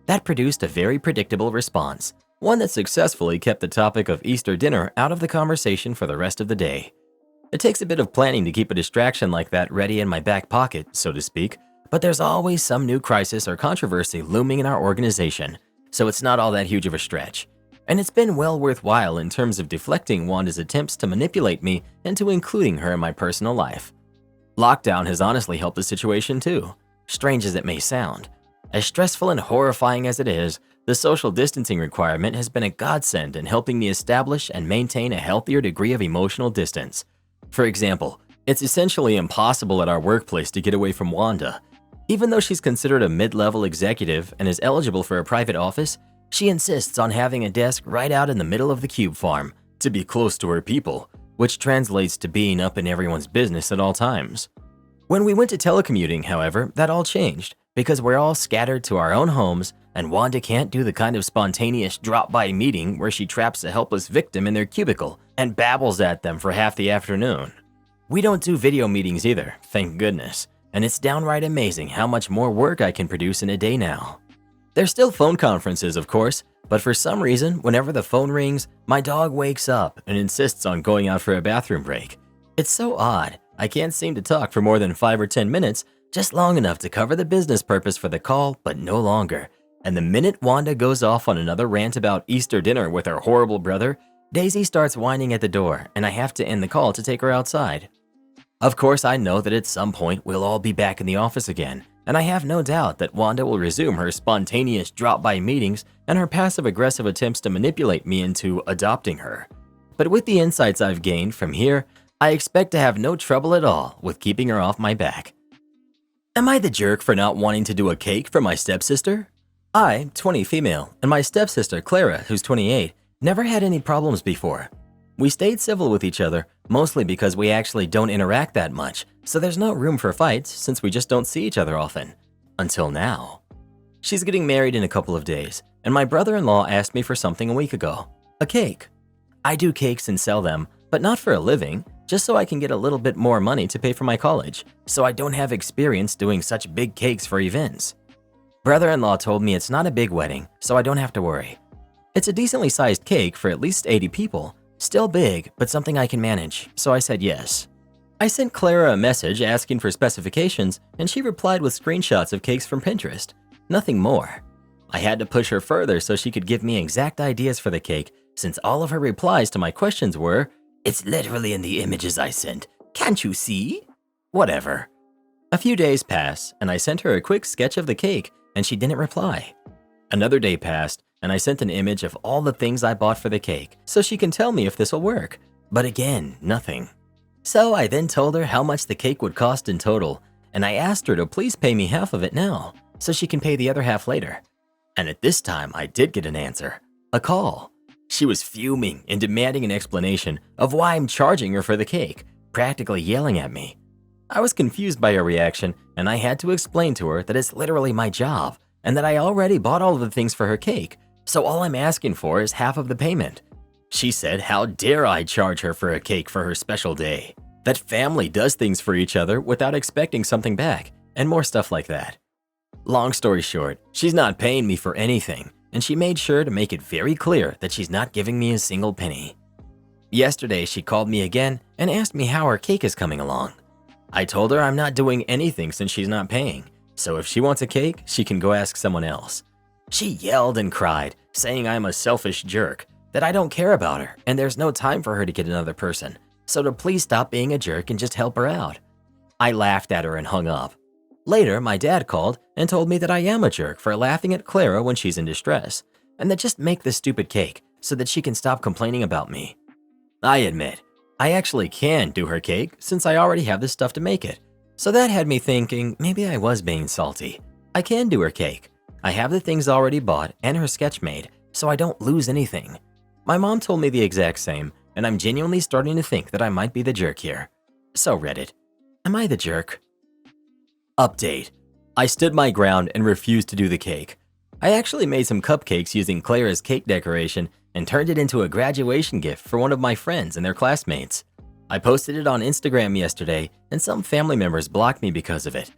That produced a very predictable response, one that successfully kept the topic of Easter dinner out of the conversation for the rest of the day. It takes a bit of planning to keep a distraction like that ready in my back pocket, so to speak, but there's always some new crisis or controversy looming in our organization, so it's not all that huge of a stretch. And it's been well worthwhile in terms of deflecting Wanda's attempts to manipulate me into including her in my personal life. Lockdown has honestly helped the situation too, strange as it may sound. As stressful and horrifying as it is, the social distancing requirement has been a godsend in helping me establish and maintain a healthier degree of emotional distance. For example, it's essentially impossible at our workplace to get away from Wanda. Even though she's considered a mid-level executive and is eligible for a private office, She insists on having a desk right out in the middle of the cube farm to be close to her people, which translates to being up in everyone's business at all times. When we went to telecommuting, however, that all changed because we're all scattered to our own homes and Wanda can't do the kind of spontaneous drop-by meeting where she traps a helpless victim in their cubicle and babbles at them for half the afternoon. We don't do video meetings either, thank goodness, and it's downright amazing how much more work I can produce in a day now. There's still phone conferences, of course, but for some reason, whenever the phone rings, my dog wakes up and insists on going out for a bathroom break. It's so odd. I can't seem to talk for more than 5 or 10 minutes, just long enough to cover the business purpose for the call, but no longer. And the minute Wanda goes off on another rant about Easter dinner with her horrible brother, Daisy starts whining at the door, and I have to end the call to take her outside. Of course, I know that at some point we'll all be back in the office again, and I have no doubt that Wanda will resume her spontaneous drop-by meetings and her passive-aggressive attempts to manipulate me into adopting her. But with the insights I've gained from here, I expect to have no trouble at all with keeping her off my back. Am I the jerk for not wanting to do a cake for my stepsister? I, 20 female, and my stepsister Clara, who's 28, never had any problems before. We stayed civil with each other, mostly because we actually don't interact that much, so there's no room for fights since we just don't see each other often. Until now. She's getting married in a couple of days, and my brother-in-law asked me for something a week ago. A cake. I do cakes and sell them, but not for a living, just so I can get a little bit more money to pay for my college, so I don't have experience doing such big cakes for events. Brother-in-law told me it's not a big wedding, so I don't have to worry. It's a decently sized cake for at least 80 people, still big, but something I can manage, so I said yes. I sent Clara a message asking for specifications, and she replied with screenshots of cakes from Pinterest. Nothing more. I had to push her further so she could give me exact ideas for the cake, since all of her replies to my questions were, "It's literally in the images I sent. Can't you see?" Whatever. A few days pass, and I sent her a quick sketch of the cake, and she didn't reply. Another day passed, and I sent an image of all the things I bought for the cake, so she can tell me if this'll work. But again, nothing. So I then told her how much the cake would cost in total, and I asked her to please pay me half of it now, so she can pay the other half later. And at this time, I did get an answer. A call. She was fuming and demanding an explanation of why I'm charging her for the cake, practically yelling at me. I was confused by her reaction, and I had to explain to her that it's literally my job, and that I already bought all of the things for her cake, so all I'm asking for is half of the payment. She said how dare I charge her for a cake for her special day, that family does things for each other without expecting something back, and more stuff like that. Long story short, she's not paying me for anything, and she made sure to make it very clear that she's not giving me a single penny. Yesterday, she called me again and asked me how her cake is coming along. I told her I'm not doing anything since she's not paying, so if she wants a cake, she can go ask someone else. She yelled and cried, saying I'm a selfish jerk, that I don't care about her and there's no time for her to get another person, so to please stop being a jerk and just help her out. I laughed at her and hung up. Later, my dad called and told me that I am a jerk for laughing at Clara when she's in distress, and that just make this stupid cake so that she can stop complaining about me. I admit, I actually can do her cake since I already have the stuff to make it, so that had me thinking maybe I was being salty. I can do her cake. I have the things already bought and her sketch made, so I don't lose anything. My mom told me the exact same, and I'm genuinely starting to think that I might be the jerk here. So Reddit, am I the jerk? Update. I stood my ground and refused to do the cake. I actually made some cupcakes using Clara's cake decoration and turned it into a graduation gift for one of my friends and their classmates. I posted it on Instagram yesterday, and some family members blocked me because of it.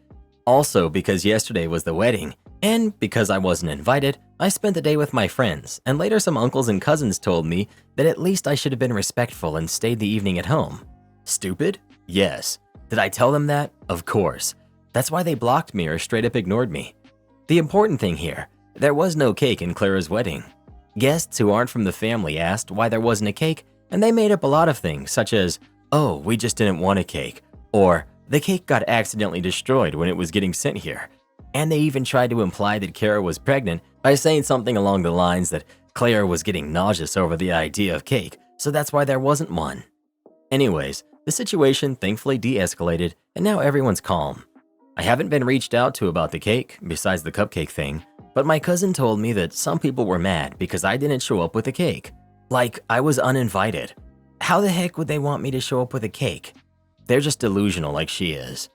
Also, because yesterday was the wedding, and because I wasn't invited, I spent the day with my friends, and later some uncles and cousins told me that at least I should have been respectful and stayed the evening at home. Stupid? Yes. Did I tell them that? Of course. That's why they blocked me or straight up ignored me. The important thing here, there was no cake in Clara's wedding. Guests who aren't from the family asked why there wasn't a cake, and they made up a lot of things such as, "Oh, we just didn't want a cake," or "The cake got accidentally destroyed when it was getting sent here." And they even tried to imply that Kara was pregnant by saying something along the lines that Clara was getting nauseous over the idea of cake, so that's why there wasn't one. Anyways, the situation thankfully de-escalated, and now everyone's calm. I haven't been reached out to about the cake, besides the cupcake thing, but my cousin told me that some people were mad because I didn't show up with a cake. Like I was uninvited. How the heck would they want me to show up with a cake? They're just delusional like she is.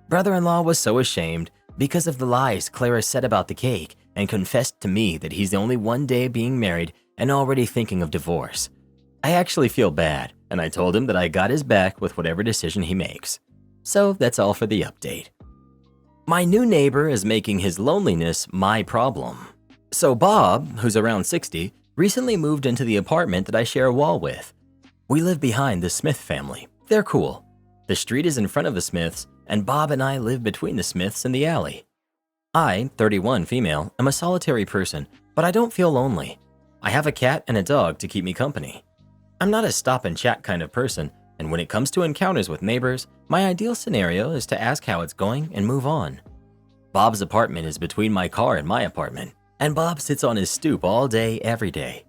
Brother-in-law was so ashamed because of the lies Clara said about the cake and confessed to me that he's only one day being married and already thinking of divorce. I actually feel bad, and I told him that I got his back with whatever decision he makes. So that's all for the update. My new neighbor is making his loneliness my problem. So Bob, who's around 60, recently moved into the apartment that I share a wall with. We live behind the Smith family. They're cool. The street is in front of the Smiths, and Bob and I live between the Smiths and the alley. I, 31 female, am a solitary person, but I don't feel lonely. I have a cat and a dog to keep me company. I'm not a stop and chat kind of person, and when it comes to encounters with neighbors, my ideal scenario is to ask how it's going and move on. Bob's apartment is between my car and my apartment, and Bob sits on his stoop all day, every day.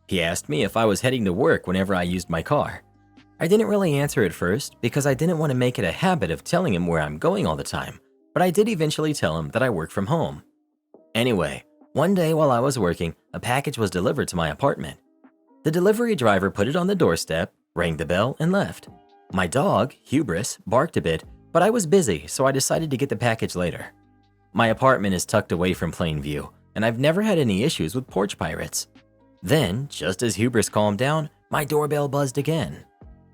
He asked me if I was heading to work whenever I used my car. I didn't really answer at first because I didn't want to make it a habit of telling him where I'm going all the time, but I did eventually tell him that I work from home. Anyway, one day while I was working, a package was delivered to my apartment. The delivery driver put it on the doorstep, rang the bell, and left. My dog, Hubris, barked a bit, but I was busy, so I decided to get the package later. My apartment is tucked away from plain view, and I've never had any issues with porch pirates. Then, just as Hubris calmed down, my doorbell buzzed again.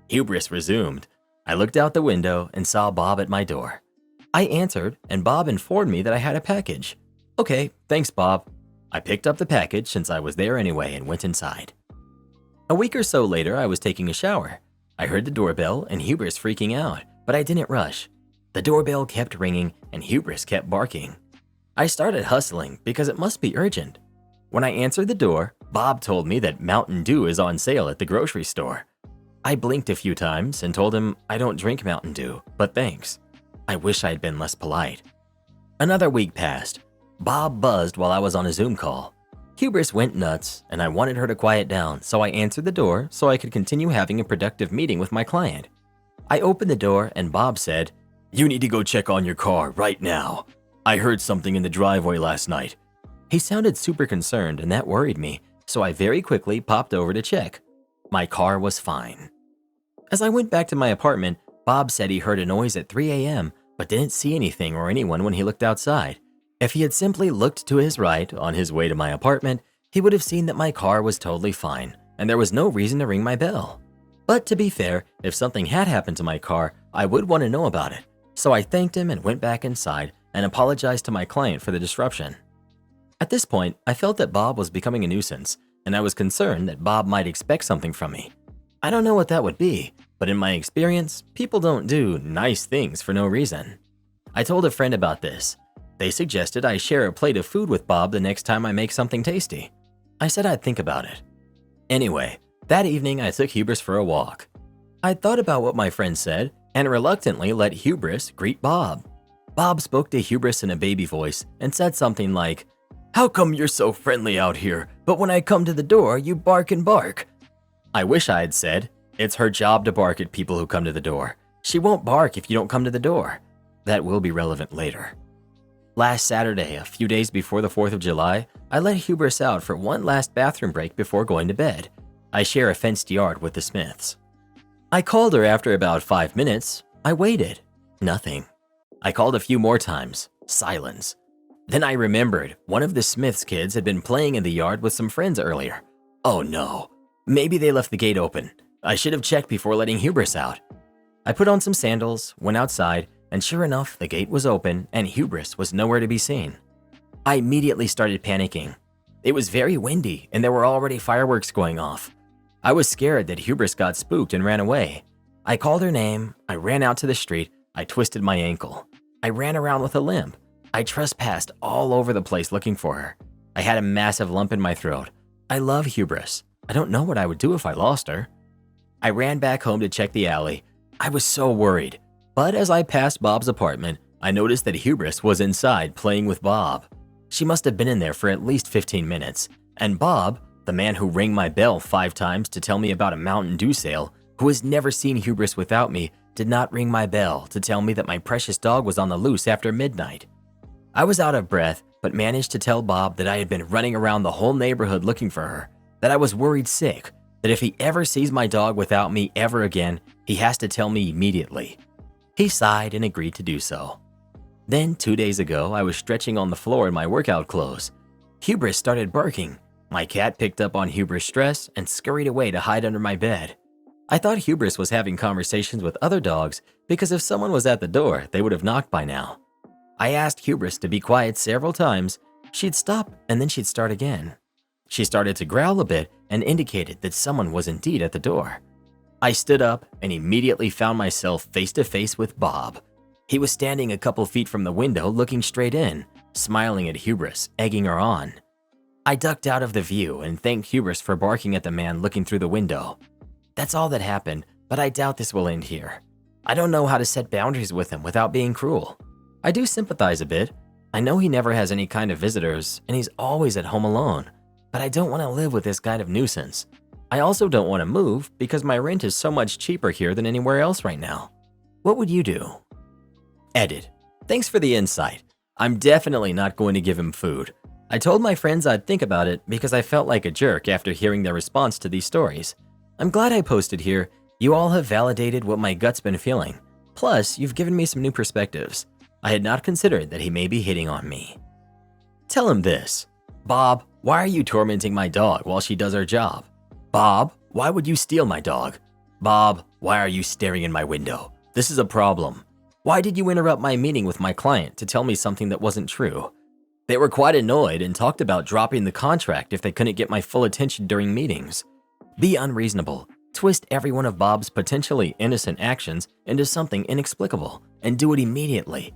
Hubris resumed. I looked out the window and saw Bob at my door. I answered, and Bob informed me that I had a package. Okay, thanks, Bob. I picked up the package since I was there anyway and went inside. A week or so later, I was taking a shower. I heard the doorbell and Hubris freaking out, but I didn't rush. The doorbell kept ringing and Hubris kept barking. I started hustling because it must be urgent. When I answered the door, Bob told me that Mountain Dew is on sale at the grocery store. I blinked a few times and told him I don't drink Mountain Dew, but thanks. I wish I had been less polite. Another week passed. Bob buzzed while I was on a Zoom call. Hubris went nuts, and I wanted her to quiet down, so I answered the door so I could continue having a productive meeting with my client. I opened the door, and Bob said, "You need to go check on your car right now. I heard something in the driveway last night." He sounded super concerned, and that worried me, so I very quickly popped over to check. My car was fine. As I went back to my apartment, Bob said he heard a noise at 3 a.m., but didn't see anything or anyone when he looked outside. If he had simply looked to his right on his way to my apartment, he would have seen that my car was totally fine, and there was no reason to ring my bell. But to be fair, if something had happened to my car, I would want to know about it. So I thanked him and went back inside and apologized to my client for the disruption. At this point, I felt that Bob was becoming a nuisance, and I was concerned that Bob might expect something from me. I don't know what that would be, but in my experience, people don't do nice things for no reason. I told a friend about this. They suggested I share a plate of food with Bob the next time I make something tasty. I said I'd think about it. Anyway, that evening I took Hubris for a walk. I thought about what my friend said and reluctantly let Hubris greet Bob. Bob spoke to Hubris in a baby voice and said something like, "How come you're so friendly out here, but when I come to the door, you bark and bark?" I wish I had said, "It's her job to bark at people who come to the door. She won't bark if you don't come to the door." That will be relevant later. Last Saturday, a few days before the 4th of July, I let Hubris out for one last bathroom break before going to bed. I share a fenced yard with the Smiths. I called her after about 5 minutes. I waited. Nothing. I called a few more times. Silence. Then I remembered one of the Smiths' kids had been playing in the yard with some friends earlier. Oh no. Maybe they left the gate open. I should have checked before letting Hubris out. I put on some sandals, went outside, and sure enough, the gate was open and Hubris was nowhere to be seen. I immediately started panicking. It was very windy and there were already fireworks going off. I was scared that Hubris got spooked and ran away. I called her name, I ran out to the street, I twisted my ankle. I ran around with a limp. I trespassed all over the place looking for her. I had a massive lump in my throat. I love Hubris. I don't know what I would do if I lost her. I ran back home to check the alley. I was so worried. But as I passed Bob's apartment, I noticed that Hubris was inside playing with Bob. She must have been in there for at least 15 minutes. And Bob, the man who rang my bell 5 times to tell me about a Mountain Dew sale, who has never seen Hubris without me, did not ring my bell to tell me that my precious dog was on the loose after midnight. I was out of breath, but managed to tell Bob that I had been running around the whole neighborhood looking for her, that I was worried sick, that if he ever sees my dog without me ever again, he has to tell me immediately. He sighed and agreed to do so. Then 2 days ago, I was stretching on the floor in my workout clothes. Hubris started barking. My cat picked up on Hubris' stress and scurried away to hide under my bed. I thought Hubris was having conversations with other dogs because if someone was at the door, they would have knocked by now. I asked Hubris to be quiet several times. She'd stop and then she'd start again. She started to growl a bit and indicated that someone was indeed at the door. I stood up and immediately found myself face to face with Bob. He was standing a couple feet from the window looking straight in, smiling at Hubris, egging her on. I ducked out of the view and thanked Hubris for barking at the man looking through the window. That's all that happened, but I doubt this will end here. I don't know how to set boundaries with him without being cruel. I do sympathize a bit. I know he never has any kind of visitors and he's always at home alone, but I don't want to live with this kind of nuisance. I also don't want to move because my rent is so much cheaper here than anywhere else right now. What would you do? Edit. Thanks for the insight. I'm definitely not going to give him food. I told my friends I'd think about it because I felt like a jerk after hearing their response to these stories. I'm glad I posted here. You all have validated what my gut's been feeling. Plus, you've given me some new perspectives. I had not considered that he may be hitting on me. Tell him this. Bob, why are you tormenting my dog while she does her job? Bob, why would you steal my dog? Bob, why are you staring in my window? This is a problem. Why did you interrupt my meeting with my client to tell me something that wasn't true? They were quite annoyed and talked about dropping the contract if they couldn't get my full attention during meetings. Be unreasonable. Twist every one of Bob's potentially innocent actions into something inexplicable and do it immediately.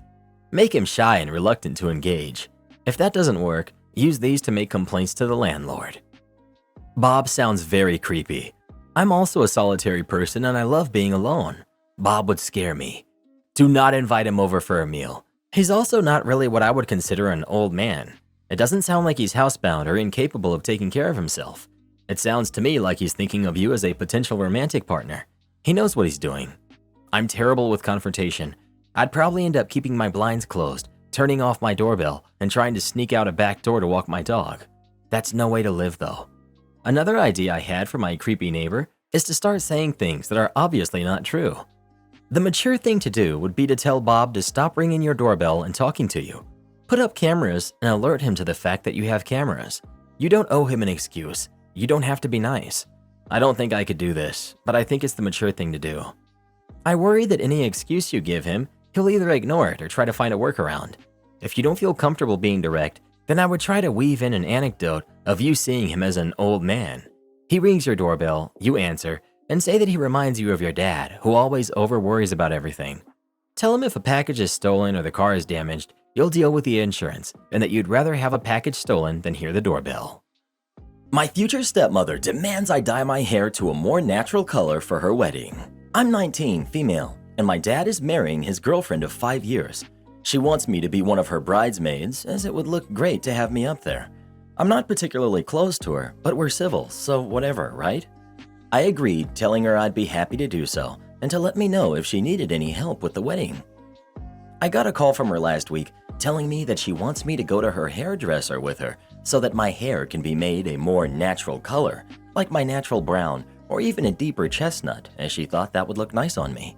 Make him shy and reluctant to engage. If that doesn't work, use these to make complaints to the landlord. Bob sounds very creepy. I'm also a solitary person and I love being alone. Bob would scare me. Do not invite him over for a meal. He's also not really what I would consider an old man. It doesn't sound like he's housebound or incapable of taking care of himself. It sounds to me like he's thinking of you as a potential romantic partner. He knows what he's doing. I'm terrible with confrontation. I'd probably end up keeping my blinds closed, turning off my doorbell, and trying to sneak out a back door to walk my dog. That's no way to live though. Another idea I had for my creepy neighbor is to start saying things that are obviously not true. The mature thing to do would be to tell Bob to stop ringing your doorbell and talking to you. Put up cameras and alert him to the fact that you have cameras. You don't owe him an excuse. You don't have to be nice. I don't think I could do this, but I think it's the mature thing to do. I worry that any excuse you give him, he'll either ignore it or try to find a workaround. If you don't feel comfortable being direct, then I would try to weave in an anecdote of you seeing him as an old man. He rings your doorbell, you answer, and say that he reminds you of your dad, who always over-worries about everything. Tell him if a package is stolen or the car is damaged, you'll deal with the insurance, and that you'd rather have a package stolen than hear the doorbell. My future stepmother demands I dye my hair to a more natural color for her wedding. I'm 19, female, and my dad is marrying his girlfriend of 5 years. She wants me to be one of her bridesmaids, as it would look great to have me up there. I'm not particularly close to her, but we're civil, so whatever, right? I agreed, telling her I'd be happy to do so, and to let me know if she needed any help with the wedding. I got a call from her last week, telling me that she wants me to go to her hairdresser with her so that my hair can be made a more natural color, like my natural brown or even a deeper chestnut, as she thought that would look nice on me.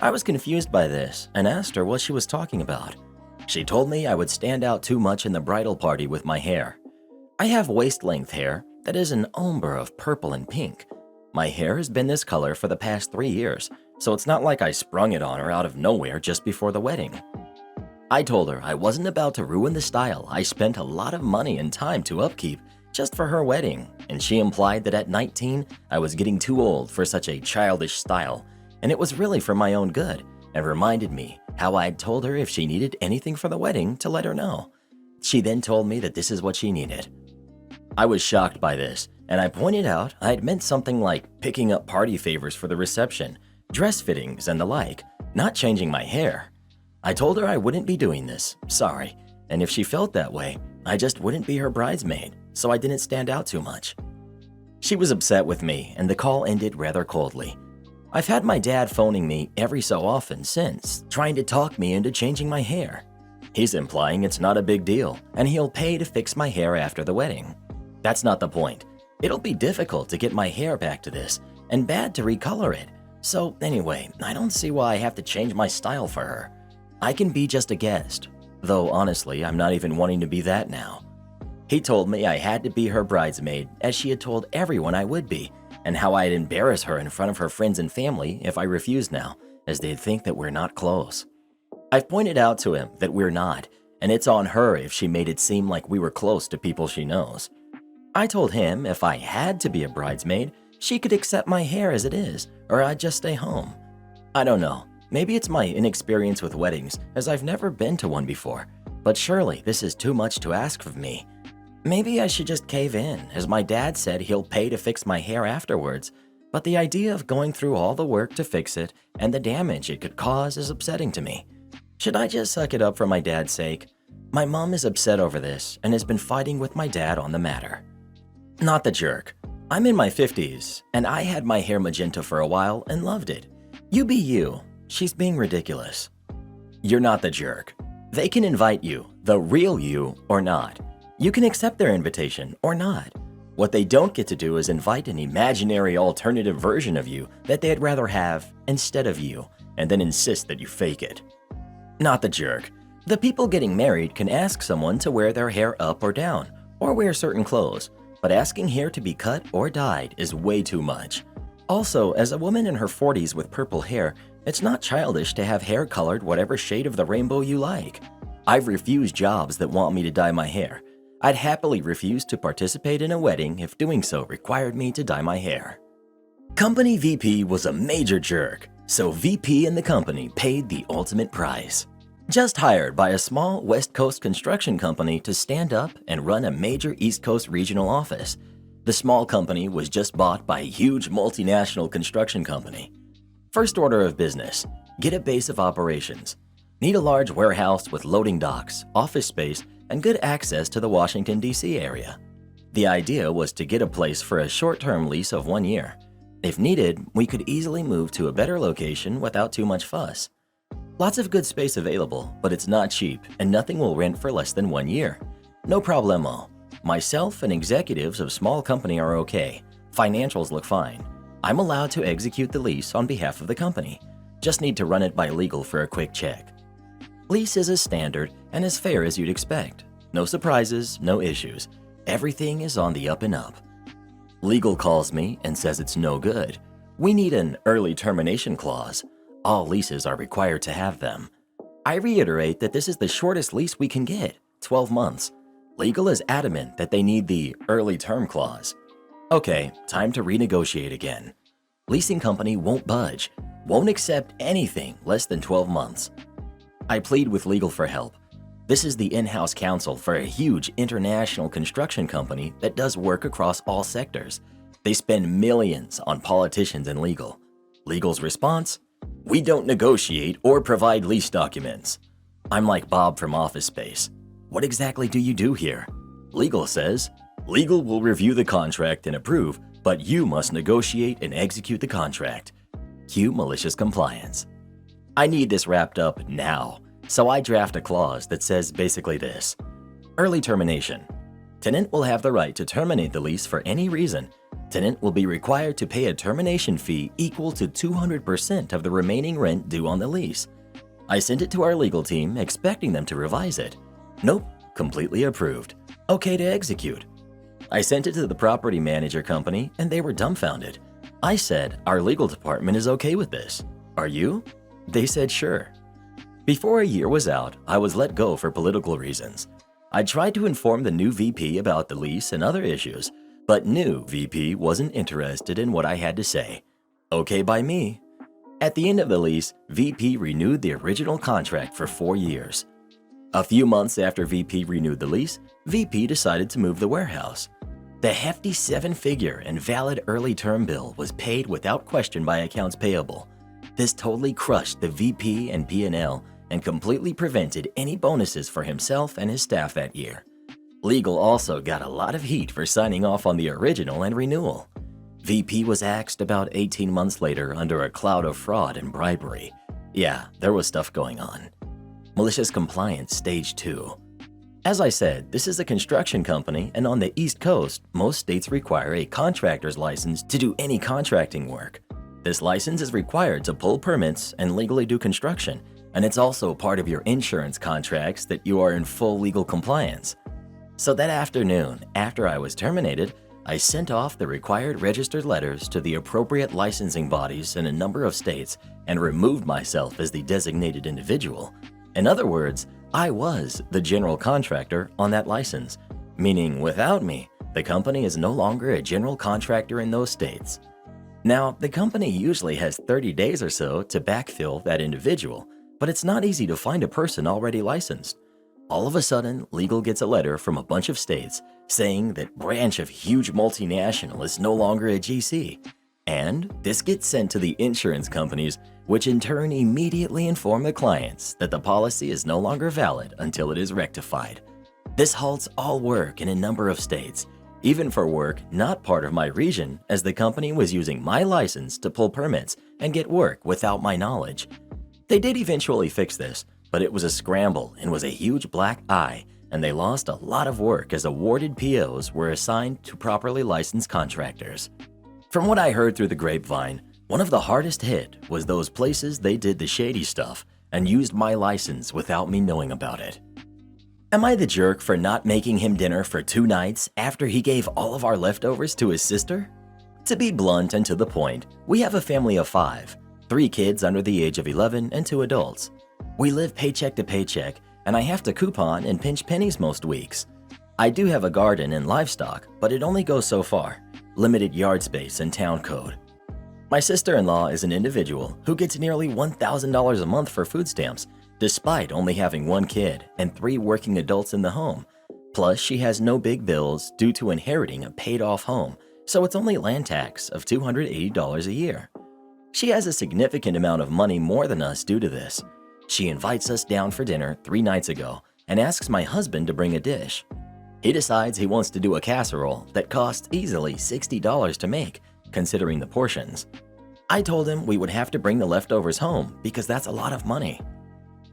I was confused by this and asked her what she was talking about. She told me I would stand out too much in the bridal party with my hair. I have waist-length hair that is an ombre of purple and pink. My hair has been this color for the past 3 years, so it's not like I sprung it on her out of nowhere just before the wedding. I told her I wasn't about to ruin the style I spent a lot of money and time to upkeep just for her wedding, and she implied that at 19, I was getting too old for such a childish style, and it was really for my own good, and reminded me how I'd told her if she needed anything for the wedding to let her know. She then told me that this is what she needed. I was shocked by this, and I pointed out I'd meant something like picking up party favors for the reception, dress fittings, and the like, not changing my hair. I told her I wouldn't be doing this, sorry, and if she felt that way, I just wouldn't be her bridesmaid, so I didn't stand out too much. She was upset with me, and the call ended rather coldly. I've had my dad phoning me every so often since, trying to talk me into changing my hair. He's implying it's not a big deal, and he'll pay to fix my hair after the wedding. That's not the point. It'll be difficult to get my hair back to this, and bad to recolor it. So anyway, I don't see why I have to change my style for her. I can be just a guest, though honestly, I'm not even wanting to be that now. He told me I had to be her bridesmaid, as she had told everyone I would be, and how I'd embarrass her in front of her friends and family if I refused now, as they'd think that we're not close. I've pointed out to him that we're not, and it's on her if she made it seem like we were close to people she knows. I told him if I had to be a bridesmaid, she could accept my hair as it is, or I'd just stay home. I don't know, maybe it's my inexperience with weddings, as I've never been to one before, but surely this is too much to ask of me. Maybe I should just cave in, as my dad said he'll pay to fix my hair afterwards, but the idea of going through all the work to fix it and the damage it could cause is upsetting to me. Should I just suck it up for my dad's sake? My mom is upset over this and has been fighting with my dad on the matter. Not the jerk. I'm in my 50s, and I had my hair magenta for a while and loved it. You be you. She's being ridiculous. You're not the jerk. They can invite you, the real you, or not. You can accept their invitation or not. What they don't get to do is invite an imaginary alternative version of you that they'd rather have instead of you, and then insist that you fake it. Not the jerk. The people getting married can ask someone to wear their hair up or down, or wear certain clothes, but asking hair to be cut or dyed is way too much. Also, as a woman in her 40s with purple hair, it's not childish to have hair colored whatever shade of the rainbow you like. I've refused jobs that want me to dye my hair. I'd happily refuse to participate in a wedding if doing so required me to dye my hair. Company VP was a major jerk, so VP and the company paid the ultimate price. Just hired by a small West Coast construction company to stand up and run a major East Coast regional office. The small company was just bought by a huge multinational construction company. First order of business, get a base of operations. Need a large warehouse with loading docks, office space, and good access to the Washington, D.C. area. The idea was to get a place for a short-term lease of 1 year. If needed, we could easily move to a better location without too much fuss. Lots of good space available, but it's not cheap and nothing will rent for less than 1 year. No problemo. Myself and executives of small company are okay. Financials look fine. I'm allowed to execute the lease on behalf of the company. Just need to run it by legal for a quick check. Lease is as standard and as fair as you'd expect. No surprises, no issues. Everything is on the up and up. Legal calls me and says it's no good. We need an early termination clause. All leases are required to have them. I reiterate that this is the shortest lease we can get, 12 months. Legal is adamant that they need the early term clause. Okay, time to renegotiate again. Leasing company won't budge, won't accept anything less than 12 months. I plead with legal for help. This is the in-house counsel for a huge international construction company that does work across all sectors. They spend millions on politicians and legal. Legal's response? We don't negotiate or provide lease documents. I'm like Bob from Office Space. What exactly do you do here? Legal says, legal will review the contract and approve, but you must negotiate and execute the contract. Cue malicious compliance. I need this wrapped up now, so I draft a clause that says basically this. Early termination. Tenant will have the right to terminate the lease for any reason. Tenant will be required to pay a termination fee equal to 200% of the remaining rent due on the lease. I sent it to our legal team, expecting them to revise it. Nope, completely approved. Okay to execute. I sent it to the property manager company, and they were dumbfounded. I said, our legal department is okay with this. Are you? They said sure. Before a year was out, I was let go for political reasons. I tried to inform the new VP about the lease and other issues, but new VP wasn't interested in what I had to say. Okay by me. At the end of the lease, VP renewed the original contract for 4 years. A few months after VP renewed the lease, VP decided to move the warehouse. The hefty 7-figure and valid early term bill was paid without question by accounts payable. This totally crushed the VP and P&L and completely prevented any bonuses for himself and his staff that year. Legal also got a lot of heat for signing off on the original and renewal. VP was axed about 18 months later under a cloud of fraud and bribery. Yeah, there was stuff going on. Malicious Compliance Stage 2. As I said, this is a construction company, and on the East Coast, most states require a contractor's license to do any contracting work. This license is required to pull permits and legally do construction, and it's also part of your insurance contracts that you are in full legal compliance. So that afternoon, after I was terminated, I sent off the required registered letters to the appropriate licensing bodies in a number of states and removed myself as the designated individual. In other words, I was the general contractor on that license, meaning without me, the company is no longer a general contractor in those states. Now, the company usually has 30 days or so to backfill that individual, but it's not easy to find a person already licensed. All of a sudden, legal gets a letter from a bunch of states saying that branch of huge multinational is no longer a GC. And this gets sent to the insurance companies, which in turn immediately inform the clients that the policy is no longer valid until it is rectified. This halts all work in a number of states, even for work not part of my region, as the company was using my license to pull permits and get work without my knowledge. They did eventually fix this, but it was a scramble and was a huge black eye, and they lost a lot of work as awarded POs were assigned to properly licensed contractors. From what I heard through the grapevine, one of the hardest hit was those places they did the shady stuff and used my license without me knowing about it. Am I the jerk for not making him dinner for 2 nights after he gave all of our leftovers to his sister? To be blunt and to the point, we have a family of 5, 3 kids under the age of 11 and 2 adults. We live paycheck to paycheck, and I have to coupon and pinch pennies most weeks. I do have a garden and livestock, but it only goes so far. Limited yard space and town code. My sister-in-law is an individual who gets nearly $1,000 a month for food stamps, despite only having 1 kid and 3 working adults in the home. Plus, she has no big bills due to inheriting a paid-off home, so it's only land tax of $280 a year. She has a significant amount of money more than us due to this. She invites us down for dinner 3 nights ago and asks my husband to bring a dish. He decides he wants to do a casserole that costs easily $60 to make, considering the portions. I told him we would have to bring the leftovers home because that's a lot of money.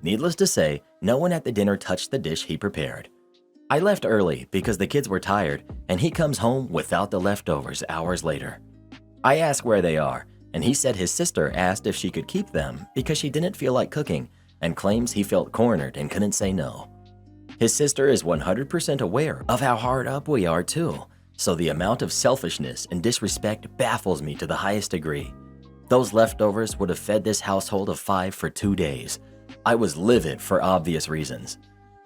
Needless to say, no one at the dinner touched the dish he prepared. I left early because the kids were tired, and he comes home without the leftovers hours later. I asked where they are, and he said his sister asked if she could keep them because she didn't feel like cooking, and claims he felt cornered and couldn't say no. His sister is 100% aware of how hard up we are too, so the amount of selfishness and disrespect baffles me to the highest degree. Those leftovers would have fed this household of 5 for 2 days. I was livid for obvious reasons.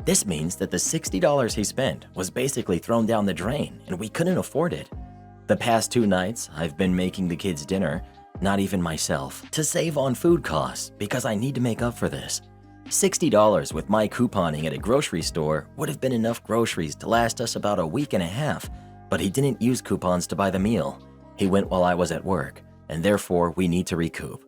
This means that the $60 he spent was basically thrown down the drain, and we couldn't afford it. The past 2 nights, I've been making the kids dinner, not even myself, to save on food costs because I need to make up for this. $60 with my couponing at a grocery store would have been enough groceries to last us about a week and a half, but he didn't use coupons to buy the meal. He went while I was at work, and therefore we need to recoup.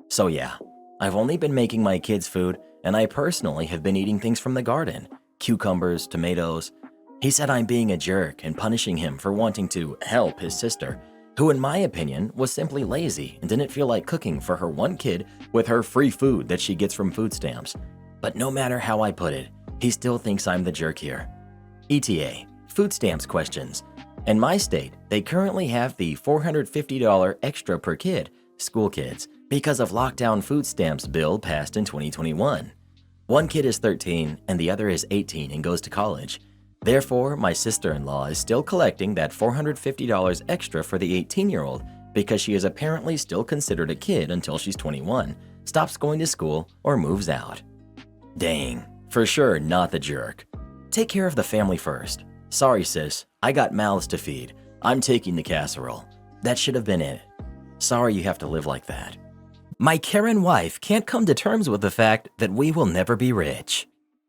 So yeah, I've only been making my kids food, and I personally have been eating things from the garden, cucumbers, tomatoes. He said I'm being a jerk and punishing him for wanting to help his sister, who in my opinion was simply lazy and didn't feel like cooking for her 1 kid with her free food that she gets from food stamps. But no matter how I put it, he still thinks I'm the jerk here. ETA, food stamps questions. In my state, they currently have the $450 extra per kid, school kids, because of lockdown food stamps bill passed in 2021. 1 kid is 13 and the other is 18 and goes to college. Therefore, my sister-in-law is still collecting that $450 extra for the 18-year-old because she is apparently still considered a kid until she's 21, stops going to school, or moves out. Dang, for sure not the jerk. Take care of the family first. Sorry sis, I got mouths to feed. I'm taking the casserole. That should have been it. Sorry you have to live like that. My Karen wife can't come to terms with the fact that we will never be rich.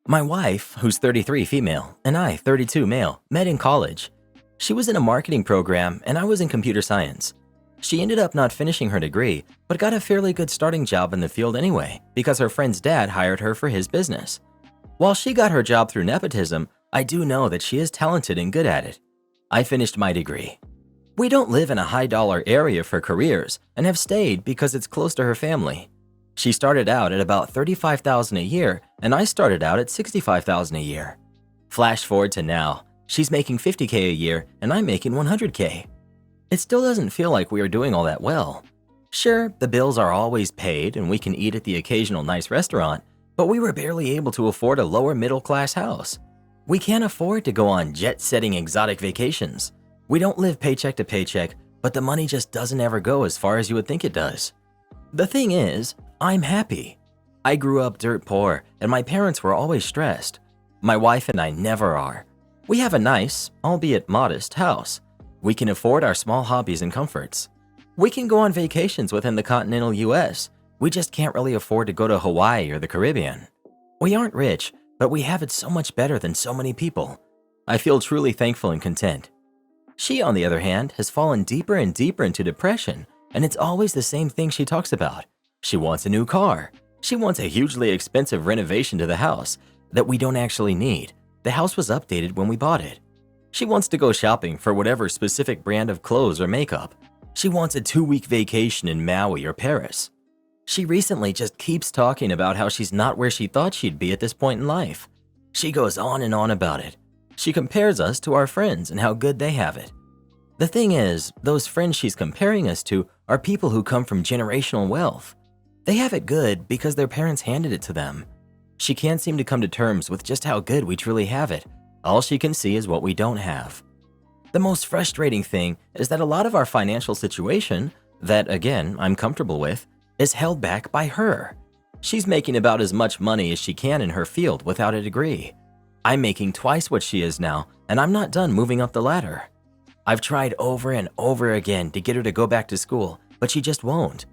My wife, who's 33 female, and I, 32 male, met in college. She was in a marketing program and I was in computer science. She ended up not finishing her degree, but got a fairly good starting job in the field anyway because her friend's dad hired her for his business. While she got her job through nepotism, I do know that she is talented and good at it. I finished my degree. We don't live in a high-dollar area for careers and have stayed because it's close to her family. She started out at about $35,000 a year, and I started out at $65,000 a year. Flash forward to now, she's making $50K a year and I'm making $100K. It still doesn't feel like we are doing all that well. Sure, the bills are always paid and we can eat at the occasional nice restaurant, but we were barely able to afford a lower middle class house. We can't afford to go on jet-setting exotic vacations. We don't live paycheck to paycheck, but the money just doesn't ever go as far as you would think it does. The thing is, I'm happy. I grew up dirt poor and my parents were always stressed. My wife and I never are. We have a nice, albeit modest, house. We can afford our small hobbies and comforts. We can go on vacations within the continental US. We just can't really afford to go to Hawaii or the Caribbean. We aren't rich, but we have it so much better than so many people. I feel truly thankful and content. She, on the other hand, has fallen deeper and deeper into depression, and it's always the same thing she talks about. She wants a new car. She wants a hugely expensive renovation to the house that we don't actually need. The house was updated when we bought it. She wants to go shopping for whatever specific brand of clothes or makeup. She wants a 2-week vacation in Maui or Paris. She recently just keeps talking about how she's not where she thought she'd be at this point in life. She goes on and on about it. She compares us to our friends and how good they have it. The thing is, those friends she's comparing us to are people who come from generational wealth. They have it good because their parents handed it to them. She can't seem to come to terms with just how good we truly have it. All she can see is what we don't have. The most frustrating thing is that a lot of our financial situation, that again, I'm comfortable with, is held back by her. She's making about as much money as she can in her field without a degree. I'm making twice what she is now, and I'm not done moving up the ladder. I've tried over and over again to get her to go back to school, but she just won't.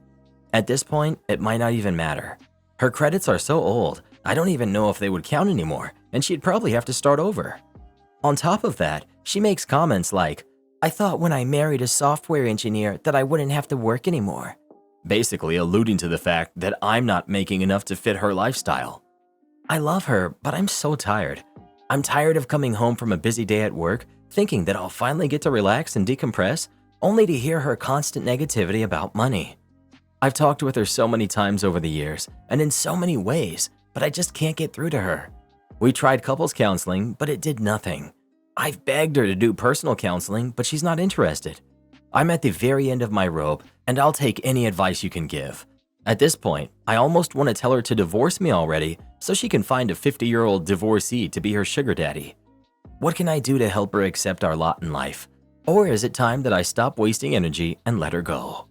At this point, it might not even matter. Her credits are so old, I don't even know if they would count anymore, and she'd probably have to start over. On top of that, she makes comments like, "I thought when I married a software engineer that I wouldn't have to work anymore." Basically alluding to the fact that I'm not making enough to fit her lifestyle. I love her, but I'm so tired. I'm tired of coming home from a busy day at work, thinking that I'll finally get to relax and decompress, only to hear her constant negativity about money. I've talked with her so many times over the years, and in so many ways, but I just can't get through to her. We tried couples counseling, but it did nothing. I've begged her to do personal counseling, but she's not interested. I'm at the very end of my rope, and I'll take any advice you can give. At this point, I almost want to tell her to divorce me already so she can find a 50-year-old divorcee to be her sugar daddy. What can I do to help her accept our lot in life? Or is it time that I stop wasting energy and let her go?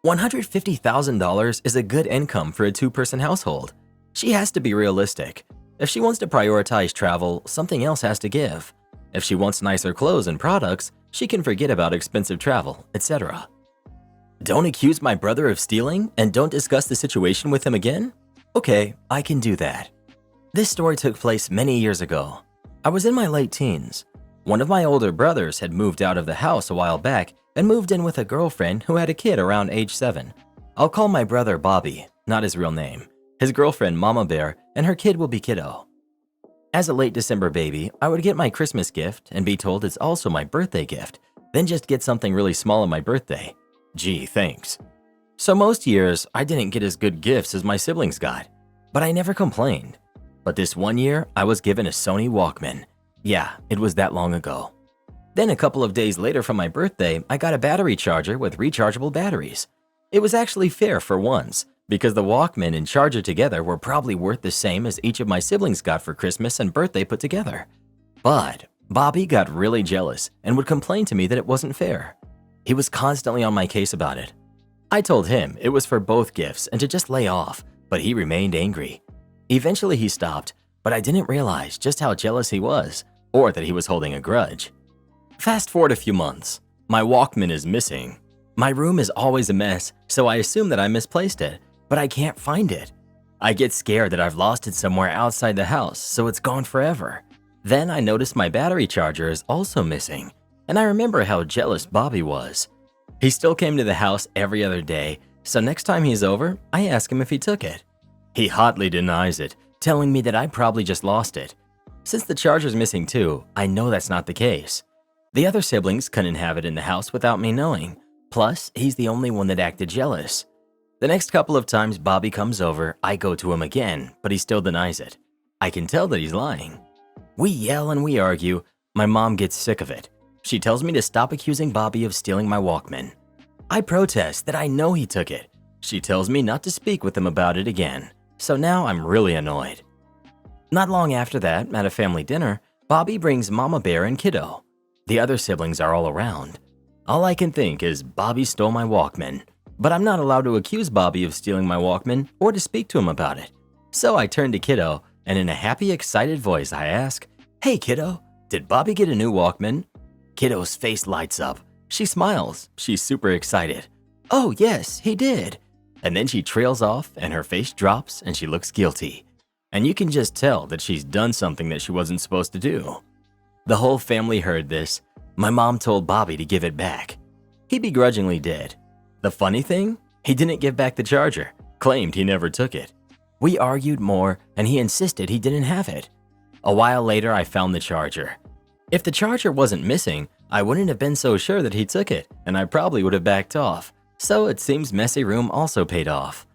$150,000 is a good income for a 2-person household. She has to be realistic. If she wants to prioritize travel, something else has to give. If she wants nicer clothes and products, she can forget about expensive travel, etc. Don't accuse my brother of stealing and don't discuss the situation with him again? Okay, I can do that. This story took place many years ago. I was in my late teens. One of my older brothers had moved out of the house a while back and moved in with a girlfriend who had a kid around age 7. I'll call my brother Bobby, not his real name. His girlfriend Mama Bear, and her kid will be Kiddo. As a late December baby, I would get my Christmas gift and be told it's also my birthday gift, then just get something really small on my birthday. Gee, thanks. So most years, I didn't get as good gifts as my siblings got, but I never complained. But this one year, I was given a Sony Walkman. Yeah, it was that long ago. Then a couple of days later from my birthday, I got a battery charger with rechargeable batteries. It was actually fair for once, because the Walkman and charger together were probably worth the same as each of my siblings got for Christmas and birthday put together. But Bobby got really jealous and would complain to me that it wasn't fair. He was constantly on my case about it. I told him it was for both gifts and to just lay off, but he remained angry. Eventually he stopped, but I didn't realize just how jealous he was, or that he was holding a grudge. Fast forward a few months. My Walkman is missing. My room is always a mess, so I assume that I misplaced it, but I can't find it. I get scared that I've lost it somewhere outside the house, so it's gone forever. Then I notice my battery charger is also missing, and I remember how jealous Bobby was. He still came to the house every other day, so next time he's over, I ask him if he took it. He hotly denies it, telling me that I probably just lost it. Since the charger's missing too, I know that's not the case. The other siblings couldn't have it in the house without me knowing. Plus, he's the only one that acted jealous. The next couple of times Bobby comes over, I go to him again, but he still denies it. I can tell that he's lying. We yell and we argue. My mom gets sick of it. She tells me to stop accusing Bobby of stealing my Walkman. I protest that I know he took it. She tells me not to speak with him about it again. So now I'm really annoyed. Not long after that, at a family dinner, Bobby brings Mama Bear and Kiddo. The other siblings are all around. All I can think is Bobby stole my Walkman, but I'm not allowed to accuse Bobby of stealing my Walkman or to speak to him about it. So I turn to Kiddo, and in a happy, excited voice, I ask, "Hey Kiddo, did Bobby get a new Walkman?" Kiddo's face lights up. She smiles. She's super excited. "Oh yes, he did." And then she trails off and her face drops and she looks guilty. And you can just tell that she's done something that she wasn't supposed to do. The whole family heard this. My mom told Bobby to give it back. He begrudgingly did. The funny thing? He didn't give back the charger, claimed he never took it. We argued more and he insisted he didn't have it. A while later, I found the charger. If the charger wasn't missing, I wouldn't have been so sure that he took it, and I probably would have backed off. So it seems messy room also paid off.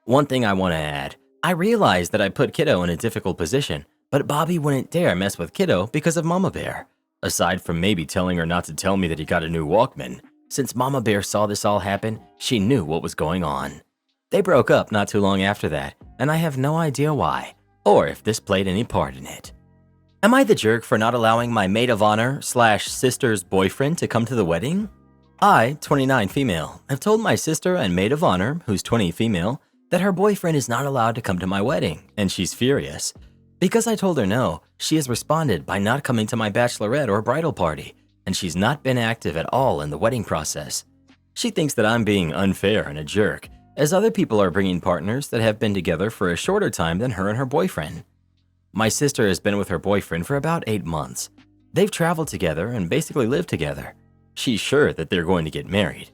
One thing I want to add, I realized that I put Kiddo in a difficult position, but Bobby wouldn't dare mess with Kiddo because of Mama Bear. Aside from maybe telling her not to tell me that he got a new Walkman, since Mama Bear saw this all happen, she knew what was going on. They broke up not too long after that, and I have no idea why, or if this played any part in it. Am I the jerk for not allowing my maid of honor / sister's boyfriend to come to the wedding? I, 29 female, have told my sister and maid of honor, who's 20 female, that her boyfriend is not allowed to come to my wedding, and she's furious. Because I told her no, she has responded by not coming to my bachelorette or bridal party, and she's not been active at all in the wedding process. She thinks that I'm being unfair and a jerk, as other people are bringing partners that have been together for a shorter time than her and her boyfriend. My sister has been with her boyfriend for about 8 months. They've traveled together and basically lived together. She's sure that they're going to get married.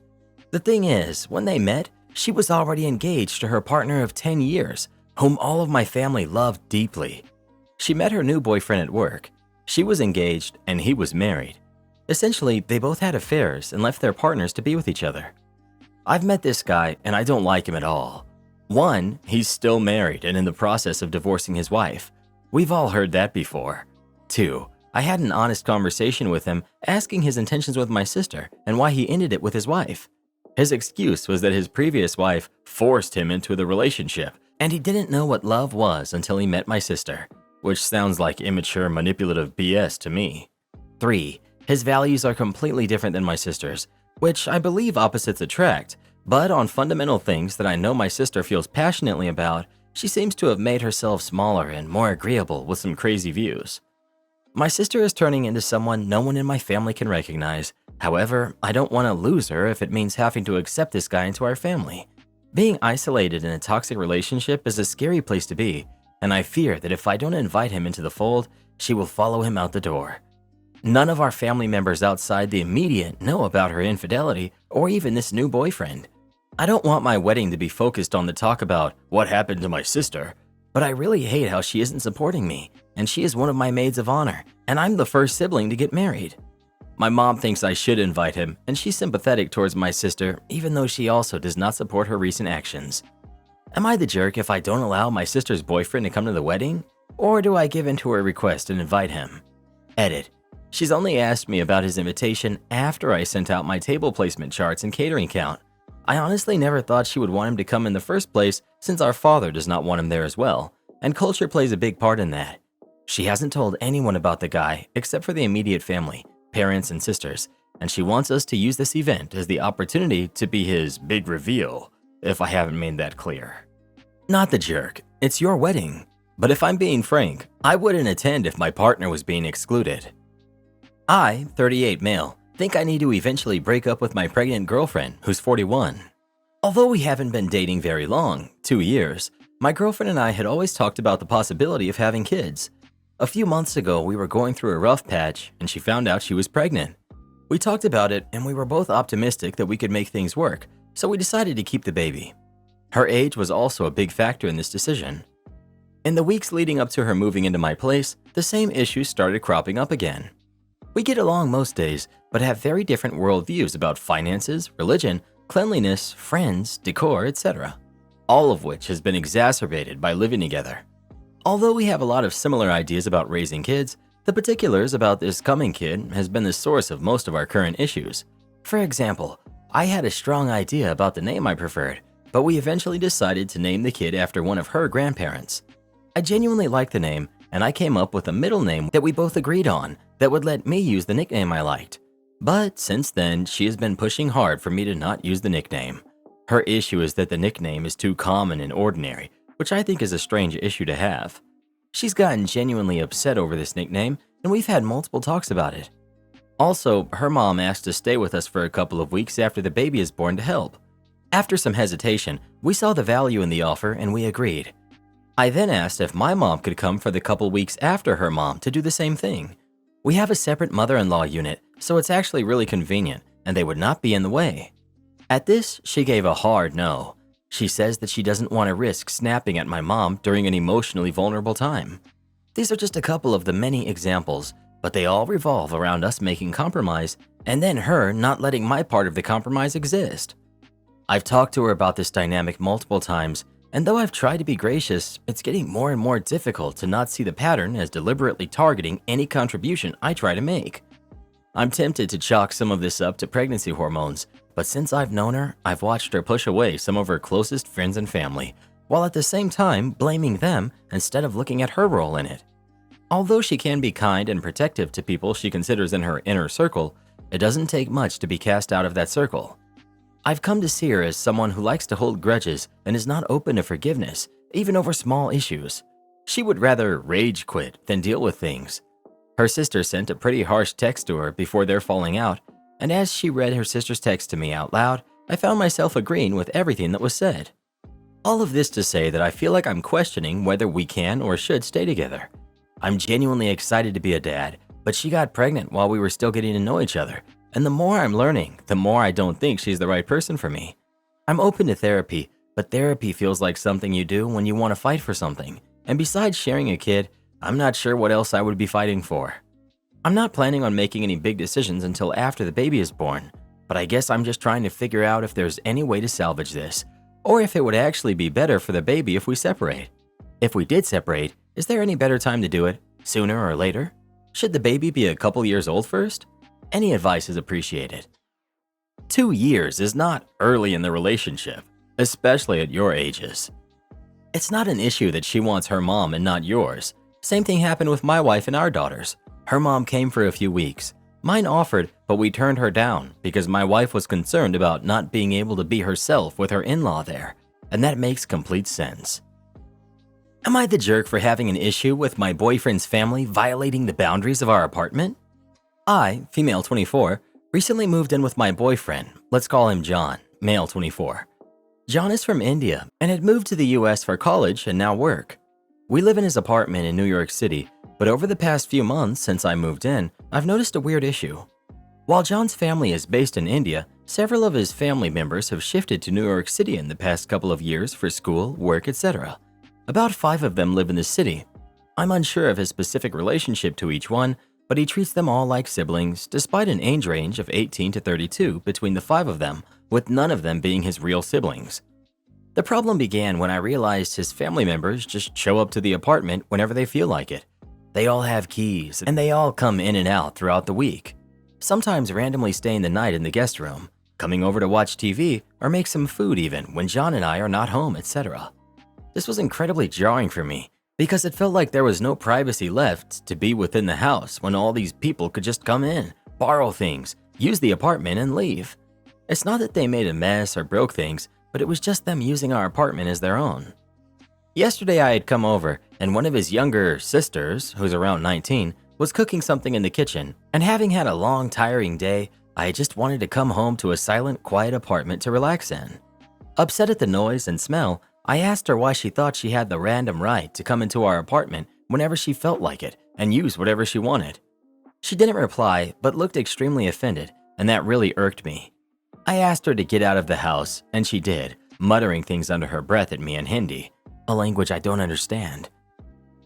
The thing is, when they met, she was already engaged to her partner of 10 years, whom all of my family loved deeply. She met her new boyfriend at work. She was engaged and he was married. Essentially, they both had affairs and left their partners to be with each other. I've met this guy and I don't like him at all. 1, he's still married and in the process of divorcing his wife. We've all heard that before. 2, I had an honest conversation with him asking his intentions with my sister and why he ended it with his wife. His excuse was that his previous wife forced him into the relationship and he didn't know what love was until he met my sister, which sounds like immature, manipulative BS to me. 3, his values are completely different than my sister's, which I believe opposites attract, but on fundamental things that I know my sister feels passionately about, she seems to have made herself smaller and more agreeable with some crazy views. My sister is turning into someone no one in my family can recognize. However, I don't want to lose her if it means having to accept this guy into our family. Being isolated in a toxic relationship is a scary place to be, and I fear that if I don't invite him into the fold, she will follow him out the door. None of our family members outside the immediate know about her infidelity or even this new boyfriend. I don't want my wedding to be focused on the talk about what happened to my sister, but I really hate how she isn't supporting me, and she is one of my maids of honor, and I'm the first sibling to get married. My mom thinks I should invite him, and she's sympathetic towards my sister, even though she also does not support her recent actions. Am I the jerk if I don't allow my sister's boyfriend to come to the wedding? Or do I give in to her request and invite him? Edit. She's only asked me about his invitation after I sent out my table placement charts and catering count. I honestly never thought she would want him to come in the first place since our father does not want him there as well, and culture plays a big part in that. She hasn't told anyone about the guy except for the immediate family, parents and sisters, and she wants us to use this event as the opportunity to be his big reveal, if I haven't made that clear. Not the jerk, it's your wedding. But if I'm being frank, I wouldn't attend if my partner was being excluded. I, 38 male, think I need to eventually break up with my pregnant girlfriend, who's 41. Although we haven't been dating very long, 2 years, my girlfriend and I had always talked about the possibility of having kids. A few months ago, we were going through a rough patch and she found out she was pregnant. We talked about it and we were both optimistic that we could make things work, so we decided to keep the baby. Her age was also a big factor in this decision. In the weeks leading up to her moving into my place, the same issues started cropping up again. We get along most days, but have very different worldviews about finances, religion, cleanliness, friends, decor, etc. all of which has been exacerbated by living together. Although we have a lot of similar ideas about raising kids, the particulars about this coming kid has been the source of most of our current issues. For example, I had a strong idea about the name I preferred, but we eventually decided to name the kid after one of her grandparents. I genuinely liked the name, and I came up with a middle name that we both agreed on that would let me use the nickname I liked. But since then, she has been pushing hard for me to not use the nickname. Her issue is that the nickname is too common and ordinary, which I think is a strange issue to have. She's gotten genuinely upset over this nickname, and we've had multiple talks about it. Also, her mom asked to stay with us for a couple of weeks after the baby is born to help. After some hesitation, we saw the value in the offer and we agreed. I then asked if my mom could come for the couple weeks after her mom to do the same thing. We have a separate mother-in-law unit, so it's actually really convenient, and they would not be in the way. At this, she gave a hard no. She says that she doesn't want to risk snapping at my mom during an emotionally vulnerable time. These are just a couple of the many examples, but they all revolve around us making compromise and then her not letting my part of the compromise exist. I've talked to her about this dynamic multiple times, and though I've tried to be gracious, it's getting more and more difficult to not see the pattern as deliberately targeting any contribution I try to make. I'm tempted to chalk some of this up to pregnancy hormones, but since I've known her, I've watched her push away some of her closest friends and family, while at the same time blaming them instead of looking at her role in it. Although she can be kind and protective to people she considers in her inner circle, it doesn't take much to be cast out of that circle. I've come to see her as someone who likes to hold grudges and is not open to forgiveness, even over small issues. She would rather rage quit than deal with things. Her sister sent a pretty harsh text to her before their falling out, and as she read her sister's text to me out loud, I found myself agreeing with everything that was said. All of this to say that I feel like I'm questioning whether we can or should stay together. I'm genuinely excited to be a dad, but she got pregnant while we were still getting to know each other, and the more I'm learning, the more I don't think she's the right person for me. I'm open to therapy, but therapy feels like something you do when you want to fight for something, and besides sharing a kid, I'm not sure what else I would be fighting for. I'm not planning on making any big decisions until after the baby is born, but I guess I'm just trying to figure out if there's any way to salvage this, or if it would actually be better for the baby if we separate. If we did separate, is there any better time to do it, sooner or later? Should the baby be a couple years old first? Any advice is appreciated. 2 years is not early in the relationship, especially at your ages. It's not an issue that she wants her mom and not yours. Same thing happened with my wife and our daughters. Her mom came for a few weeks. Mine offered, but we turned her down because my wife was concerned about not being able to be herself with her in-law there, and that makes complete sense. Am I the jerk for having an issue with my boyfriend's family violating the boundaries of our apartment? I, female 24, recently moved in with my boyfriend, let's call him John, male 24. John is from India and had moved to the US for college and now work. We live in his apartment in New York City, but over the past few months since I moved in, I've noticed a weird issue. While John's family is based in India, several of his family members have shifted to New York City in the past couple of years for school, work, etc. About 5 of them live in the city. I'm unsure of his specific relationship to each one, but he treats them all like siblings despite an age range of 18 to 32 between the 5 of them, with none of them being his real siblings. The problem began when I realized his family members just show up to the apartment whenever they feel like it. They all have keys and they all come in and out throughout the week, sometimes randomly staying the night in the guest room, coming over to watch TV or make some food even when John and I are not home, etc. This was incredibly jarring for me because it felt like there was no privacy left to be within the house when all these people could just come in, borrow things, use the apartment and leave. It's not that they made a mess or broke things, but it was just them using our apartment as their own. Yesterday I had come over and one of his younger sisters, who's around 19, was cooking something in the kitchen, and having had a long, tiring day, I just wanted to come home to a silent, quiet apartment to relax in. Upset at the noise and smell, I asked her why she thought she had the random right to come into our apartment whenever she felt like it and use whatever she wanted. She didn't reply, but looked extremely offended, and that really irked me. I asked her to get out of the house, and she did, muttering things under her breath at me in Hindi, a language I don't understand.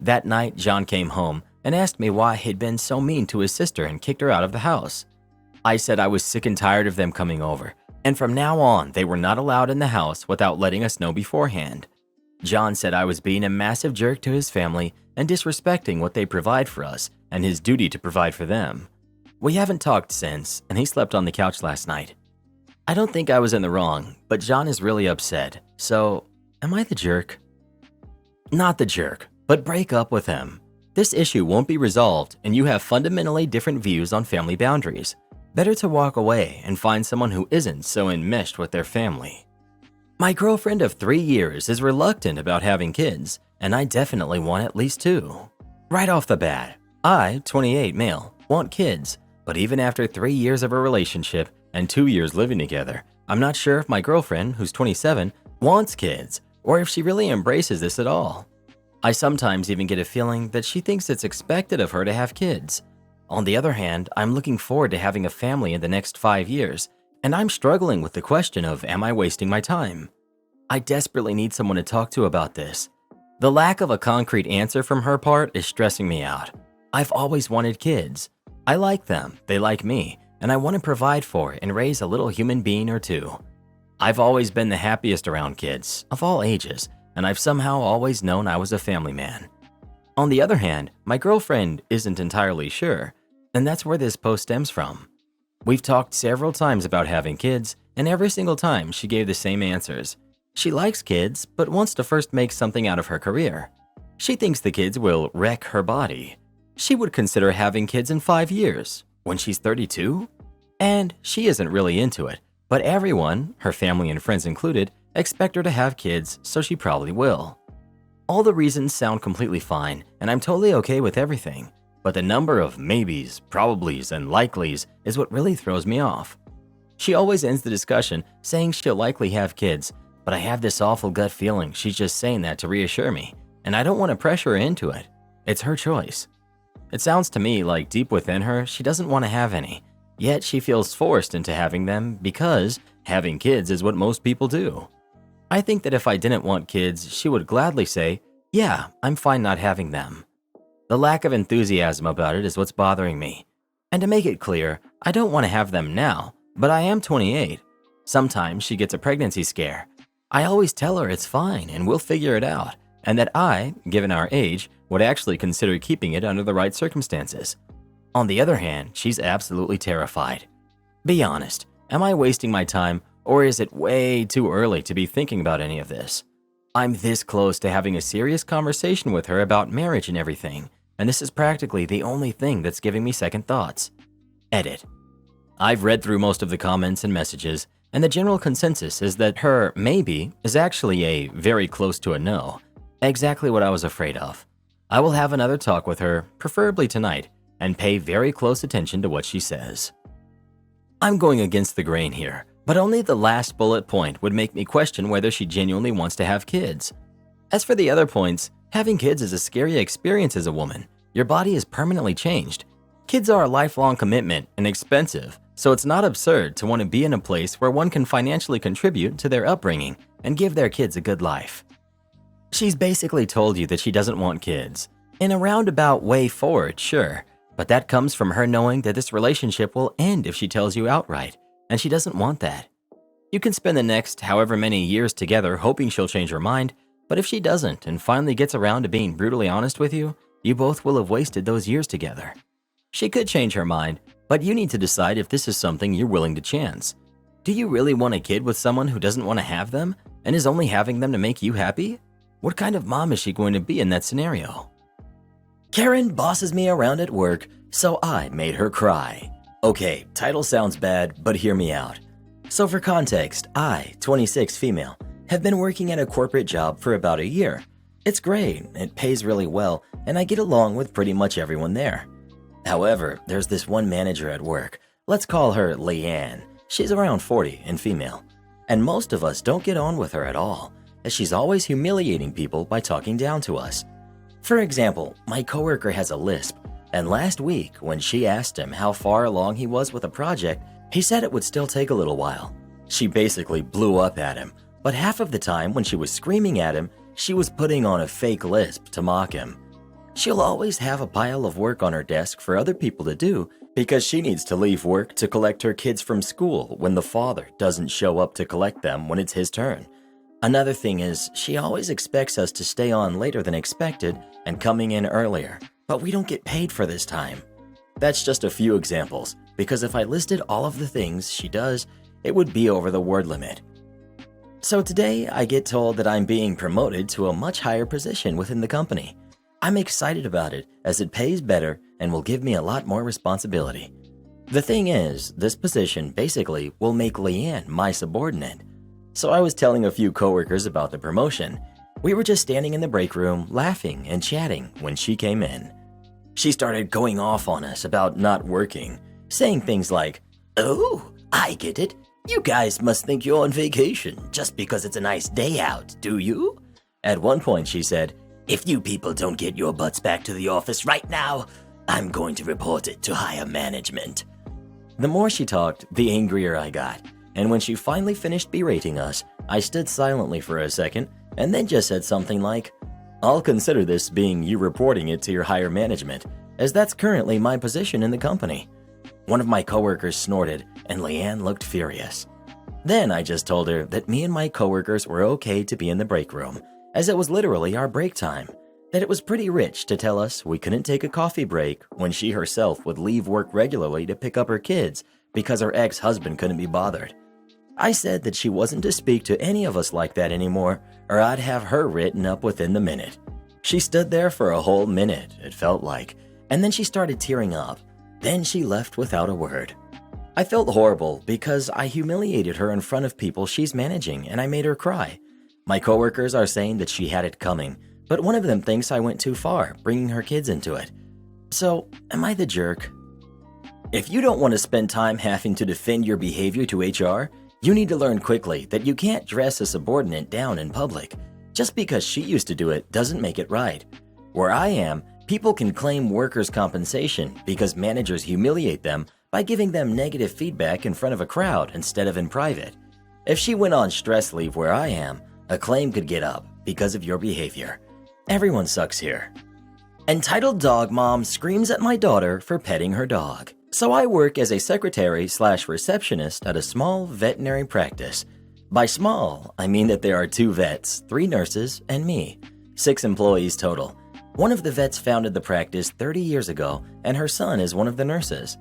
That night, John came home and asked me why he'd been so mean to his sister and kicked her out of the house. I said I was sick and tired of them coming over, And from now on, they were not allowed in the house without letting us know beforehand. John said I was being a massive jerk to his family and disrespecting what they provide for us and his duty to provide for them. We haven't talked since, and he slept on the couch last night. I don't think I was in the wrong, but John is really upset, so am I the jerk? Not the jerk, but break up with him. This issue won't be resolved, and you have fundamentally different views on family boundaries. Better to walk away and find someone who isn't so enmeshed with their family. My girlfriend of 3 years is reluctant about having kids, and I definitely want at least 2. Right off the bat, I, 28 male, want kids, but even after 3 years of a relationship and 2 years living together, I'm not sure if my girlfriend, who's 27, wants kids, or if she really embraces this at all. I sometimes even get a feeling that she thinks it's expected of her to have kids. On the other hand, I'm looking forward to having a family in the next 5 years, and I'm struggling with the question of, am I wasting my time? I desperately need someone to talk to about this. The lack of a concrete answer from her part is stressing me out. I've always wanted kids. I like them, they like me, and I want to provide for and raise a little human being or two. I've always been the happiest around kids, of all ages, and I've somehow always known I was a family man. On the other hand, my girlfriend isn't entirely sure, and that's where this post stems from. We've talked several times about having kids, and every single time she gave the same answers. She likes kids, but wants to first make something out of her career. She thinks the kids will wreck her body. She would consider having kids in 5 years, when she's 32? And she isn't really into it, but everyone, her family and friends included, expect her to have kids, so she probably will. All the reasons sound completely fine, and I'm totally okay with everything, but the number of maybes, probablys, and likelies is what really throws me off. She always ends the discussion saying she'll likely have kids, but I have this awful gut feeling she's just saying that to reassure me, and I don't want to pressure her into it. It's her choice. It sounds to me like deep within her, she doesn't want to have any, yet she feels forced into having them because having kids is what most people do. I think that if I didn't want kids, she would gladly say, yeah, I'm fine not having them. The lack of enthusiasm about it is what's bothering me. And to make it clear, I don't want to have them now, but I am 28. Sometimes she gets a pregnancy scare. I always tell her it's fine and we'll figure it out, and that I, given our age, would actually consider keeping it under the right circumstances. On the other hand, she's absolutely terrified. Be honest, am I wasting my time, or is it way too early to be thinking about any of this? I'm this close to having a serious conversation with her about marriage and everything, and this is practically the only thing that's giving me second thoughts. Edit. I've read through most of the comments and messages, and the general consensus is that her maybe is actually a very close to a no. Exactly what I was afraid of. I will have another talk with her, preferably tonight, and pay very close attention to what she says. I'm going against the grain here, but only the last bullet point would make me question whether she genuinely wants to have kids. As for the other points, having kids is a scary experience as a woman. Your body is permanently changed. Kids are a lifelong commitment and expensive, so it's not absurd to want to be in a place where one can financially contribute to their upbringing and give their kids a good life. She's basically told you that she doesn't want kids. In a roundabout way forward, sure, but that comes from her knowing that this relationship will end if she tells you outright, and she doesn't want that. You can spend the next however many years together hoping she'll change her mind, but if she doesn't and finally gets around to being brutally honest with you, you both will have wasted those years together. She could change her mind, but you need to decide if this is something you're willing to chance. Do you really want a kid with someone who doesn't want to have them and is only having them to make you happy? What kind of mom is she going to be in that scenario? Karen bosses me around at work, so I made her cry. Okay, title sounds bad, but hear me out. So for context, I, 26 female, have been working at a corporate job for about a year. It's great, it pays really well, and I get along with pretty much everyone there. However, there's this one manager at work. Let's call her Leanne. She's around 40 and female. And most of us don't get on with her at all, as she's always humiliating people by talking down to us. For example, my coworker has a lisp, and last week when she asked him how far along he was with a project, he said it would still take a little while. She basically blew up at him, but half of the time when she was screaming at him, she was putting on a fake lisp to mock him. She'll always have a pile of work on her desk for other people to do because she needs to leave work to collect her kids from school when the father doesn't show up to collect them when it's his turn. Another thing is, she always expects us to stay on later than expected and coming in earlier, but we don't get paid for this time. That's just a few examples, because if I listed all of the things she does, it would be over the word limit. So today, I get told that I'm being promoted to a much higher position within the company. I'm excited about it as it pays better and will give me a lot more responsibility. The thing is, this position basically will make Leanne my subordinate. So I was telling a few coworkers about the promotion. We were just standing in the break room, laughing and chatting when she came in. She started going off on us about not working, saying things like, "Oh, I get it. You guys must think you're on vacation just because it's a nice day out, do you?" At one point she said, "If you people don't get your butts back to the office right now, I'm going to report it to higher management." The more she talked, the angrier I got. And when she finally finished berating us, I stood silently for a second and then just said something like, "I'll consider this being you reporting it to your higher management, as that's currently my position in the company." One of my coworkers snorted, and Leanne looked furious. Then I just told her that me and my coworkers were okay to be in the break room, as it was literally our break time, that it was pretty rich to tell us we couldn't take a coffee break when she herself would leave work regularly to pick up her kids because her ex-husband couldn't be bothered. I said that she wasn't to speak to any of us like that anymore, or I'd have her written up within the minute. She stood there for a whole minute, it felt like, and then she started tearing up. Then she left without a word. I felt horrible because I humiliated her in front of people she's managing and I made her cry. My coworkers are saying that she had it coming, but one of them thinks I went too far, bringing her kids into it. So, am I the jerk? If you don't want to spend time having to defend your behavior to HR, you need to learn quickly that you can't dress a subordinate down in public. Just because she used to do it doesn't make it right. Where I am, people can claim workers' compensation because managers humiliate them by giving them negative feedback in front of a crowd instead of in private. If she went on stress leave where I am, a claim could get up because of your behavior. Everyone sucks here. Entitled dog mom screams at my daughter for petting her dog. So I work as a secretary/receptionist at a small veterinary practice. By small, I mean that there are 2 vets, 3 nurses, and me. 6 employees total. One of the vets founded the practice 30 years ago, and her son is one of the nurses.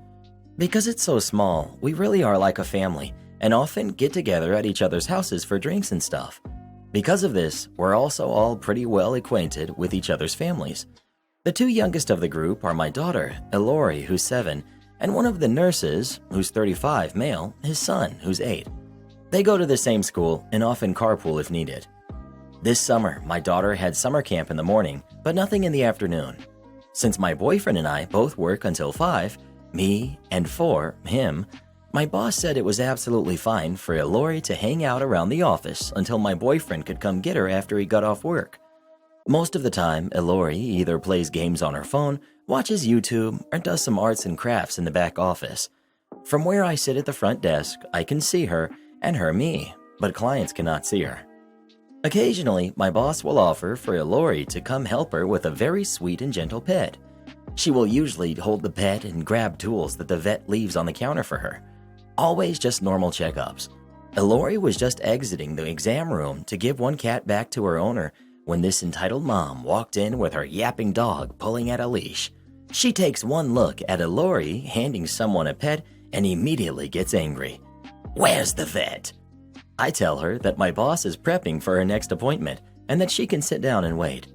Because it's so small, we really are like a family, and often get together at each other's houses for drinks and stuff. Because of this, we're also all pretty well acquainted with each other's families. The 2 youngest of the group are my daughter, Elori, who's 7, and one of the nurses, who's 35, male, his son, who's 8. They go to the same school and often carpool if needed. This summer, my daughter had summer camp in the morning, but nothing in the afternoon. Since my boyfriend and I both work until 5, me and 4, him, my boss said it was absolutely fine for Elori to hang out around the office until my boyfriend could come get her after he got off work. Most of the time, Elori either plays games on her phone, watches YouTube, or does some arts and crafts in the back office. From where I sit at the front desk, I can see her and her me, but clients cannot see her. Occasionally, my boss will offer for Elori to come help her with a very sweet and gentle pet. She will usually hold the pet and grab tools that the vet leaves on the counter for her. Always just normal checkups. Elori was just exiting the exam room to give one cat back to her owner when this entitled mom walked in with her yapping dog pulling at a leash. She takes one look at Elori handing someone a pet and immediately gets angry. "Where's the vet?" I tell her that my boss is prepping for her next appointment and that she can sit down and wait.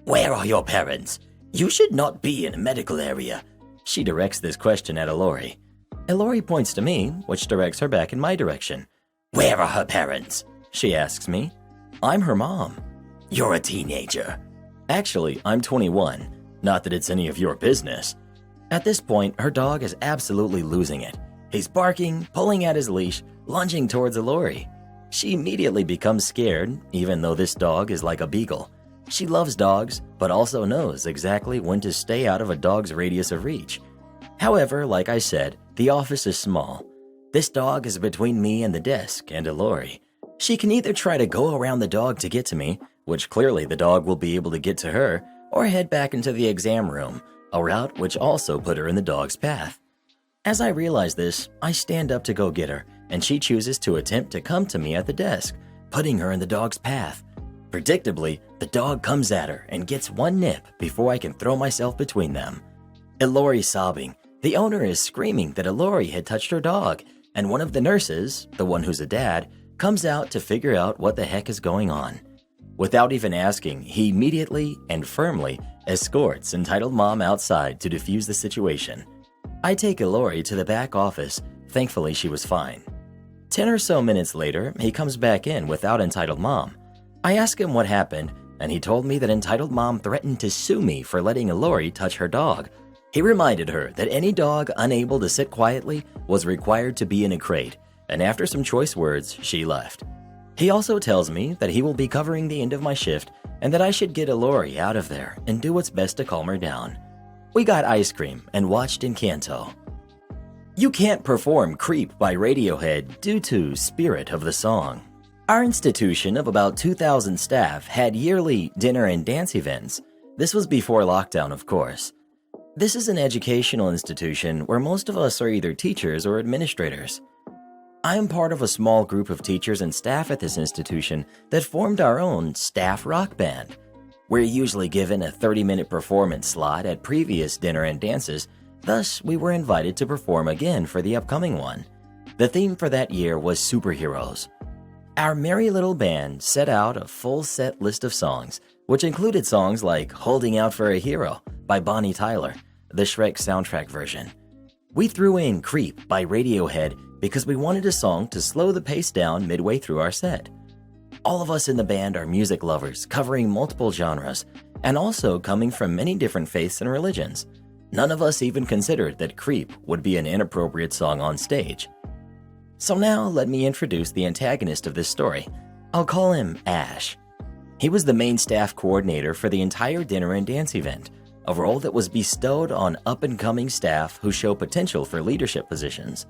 "Where are your parents? You should not be in a medical area." She directs this question at Elori. Elori points to me, which directs her back in my direction. "Where are her parents?" she asks me. "I'm her mom." "You're a teenager." "Actually, I'm 21. Not that it's any of your business." At this point, her dog is absolutely losing it. He's barking, pulling at his leash, lunging towards Elori. She immediately becomes scared, even though this dog is like a beagle. She loves dogs, but also knows exactly when to stay out of a dog's radius of reach. However, like I said, the office is small. This dog is between me and the desk and Elori. She can either try to go around the dog to get to me, which clearly the dog will be able to get to her, or head back into the exam room, a route which also put her in the dog's path. As I realize this, I stand up to go get her, and she chooses to attempt to come to me at the desk, putting her in the dog's path. Predictably, the dog comes at her and gets one nip before I can throw myself between them. Ilori's sobbing. The owner is screaming that Ilori had touched her dog, and one of the nurses, the one who's a dad, comes out to figure out what the heck is going on. Without even asking, he immediately and firmly escorts entitled mom outside to defuse the situation. I take Ilori to the back office. Thankfully, she was fine. 10 or so minutes later, he comes back in without entitled mom. I ask him what happened, and he told me that entitled mom threatened to sue me for letting Ilori touch her dog. He reminded her that any dog unable to sit quietly was required to be in a crate, and after some choice words, she left. He also tells me that he will be covering the end of my shift and that I should get Ilori out of there and do what's best to calm her down. We got ice cream and watched Encanto. You can't perform Creep by Radiohead due to spirit of the song. Our institution of about 2,000 staff had yearly dinner and dance events. This was before lockdown, of course. This is an educational institution where most of us are either teachers or administrators. I am part of a small group of teachers and staff at this institution that formed our own staff rock band. We're usually given a 30-minute performance slot at previous dinner and dances, thus we were invited to perform again for the upcoming one. The theme for that year was superheroes. Our merry little band set out a full set list of songs, which included songs like Holding Out for a Hero by Bonnie Tyler, the Shrek soundtrack version. We threw in Creep by Radiohead because we wanted a song to slow the pace down midway through our set. All of us in the band are music lovers covering multiple genres and also coming from many different faiths and religions. None of us even considered that Creep would be an inappropriate song on stage. So now let me introduce the antagonist of this story. I'll call him Ash. He was the main staff coordinator for the entire dinner and dance event, a role that was bestowed on up-and-coming staff who show potential for leadership positions.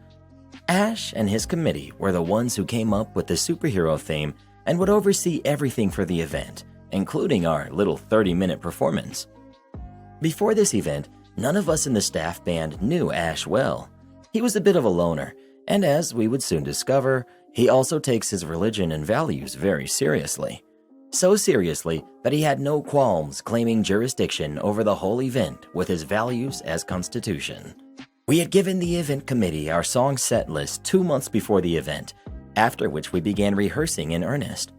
Ash and his committee were the ones who came up with the superhero theme and would oversee everything for the event, including our little 30-minute performance. Before this event, none of us in the staff band knew Ash well. He was a bit of a loner, and as we would soon discover, he also takes his religion and values very seriously. So seriously that he had no qualms claiming jurisdiction over the whole event with his values as constitution. We had given the event committee our song set list 2 months before the event, after which we began rehearsing in earnest.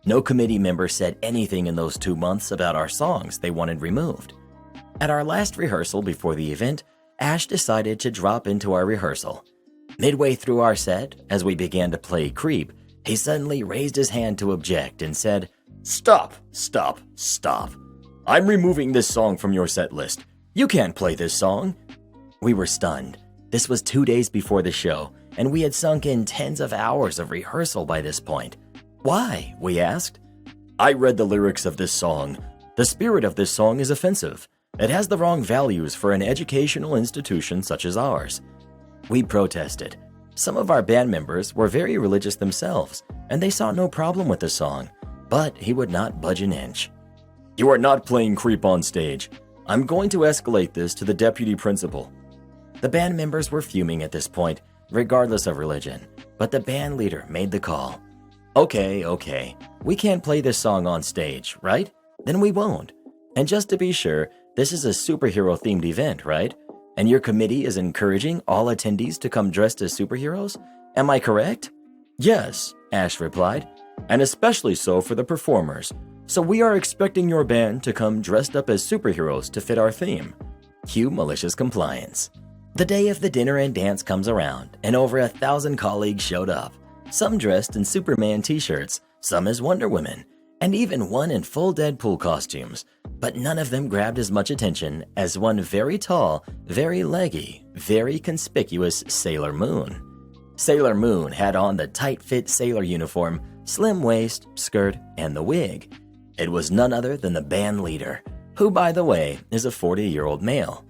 No committee member said anything in those 2 months about our songs they wanted removed. At our last rehearsal before the event, Ash decided to drop into our rehearsal. Midway through our set, as we began to play Creep, he suddenly raised his hand to object and said, "Stop, stop, stop. I'm removing this song from your set list. You can't play this song." We were stunned. This was 2 days before the show, and we had sunk in tens of hours of rehearsal by this point. Why? We asked. "I read the lyrics of this song. The spirit of this song is offensive. It has the wrong values for an educational institution such as ours." We protested. Some of our band members were very religious themselves, and they saw no problem with the song, but he would not budge an inch. "You are not playing Creep on stage. I'm going to escalate this to the deputy principal." The band members were fuming at this point, regardless of religion, but the band leader made the call. Okay, we can't play this song on stage, right? Then we won't. And just to be sure, this is a superhero-themed event, right? And your committee is encouraging all attendees to come dressed as superheroes? Am I correct? "Yes," Ash replied, "and especially so for the performers. So we are expecting your band to come dressed up as superheroes to fit our theme." Cue malicious compliance. The day of the dinner and dance comes around, and over 1,000 colleagues showed up. Some dressed in Superman t-shirts, some as Wonder Woman, and even one in full Deadpool costumes. But none of them grabbed as much attention as one very tall, very leggy, very conspicuous Sailor Moon. Sailor Moon had on the tight-fit sailor uniform, slim waist, skirt, and the wig. It was none other than the band leader, who, by the way, is a 40-year-old male.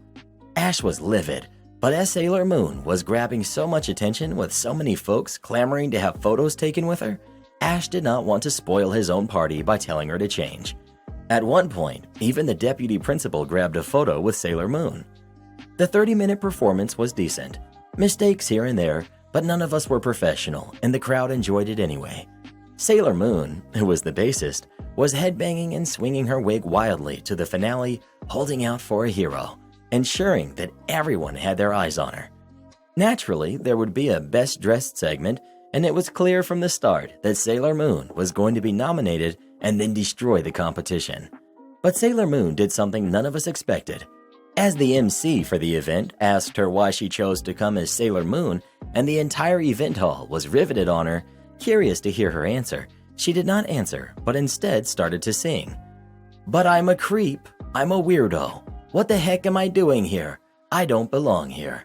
Ash was livid, but as Sailor Moon was grabbing so much attention with so many folks clamoring to have photos taken with her, Ash did not want to spoil his own party by telling her to change. At one point, even the deputy principal grabbed a photo with Sailor Moon. The 30-minute performance was decent. Mistakes here and there, but none of us were professional, and the crowd enjoyed it anyway. Sailor Moon, who was the bassist, was headbanging and swinging her wig wildly to the finale, holding out for a hero, ensuring that everyone had their eyes on her. Naturally, there would be a Best Dressed segment, and it was clear from the start that Sailor Moon was going to be nominated and then destroy the competition. But Sailor Moon did something none of us expected. As the MC for the event asked her why she chose to come as Sailor Moon, and the entire event hall was riveted on her, curious to hear her answer, she did not answer, but instead started to sing. "But I'm a creep, I'm a weirdo. What the heck am I doing here? I don't belong here."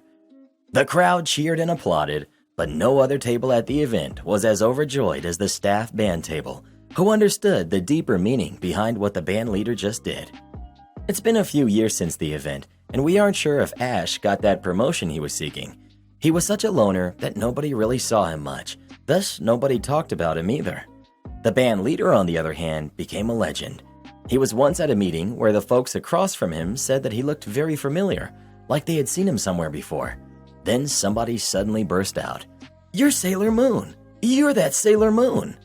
The crowd cheered and applauded, but no other table at the event was as overjoyed as the staff band table, who understood the deeper meaning behind what the band leader just did. It's been a few years since the event, and we aren't sure if Ash got that promotion he was seeking. He was such a loner that nobody really saw him much, thus nobody talked about him either. The band leader, on the other hand, became a legend. He was once at a meeting where the folks across from him said that he looked very familiar, like they had seen him somewhere before. Then somebody suddenly burst out, "You're Sailor Moon! You're that Sailor Moon!"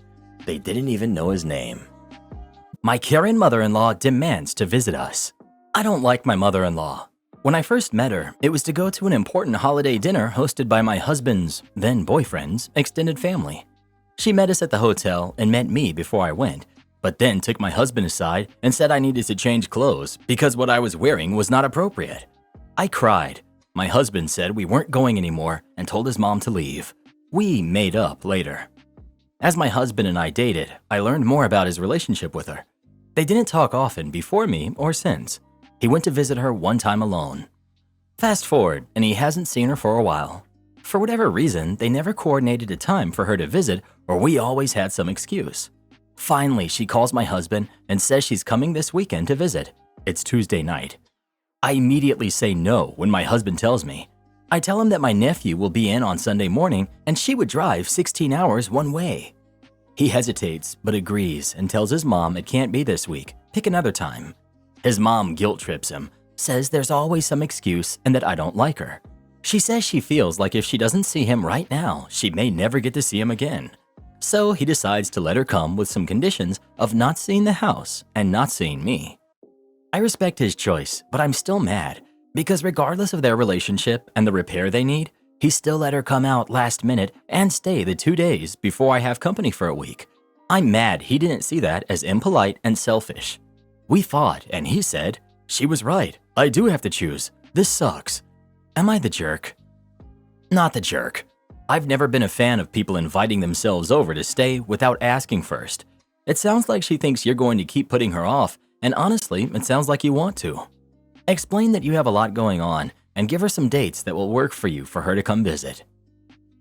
They didn't even know his name. My Karen mother-in-law demands to visit us. I don't like my mother-in-law. When I first met her, it was to go to an important holiday dinner hosted by my husband's, then boyfriend's, extended family. She met us at the hotel and met me before I went, but then took my husband aside and said I needed to change clothes because what I was wearing was not appropriate. I cried. My husband said we weren't going anymore and told his mom to leave. We made up later. As my husband and I dated, I learned more about his relationship with her. They didn't talk often before me or since. He went to visit her one time alone. Fast forward, and he hasn't seen her for a while. For whatever reason, they never coordinated a time for her to visit, or we always had some excuse. Finally, she calls my husband and says she's coming this weekend to visit. It's Tuesday night. I immediately say no when my husband tells me. I tell him that my nephew will be in on Sunday morning and she would drive 16 hours one way. He hesitates but agrees and tells his mom it can't be this week, pick another time. His mom guilt trips him, says there's always some excuse and that I don't like her. She says she feels like if she doesn't see him right now, she may never get to see him again. So he decides to let her come with some conditions of not seeing the house and not seeing me. I respect his choice, but I'm still mad because regardless of their relationship and the repair they need, he still let her come out last minute and stay the 2 days before I have company for a week. I'm mad he didn't see that as impolite and selfish. We fought and he said, "She was right. I do have to choose. This sucks." Am I the jerk? Not the jerk. I've never been a fan of people inviting themselves over to stay without asking first. It sounds like she thinks you're going to keep putting her off, and honestly, it sounds like you want to. Explain that you have a lot going on and give her some dates that will work for you for her to come visit.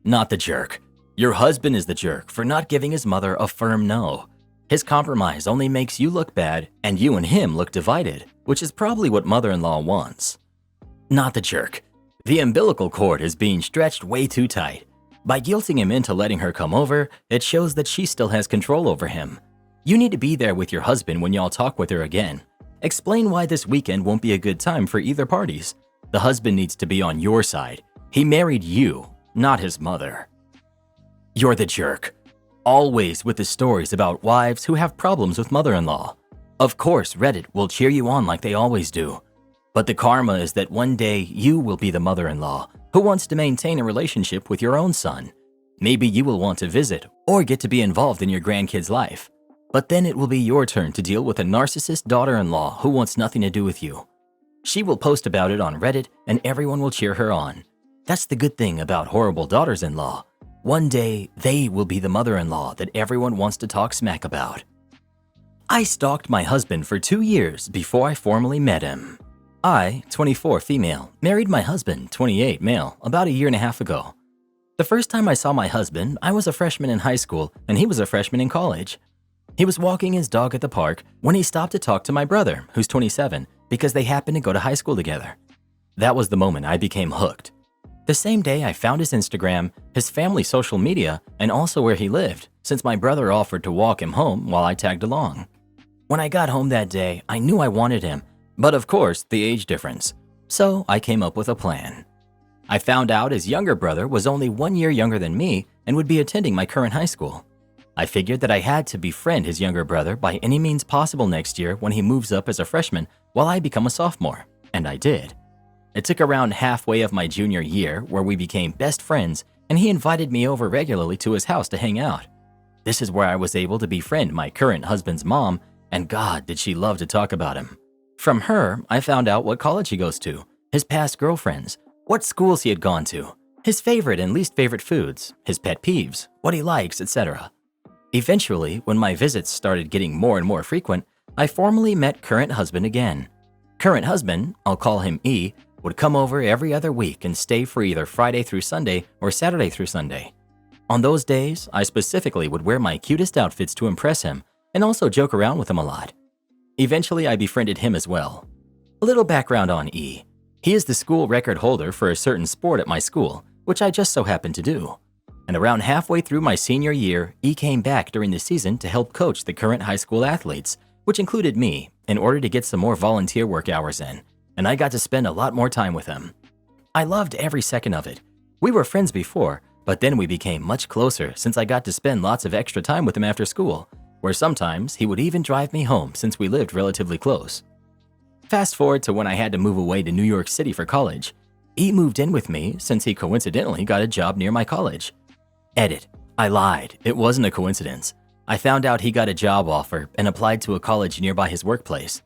Not the jerk. Your husband is the jerk for not giving his mother a firm no. His compromise only makes you look bad and you and him look divided, which is probably what mother-in-law wants. Not the jerk. The umbilical cord is being stretched way too tight. By guilting him into letting her come over, it shows that she still has control over him. You need to be there with your husband when y'all talk with her again. Explain why this weekend won't be a good time for either parties. The husband needs to be on your side. He married you, not his mother. You're the jerk. Always with the stories about wives who have problems with mother-in-law. Of course, Reddit will cheer you on like they always do. But the karma is that one day you will be the mother-in-law who wants to maintain a relationship with your own son. Maybe you will want to visit or get to be involved in your grandkid's life. But then it will be your turn to deal with a narcissist daughter-in-law who wants nothing to do with you. She will post about it on Reddit and everyone will cheer her on. That's the good thing about horrible daughters-in-law. One day, they will be the mother-in-law that everyone wants to talk smack about. I stalked my husband for 2 years before I formally met him. I, 24 female, married my husband, 28 male, about a year and a half ago. The first time I saw my husband, I was a freshman in high school and he was a freshman in college. He was walking his dog at the park when he stopped to talk to my brother, who's 27, because they happened to go to high school together. That was the moment I became hooked. The same day I found his Instagram, his family's social media, and also where he lived, since my brother offered to walk him home while I tagged along. When I got home that day, I knew I wanted him, but of course, the age difference. So I came up with a plan. I found out his younger brother was only 1 year younger than me and would be attending my current high school. I figured that I had to befriend his younger brother by any means possible next year when he moves up as a freshman while I become a sophomore, and I did. It took around halfway of my junior year where we became best friends and he invited me over regularly to his house to hang out. This is where I was able to befriend my current husband's mom, and God, did she love to talk about him. From her, I found out what college he goes to, his past girlfriends, what schools he had gone to, his favorite and least favorite foods, his pet peeves, what he likes, etc. Eventually, when my visits started getting more and more frequent, I formally met current husband again. Current husband, I'll call him E, would come over every other week and stay for either Friday through Sunday or Saturday through Sunday. On those days, I specifically would wear my cutest outfits to impress him and also joke around with him a lot. Eventually, I befriended him as well. A little background on E. He is the school record holder for a certain sport at my school, which I just so happened to do. And around halfway through my senior year, E came back during the season to help coach the current high school athletes, which included me, in order to get some more volunteer work hours in, and I got to spend a lot more time with him. I loved every second of it. We were friends before, but then we became much closer since I got to spend lots of extra time with him after school, where sometimes he would even drive me home since we lived relatively close. Fast forward to when I had to move away to New York City for college. E moved in with me since he coincidentally got a job near my college. Edit. I lied. It wasn't a coincidence. I found out he got a job offer and applied to a college nearby his workplace.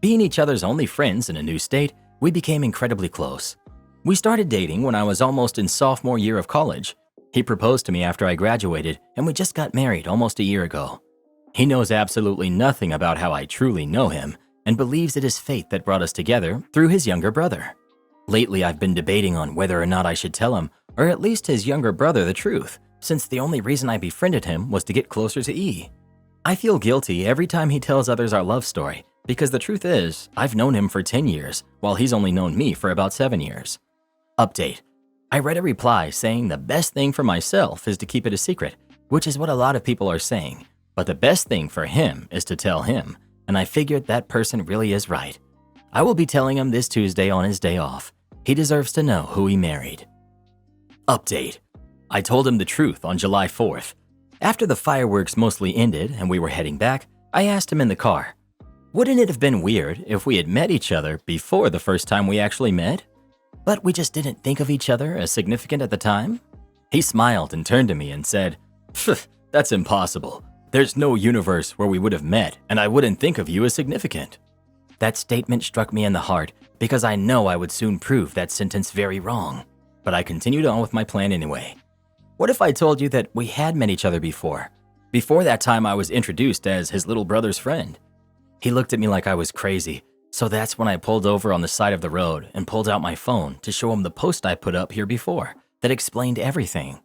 Being each other's only friends in a new state, we became incredibly close. We started dating when I was almost in sophomore year of college. He proposed to me after I graduated, and we just got married almost a year ago. He knows absolutely nothing about how I truly know him and believes it is fate that brought us together through his younger brother. Lately, I've been debating on whether or not I should tell him, or at least his younger brother, the truth, since the only reason I befriended him was to get closer to E. I feel guilty every time he tells others our love story, because the truth is, I've known him for 10 years, while he's only known me for about 7 years. Update. I read a reply saying the best thing for myself is to keep it a secret, which is what a lot of people are saying, but the best thing for him is to tell him, and I figured that person really is right. I will be telling him this Tuesday on his day off. He deserves to know who he married. Update. I told him the truth on July 4th. After the fireworks mostly ended and we were heading back, I asked him in the car, wouldn't it have been weird if we had met each other before the first time we actually met? But we just didn't think of each other as significant at the time? He smiled and turned to me and said, that's impossible. There's no universe where we would have met and I wouldn't think of you as significant. That statement struck me in the heart because I know I would soon prove that sentence very wrong. But I continued on with my plan anyway. What if I told you that we had met each other before? Before that time I was introduced as his little brother's friend. He looked at me like I was crazy, so that's when I pulled over on the side of the road and pulled out my phone to show him the post I put up here before that explained everything.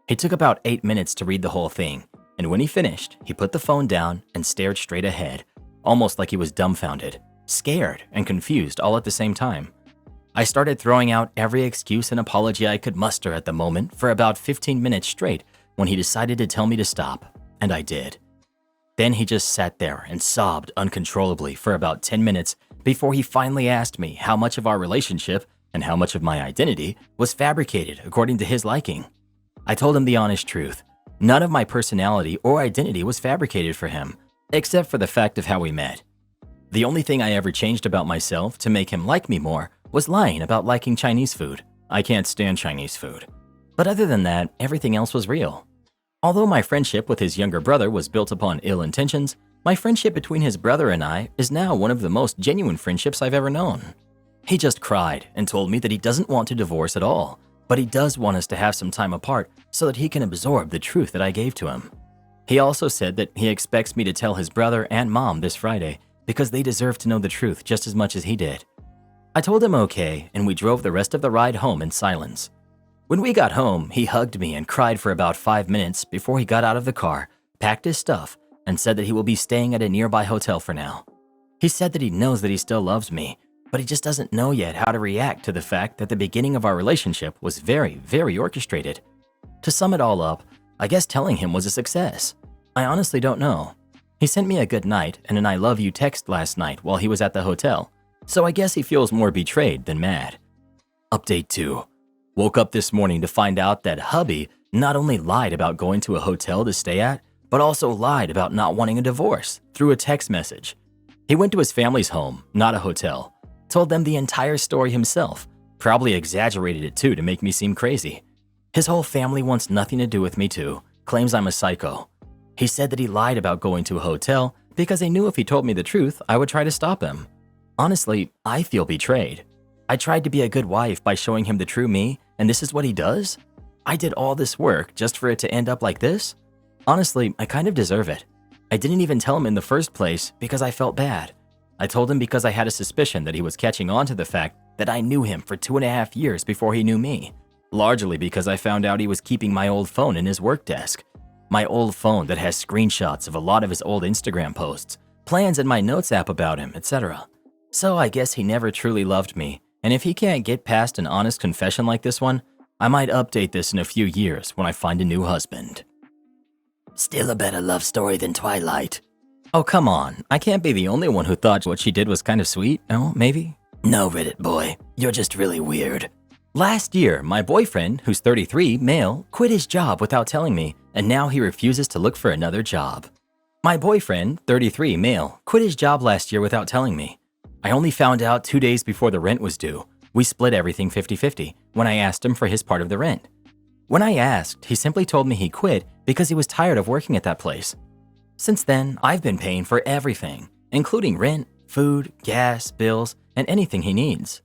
It took about 8 minutes to read the whole thing, and when he finished, he put the phone down and stared straight ahead, almost like he was dumbfounded, scared, and confused all at the same time. I started throwing out every excuse and apology I could muster at the moment for about 15 minutes straight when he decided to tell me to stop, and I did. Then he just sat there and sobbed uncontrollably for about 10 minutes before he finally asked me how much of our relationship and how much of my identity was fabricated according to his liking. I told him the honest truth. None of my personality or identity was fabricated for him, except for the fact of how we met. The only thing I ever changed about myself to make him like me more was lying about liking Chinese food. I can't stand Chinese food. But other than that, everything else was real. Although my friendship with his younger brother was built upon ill intentions, my friendship between his brother and I is now one of the most genuine friendships I've ever known. He just cried and told me that he doesn't want to divorce at all, but he does want us to have some time apart so that he can absorb the truth that I gave to him. He also said that he expects me to tell his brother and mom this Friday because they deserve to know the truth just as much as he did. I told him okay, and we drove the rest of the ride home in silence. When we got home, he hugged me and cried for about 5 minutes before he got out of the car, packed his stuff, and said that he will be staying at a nearby hotel for now. He said that he knows that he still loves me, but he just doesn't know yet how to react to the fact that the beginning of our relationship was very, very orchestrated. To sum it all up, I guess telling him was a success. I honestly don't know. He sent me a good night and an I love you text last night while he was at the hotel, so I guess he feels more betrayed than mad. Update 2. Woke up this morning to find out that hubby not only lied about going to a hotel to stay at, but also lied about not wanting a divorce through a text message. He went to his family's home, not a hotel, told them the entire story himself, probably exaggerated it too to make me seem crazy. His whole family wants nothing to do with me too, claims I'm a psycho. He said that he lied about going to a hotel because he knew if he told me the truth, I would try to stop him. Honestly, I feel betrayed. I tried to be a good wife by showing him the true me, and this is what he does? I did all this work just for it to end up like this? Honestly, I kind of deserve it. I didn't even tell him in the first place because I felt bad. I told him because I had a suspicion that he was catching on to the fact that I knew him for 2.5 years before he knew me, largely because I found out he was keeping my old phone in his work desk. My old phone that has screenshots of a lot of his old Instagram posts, plans in my notes app about him, etc. So I guess he never truly loved me, and if he can't get past an honest confession like this one, I might update this in a few years when I find a new husband. Still a better love story than Twilight. Oh, come on. I can't be the only one who thought what she did was kind of sweet. Oh, maybe? No, Reddit boy. You're just really weird. Last year, my boyfriend, who's 33, male, quit his job without telling me, and now he refuses to look for another job. My boyfriend, 33, male, quit his job last year without telling me. I only found out 2 days before the rent was due. We split everything 50-50 when I asked him for his part of the rent. When I asked, he simply told me he quit because he was tired of working at that place. Since then, I've been paying for everything, including rent, food, gas, bills, and anything he needs.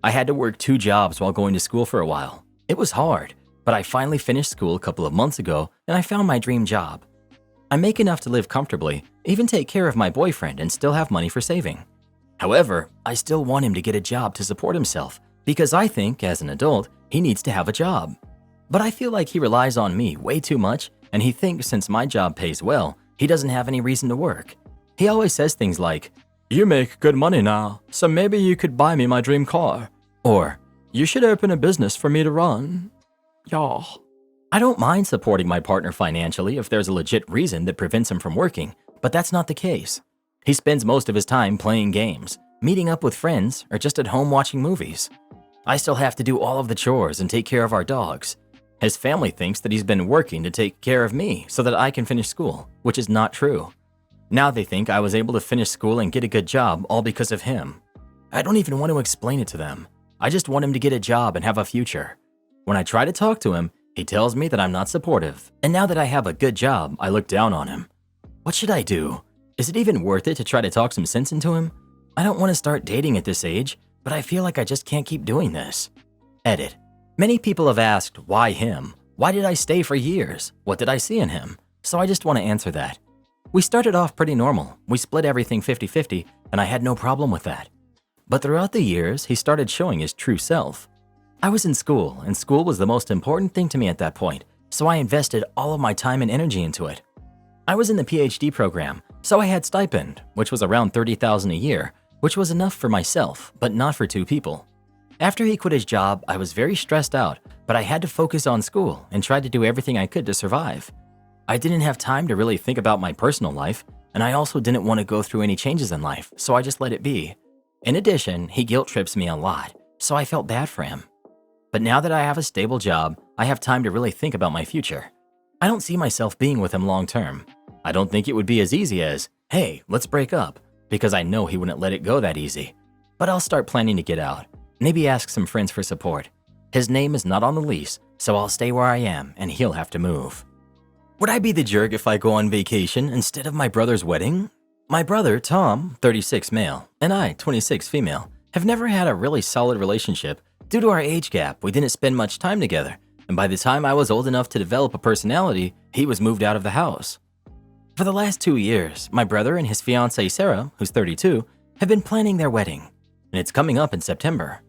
I had to work 2 jobs while going to school for a while. It was hard, but I finally finished school a couple of months ago and I found my dream job. I make enough to live comfortably, even take care of my boyfriend and still have money for saving. However, I still want him to get a job to support himself because I think, as an adult, he needs to have a job. But I feel like he relies on me way too much, and he thinks since my job pays well, he doesn't have any reason to work. He always says things like, "You make good money now, so maybe you could buy me my dream car." Or, "You should open a business for me to run." Yeah. I don't mind supporting my partner financially if there's a legit reason that prevents him from working, but that's not the case. He spends most of his time playing games, meeting up with friends, or just at home watching movies. I still have to do all of the chores and take care of our dogs. His family thinks that he's been working to take care of me so that I can finish school, which is not true. Now they think I was able to finish school and get a good job all because of him. I don't even want to explain it to them. I just want him to get a job and have a future. When I try to talk to him, he tells me that I'm not supportive, and now that I have a good job, I look down on him. What should I do? Is it even worth it to try to talk some sense into him? I don't want to start dating at this age, but I feel like I just can't keep doing this. Edit. Many people have asked, why him? Why did I stay for years? What did I see in him? So I just want to answer that. We started off pretty normal. We split everything 50-50, and I had no problem with that. But throughout the years, he started showing his true self. I was in school, and school was the most important thing to me at that point, so I invested all of my time and energy into it. I was in the PhD program, so I had stipend, which was around $30,000 a year, which was enough for myself, but not for 2 people. After he quit his job, I was very stressed out, but I had to focus on school and tried to do everything I could to survive. I didn't have time to really think about my personal life, and I also didn't want to go through any changes in life, so I just let it be. In addition, he guilt trips me a lot, so I felt bad for him. But now that I have a stable job, I have time to really think about my future. I don't see myself being with him long term. I don't think it would be as easy as, "Hey, let's break up," because I know he wouldn't let it go that easy. But I'll start planning to get out. Maybe ask some friends for support. His name is not on the lease, so I'll stay where I am and he'll have to move. Would I be the jerk if I go on vacation instead of my brother's wedding? My brother, Tom, 36 male, and I, 26 female, have never had a really solid relationship. Due to our age gap, we didn't spend much time together, and by the time I was old enough to develop a personality, he was moved out of the house. For the last 2 years, my brother and his fiancée Sarah, who's 32, have been planning their wedding, and it's coming up in September.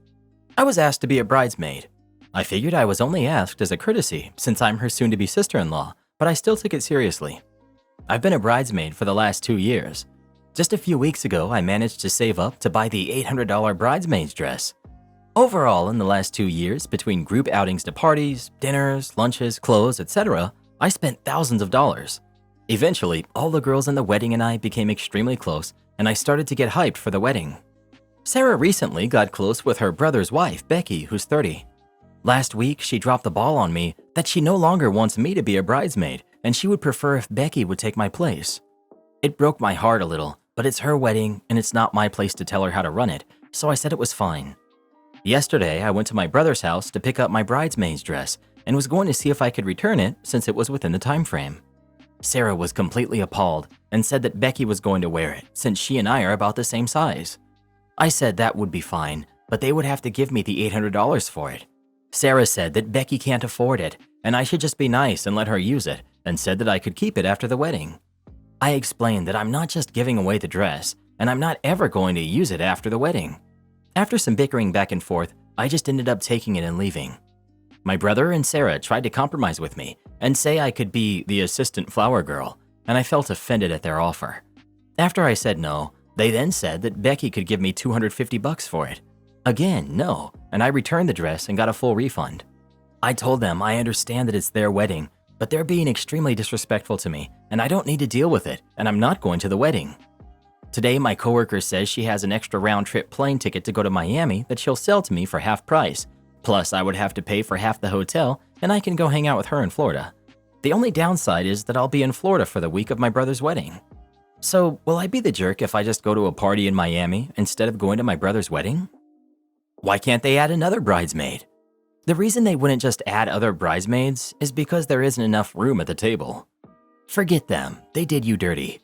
I was asked to be a bridesmaid. I figured I was only asked as a courtesy since I'm her soon-to-be sister-in-law, but I still took it seriously. I've been a bridesmaid for the last 2 years. Just a few weeks ago, I managed to save up to buy the $800 bridesmaid's dress. Overall, in the last 2 years, between group outings to parties, dinners, lunches, clothes, etc., I spent thousands of dollars. Eventually, all the girls in the wedding and I became extremely close, and I started to get hyped for the wedding. Sarah recently got close with her brother's wife, Becky, who's 30. Last week, she dropped the ball on me that she no longer wants me to be a bridesmaid and she would prefer if Becky would take my place. It broke my heart a little, but it's her wedding and it's not my place to tell her how to run it, so I said it was fine. Yesterday, I went to my brother's house to pick up my bridesmaid's dress and was going to see if I could return it since it was within the time frame. Sarah was completely appalled and said that Becky was going to wear it since she and I are about the same size. I said that would be fine, but they would have to give me the $800 for it. Sarah said that Becky can't afford it and I should just be nice and let her use it, and said that I could keep it after the wedding. I explained that I'm not just giving away the dress and I'm not ever going to use it after the wedding. After some bickering back and forth, I just ended up taking it and leaving. My brother and Sarah tried to compromise with me and say I could be the assistant flower girl, and I felt offended at their offer. After I said no, they then said that Becky could give me $250 for it. Again, no, and I returned the dress and got a full refund. I told them I understand that it's their wedding, but they're being extremely disrespectful to me, and I don't need to deal with it, and I'm not going to the wedding. Today, my coworker says she has an extra round-trip plane ticket to go to Miami that she'll sell to me for half price. Plus, I would have to pay for half the hotel, and I can go hang out with her in Florida. The only downside is that I'll be in Florida for the week of my brother's wedding. So, will I be the jerk if I just go to a party in Miami instead of going to my brother's wedding? Why can't they add another bridesmaid? The reason they wouldn't just add other bridesmaids is because there isn't enough room at the table. Forget them, they did you dirty.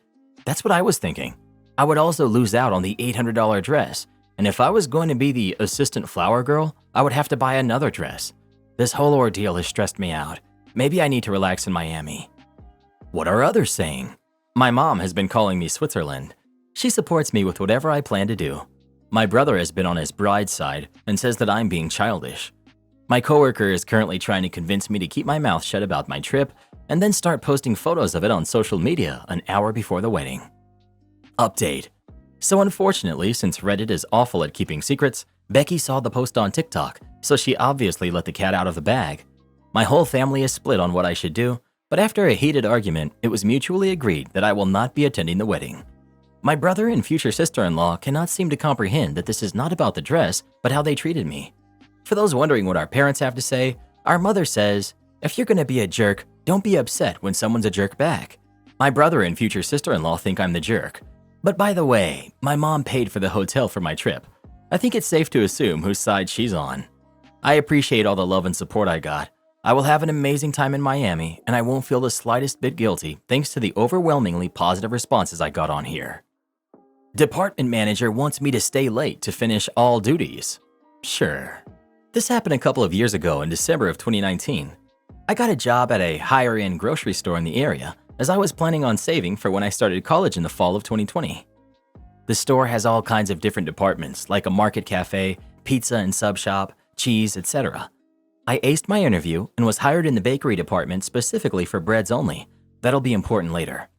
That's what I was thinking. I would also lose out on the $800 dress, and if I was going to be the assistant flower girl, I would have to buy another dress. This whole ordeal has stressed me out. Maybe I need to relax in Miami. What are others saying? My mom has been calling me Switzerland. She supports me with whatever I plan to do. My brother has been on his bride's side and says that I'm being childish. My coworker is currently trying to convince me to keep my mouth shut about my trip and then start posting photos of it on social media an hour before the wedding. Update. So unfortunately, since Reddit is awful at keeping secrets, Becky saw the post on TikTok, so she obviously let the cat out of the bag. My whole family is split on what I should do, but after a heated argument, it was mutually agreed that I will not be attending the wedding. My brother and future sister-in-law cannot seem to comprehend that this is not about the dress, but how they treated me. For those wondering what our parents have to say, our mother says, if you're gonna be a jerk, don't be upset when someone's a jerk back. My brother and future sister-in-law think I'm the jerk. But by the way, my mom paid for the hotel for my trip. I think it's safe to assume whose side she's on. I appreciate all the love and support I got. I will have an amazing time in Miami, and I won't feel the slightest bit guilty thanks to the overwhelmingly positive responses I got on here. Department manager wants me to stay late to finish all duties. Sure. This happened a couple of years ago in December of 2019. I got a job at a higher-end grocery store in the area as I was planning on saving for when I started college in the fall of 2020. The store has all kinds of different departments like a market cafe, pizza and sub shop, cheese, etc. I aced my interview and was hired in the bakery department specifically for breads only. That'll be important later.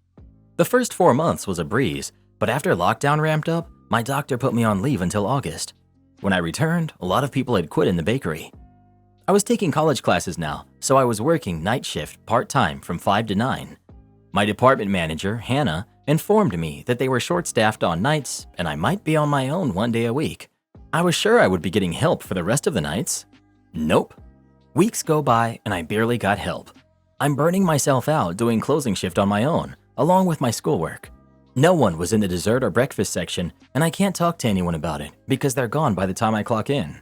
The first 4 months was a breeze, but after lockdown ramped up, my doctor put me on leave until August. When I returned, a lot of people had quit in the bakery. I was taking college classes now, so I was working night shift part-time from 5 to 9. My department manager, Hannah, informed me that they were short-staffed on nights and I might be on my own 1 day a week. I was sure I would be getting help for the rest of the nights. Nope. Weeks go by and I barely got help. I'm burning myself out doing closing shift on my own, along with my schoolwork. No one was in the dessert or breakfast section, and I can't talk to anyone about it because they're gone by the time I clock in.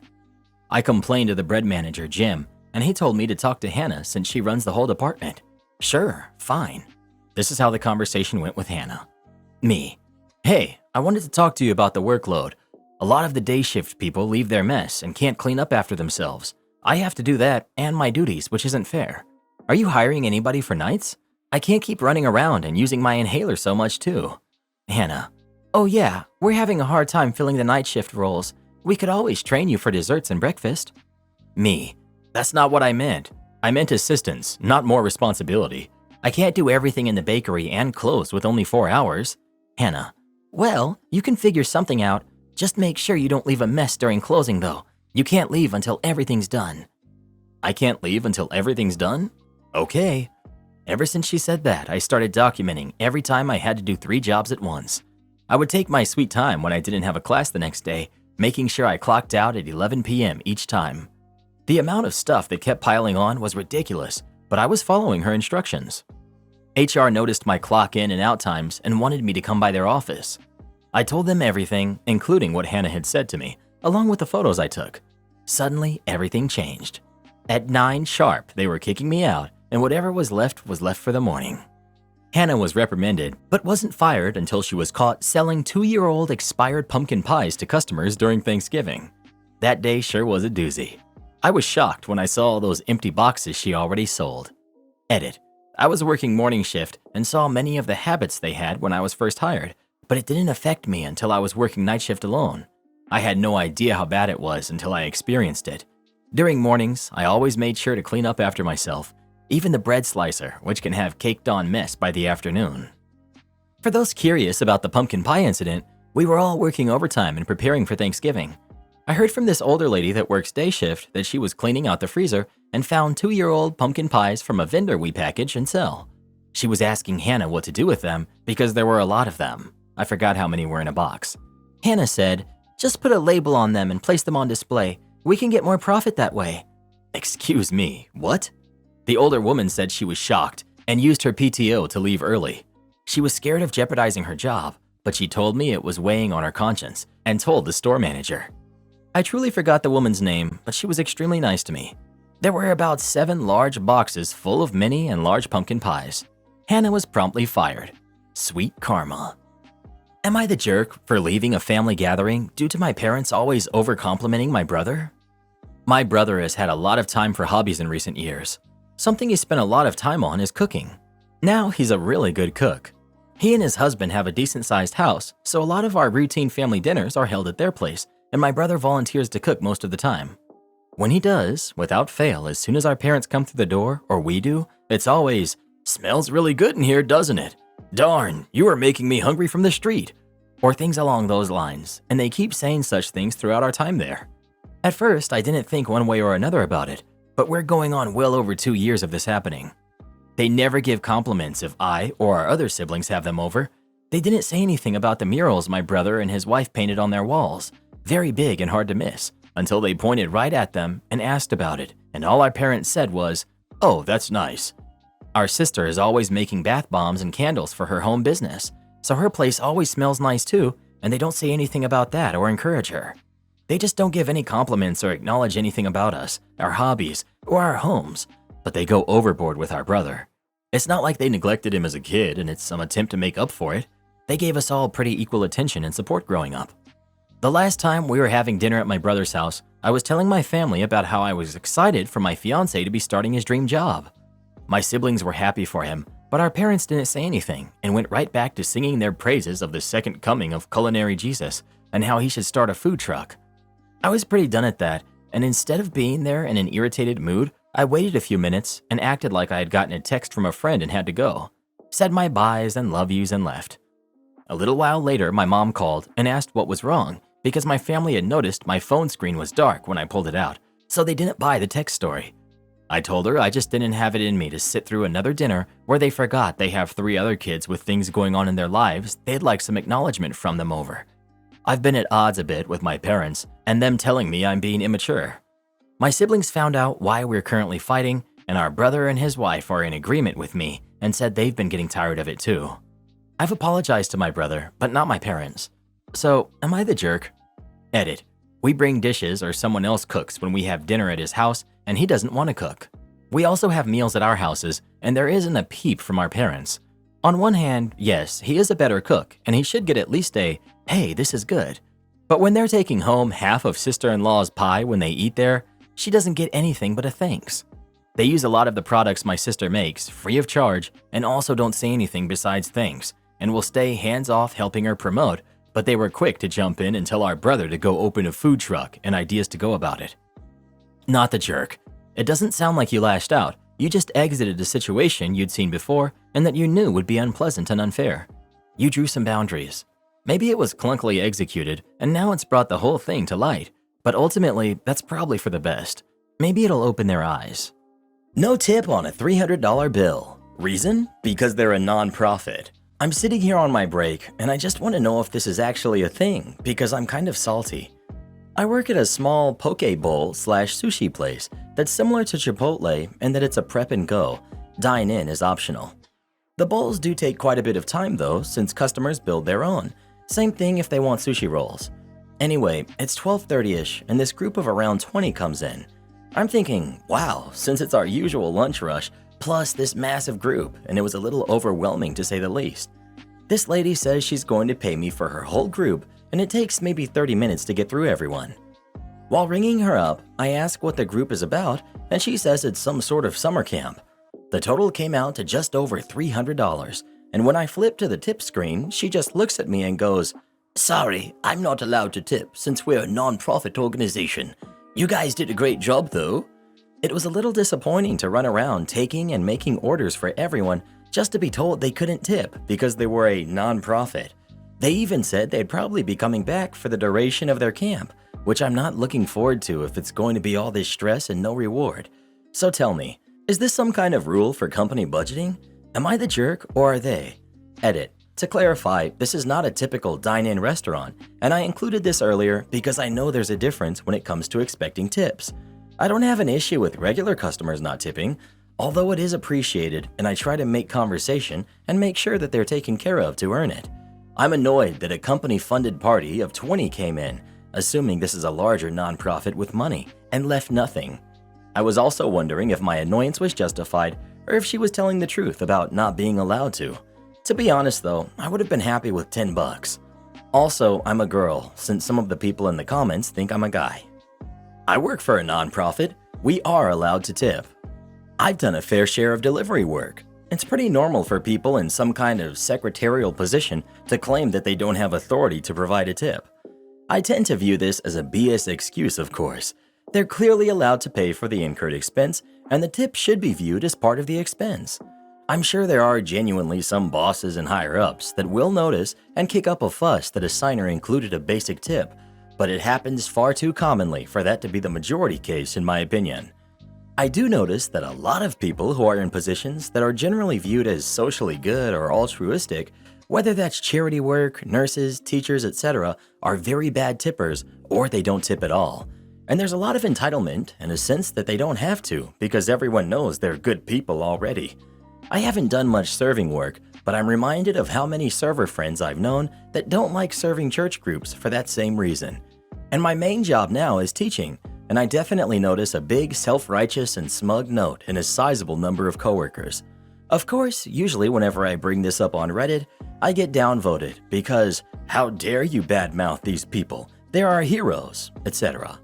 I complained to the bread manager, Jim, and he told me to talk to Hannah since she runs the whole department. Sure, fine. This is how the conversation went with Hannah. Me. Hey, I wanted to talk to you about the workload. A lot of the day shift people leave their mess and can't clean up after themselves. I have to do that and my duties, which isn't fair. Are you hiring anybody for nights? I can't keep running around and using my inhaler so much too. Hannah. Oh yeah, we're having a hard time filling the night shift roles. We could always train you for desserts and breakfast. Me. That's not what I meant. I meant assistance, not more responsibility. I can't do everything in the bakery and close with only 4 hours. Hannah. Well, you can figure something out. Just make sure you don't leave a mess during closing though. You can't leave until everything's done. I can't leave until everything's done? Okay. Ever since she said that, I started documenting every time I had to do 3 jobs at once. I would take my sweet time when I didn't have a class the next day, making sure I clocked out at 11 p.m. each time. The amount of stuff that kept piling on was ridiculous, but I was following her instructions. HR noticed my clock in and out times and wanted me to come by their office. I told them everything, including what Hannah had said to me, along with the photos I took. Suddenly, everything changed. At 9 sharp, they were kicking me out, and whatever was left for the morning. Hannah was reprimanded, but wasn't fired until she was caught selling 2-year-old expired pumpkin pies to customers during Thanksgiving. That day sure was a doozy. I was shocked when I saw those empty boxes she already sold. Edit. I was working morning shift and saw many of the habits they had when I was first hired, but it didn't affect me until I was working night shift alone. I had no idea how bad it was until I experienced it. During mornings, I always made sure to clean up after myself, even the bread slicer, which can have caked on mess by the afternoon. For those curious about the pumpkin pie incident, we were all working overtime and preparing for Thanksgiving. I heard from this older lady that works day shift that she was cleaning out the freezer and found 2-year-old pumpkin pies from a vendor we package and sell. She was asking Hannah what to do with them because there were a lot of them. I forgot how many were in a box. Hannah said, "Just put a label on them and place them on display. We can get more profit that way." Excuse me, what? The older woman said she was shocked and used her PTO to leave early. She was scared of jeopardizing her job, but she told me it was weighing on her conscience and told the store manager. I truly forgot the woman's name, but she was extremely nice to me. There were about 7 large boxes full of mini and large pumpkin pies. Hannah was promptly fired. Sweet karma. Am I the jerk for leaving a family gathering due to my parents always over-complimenting my brother? My brother has had a lot of time for hobbies in recent years. Something he spent a lot of time on is cooking. Now he's a really good cook. He and his husband have a decent-sized house, so a lot of our routine family dinners are held at their place, and my brother volunteers to cook most of the time. When he does, without fail, as soon as our parents come through the door, or we do, it's always, "Smells really good in here, doesn't it? Darn, you are making me hungry from the street," or things along those lines, and they keep saying such things throughout our time there. At first, I didn't think one way or another about it, but we're going on well over 2 years of this happening. They never give compliments if I or our other siblings have them over. They didn't say anything about the murals my brother and his wife painted on their walls, very big and hard to miss, until they pointed right at them and asked about it, and all our parents said was, "Oh, that's nice." Our sister is always making bath bombs and candles for her home business, so her place always smells nice too, and they don't say anything about that or encourage her. They just don't give any compliments or acknowledge anything about us, our hobbies, or our homes, but they go overboard with our brother. It's not like they neglected him as a kid and it's some attempt to make up for it. They gave us all pretty equal attention and support growing up. The last time we were having dinner at my brother's house, I was telling my family about how I was excited for my fiancé to be starting his dream job. My siblings were happy for him, but our parents didn't say anything and went right back to singing their praises of the second coming of culinary Jesus and how he should start a food truck. I was pretty done at that, and instead of being there in an irritated mood, I waited a few minutes and acted like I had gotten a text from a friend and had to go, said my byes and love yous and left. A little while later, my mom called and asked what was wrong because my family had noticed my phone screen was dark when I pulled it out, so they didn't buy the text story. I told her I just didn't have it in me to sit through another dinner where they forgot they have 3 other kids with things going on in their lives they'd like some acknowledgement from them over. I've been at odds a bit with my parents and them telling me I'm being immature. My siblings found out why we're currently fighting, and our brother and his wife are in agreement with me and said they've been getting tired of it too. I've apologized to my brother, but not my parents. So, am I the jerk? Edit. We bring dishes or someone else cooks when we have dinner at his house and he doesn't want to cook. We also have meals at our houses and there isn't a peep from our parents. On one hand, yes, he is a better cook and he should get at least a, "Hey, this is good." But when they're taking home half of sister-in-law's pie when they eat there, she doesn't get anything but a thanks. They use a lot of the products my sister makes, free of charge, and also don't say anything besides thanks, and will stay hands-off helping her promote, but they were quick to jump in and tell our brother to go open a food truck and ideas to go about it. Not the jerk. It doesn't sound like you lashed out. You just exited a situation you'd seen before and that you knew would be unpleasant and unfair. You drew some boundaries. Maybe it was clunkily executed, and now it's brought the whole thing to light, but ultimately, that's probably for the best. Maybe it'll open their eyes. No tip on a $300 bill. Reason? Because they're a non-profit. I'm sitting here on my break, and I just want to know if this is actually a thing, because I'm kind of salty. I work at a small poke bowl / sushi place that's similar to Chipotle in that it's a prep and go. Dine in is optional. The bowls do take quite a bit of time though, since customers build their own. Same thing if they want sushi rolls. Anyway, it's 12:30ish and this group of around 20 comes in. I'm thinking, wow, since it's our usual lunch rush, plus this massive group, and it was a little overwhelming to say the least. This lady says she's going to pay me for her whole group, and it takes maybe 30 minutes to get through everyone. While ringing her up, I ask what the group is about, and she says it's some sort of summer camp. The total came out to just over $300, and when I flip to the tip screen, she just looks at me and goes, "Sorry, I'm not allowed to tip since we're a non-profit organization. You guys did a great job though." It was a little disappointing to run around taking and making orders for everyone just to be told they couldn't tip because they were a non-profit. They even said they'd probably be coming back for the duration of their camp, which I'm not looking forward to if it's going to be all this stress and no reward. So tell me, is this some kind of rule for company budgeting? Am I the jerk or are they? Edit. To clarify, this is not a typical dine-in restaurant, and I included this earlier because I know there's a difference when it comes to expecting tips. I don't have an issue with regular customers not tipping, although it is appreciated and I try to make conversation and make sure that they're taken care of to earn it. I'm annoyed that a company-funded party of 20 came in, assuming this is a larger nonprofit with money, and left nothing. I was also wondering if my annoyance was justified or if she was telling the truth about not being allowed to. To be honest though, I would have been happy with $10. Also, I'm a girl, since some of the people in the comments think I'm a guy. I work for a nonprofit. We are allowed to tip. I've done a fair share of delivery work. It's pretty normal for people in some kind of secretarial position to claim that they don't have authority to provide a tip. I tend to view this as a BS excuse, of course. They're clearly allowed to pay for the incurred expense, and the tip should be viewed as part of the expense. I'm sure there are genuinely some bosses and higher-ups that will notice and kick up a fuss that a signer included a basic tip, but it happens far too commonly for that to be the majority case in my opinion. I do notice that a lot of people who are in positions that are generally viewed as socially good or altruistic, whether that's charity work, nurses, teachers, etc., are very bad tippers or they don't tip at all. And there's a lot of entitlement and a sense that they don't have to because everyone knows they're good people already. I haven't done much serving work, but I'm reminded of how many server friends I've known that don't like serving church groups for that same reason. And my main job now is teaching, and I definitely notice a big self-righteous and smug note in a sizable number of coworkers. Of course, usually whenever I bring this up on Reddit, I get downvoted because how dare you badmouth these people, they are our heroes, etc.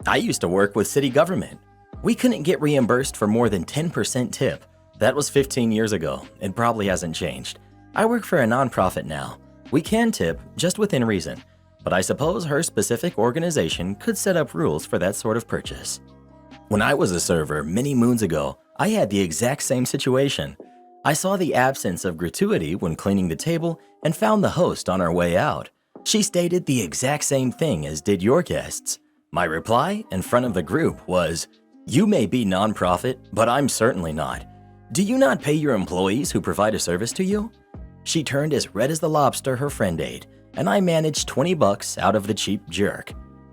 I used to work with city government. We couldn't get reimbursed for more than 10% tip. That was 15 years ago. It probably hasn't changed. I work for a nonprofit now. We can tip, just within reason, but I suppose her specific organization could set up rules for that sort of purchase. When I was a server many moons ago, I had the exact same situation. I saw the absence of gratuity when cleaning the table and found the host on our way out. She stated the exact same thing as did your guests. My reply in front of the group was, "You may be nonprofit, but I'm certainly not. Do you not pay your employees who provide a service to you?" She turned as red as the lobster her friend ate, and I managed $20 out of the cheap jerk.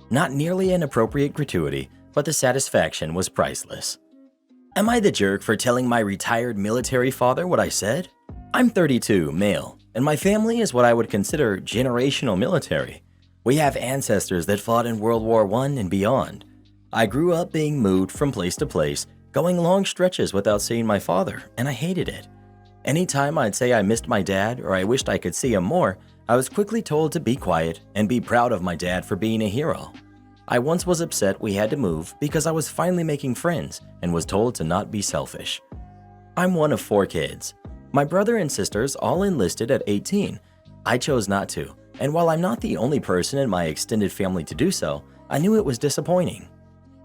Not nearly an appropriate gratuity, but the satisfaction was priceless. Am I the jerk for telling my retired military father what I said? I'm 32, male, and my family is what I would consider generational military. We have ancestors that fought in World War I and beyond. I grew up being moved from place to place, going long stretches without seeing my father, and I hated it. Anytime I'd say I missed my dad or I wished I could see him more, I was quickly told to be quiet and be proud of my dad for being a hero. I once was upset we had to move because I was finally making friends and was told to not be selfish. I'm one of 4 kids. My brother and sisters all enlisted at 18. I chose not to, and while I'm not the only person in my extended family to do so, I knew it was disappointing.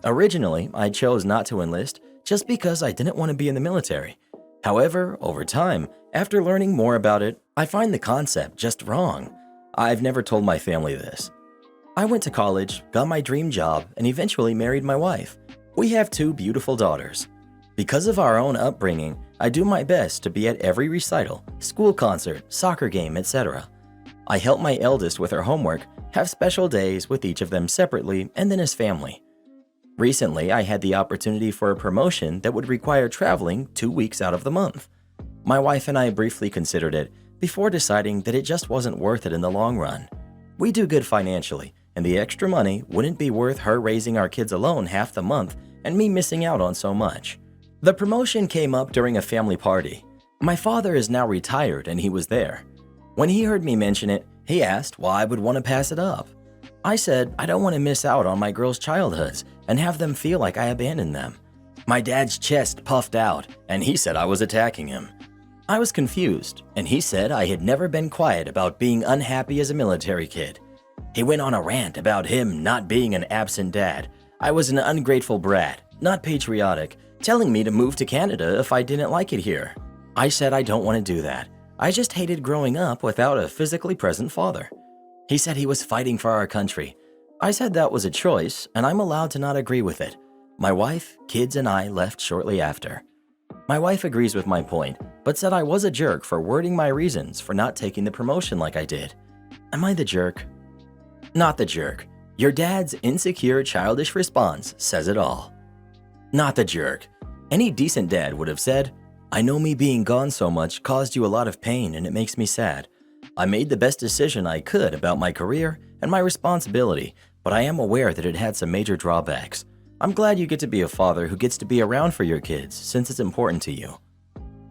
Originally, I chose not to enlist just because I didn't want to be in the military. However, over time, after learning more about it, I find the concept just wrong. I've never told my family this. I went to college, got my dream job, and eventually married my wife. We have 2 beautiful daughters. Because of our own upbringing, I do my best to be at every recital, school concert, soccer game, etc. I help my eldest with her homework, have special days with each of them separately and then as family. Recently, I had the opportunity for a promotion that would require traveling 2 weeks out of the month. My wife and I briefly considered it before deciding that it just wasn't worth it in the long run. We do good financially, and the extra money wouldn't be worth her raising our kids alone half the month and me missing out on so much. The promotion came up during a family party. My father is now retired and he was there. When he heard me mention it, he asked why I would want to pass it up. I said I don't want to miss out on my girls' childhoods and have them feel like I abandoned them. My dad's chest puffed out and he said I was attacking him. I was confused and he said I had never been quiet about being unhappy as a military kid. He went on a rant about him not being an absent dad. I was an ungrateful brat, not patriotic, telling me to move to Canada if I didn't like it here. I said I don't want to do that. I just hated growing up without a physically present father. He said he was fighting for our country. I said that was a choice, and I'm allowed to not agree with it. My wife, kids, and I left shortly after. My wife agrees with my point, but said I was a jerk for wording my reasons for not taking the promotion like I did. Am I the jerk? Not the jerk. Your dad's insecure, childish response says it all. Not the jerk. Any decent dad would have said, I know me being gone so much caused you a lot of pain and it makes me sad. I made the best decision I could about my career and my responsibility, but I am aware that it had some major drawbacks. I'm glad you get to be a father who gets to be around for your kids since it's important to you.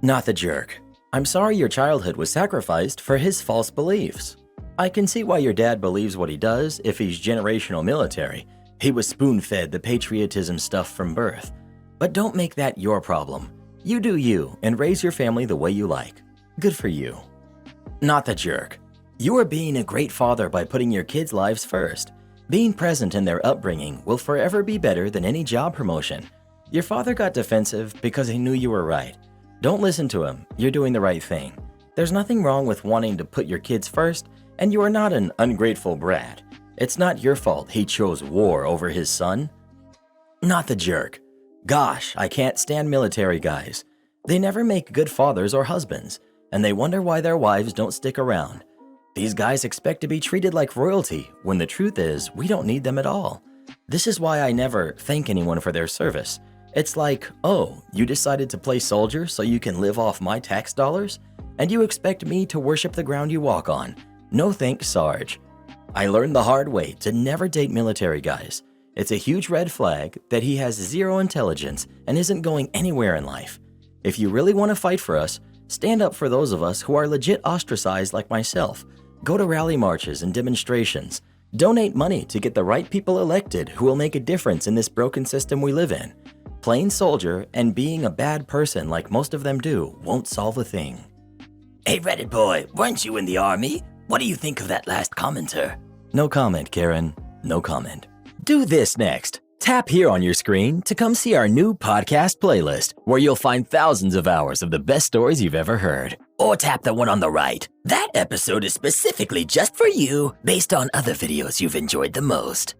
Not the jerk. I'm sorry your childhood was sacrificed for his false beliefs. I can see why your dad believes what he does if he's generational military. He was spoon-fed the patriotism stuff from birth. But don't make that your problem. You do you and raise your family the way you like. Good for you. Not the jerk. You are being a great father by putting your kids' lives first. Being present in their upbringing will forever be better than any job promotion. Your father got defensive because he knew you were right. Don't listen to him. You're doing the right thing. There's nothing wrong with wanting to put your kids first, and you are not an ungrateful brat. It's not your fault he chose war over his son. Not the jerk. Gosh, I can't stand military guys. They never make good fathers or husbands, and they wonder why their wives don't stick around. These guys expect to be treated like royalty, when the truth is we don't need them at all. This is why I never thank anyone for their service. It's like, oh, you decided to play soldier so you can live off my tax dollars? And you expect me to worship the ground you walk on? No thanks, Sarge. I learned the hard way to never date military guys. It's a huge red flag that he has zero intelligence and isn't going anywhere in life. If you really want to fight for us, stand up for those of us who are legit ostracized like myself. Go to rally marches and demonstrations. Donate money to get the right people elected who will make a difference in this broken system we live in. Plain soldier and being a bad person like most of them do won't solve a thing. Hey Reddit boy, weren't you in the army? What do you think of that last commenter? No comment, Karen. No comment. Do this next. Tap here on your screen to come see our new podcast playlist, where you'll find thousands of hours of the best stories you've ever heard. Or tap the one on the right. That episode is specifically just for you, based on other videos you've enjoyed the most.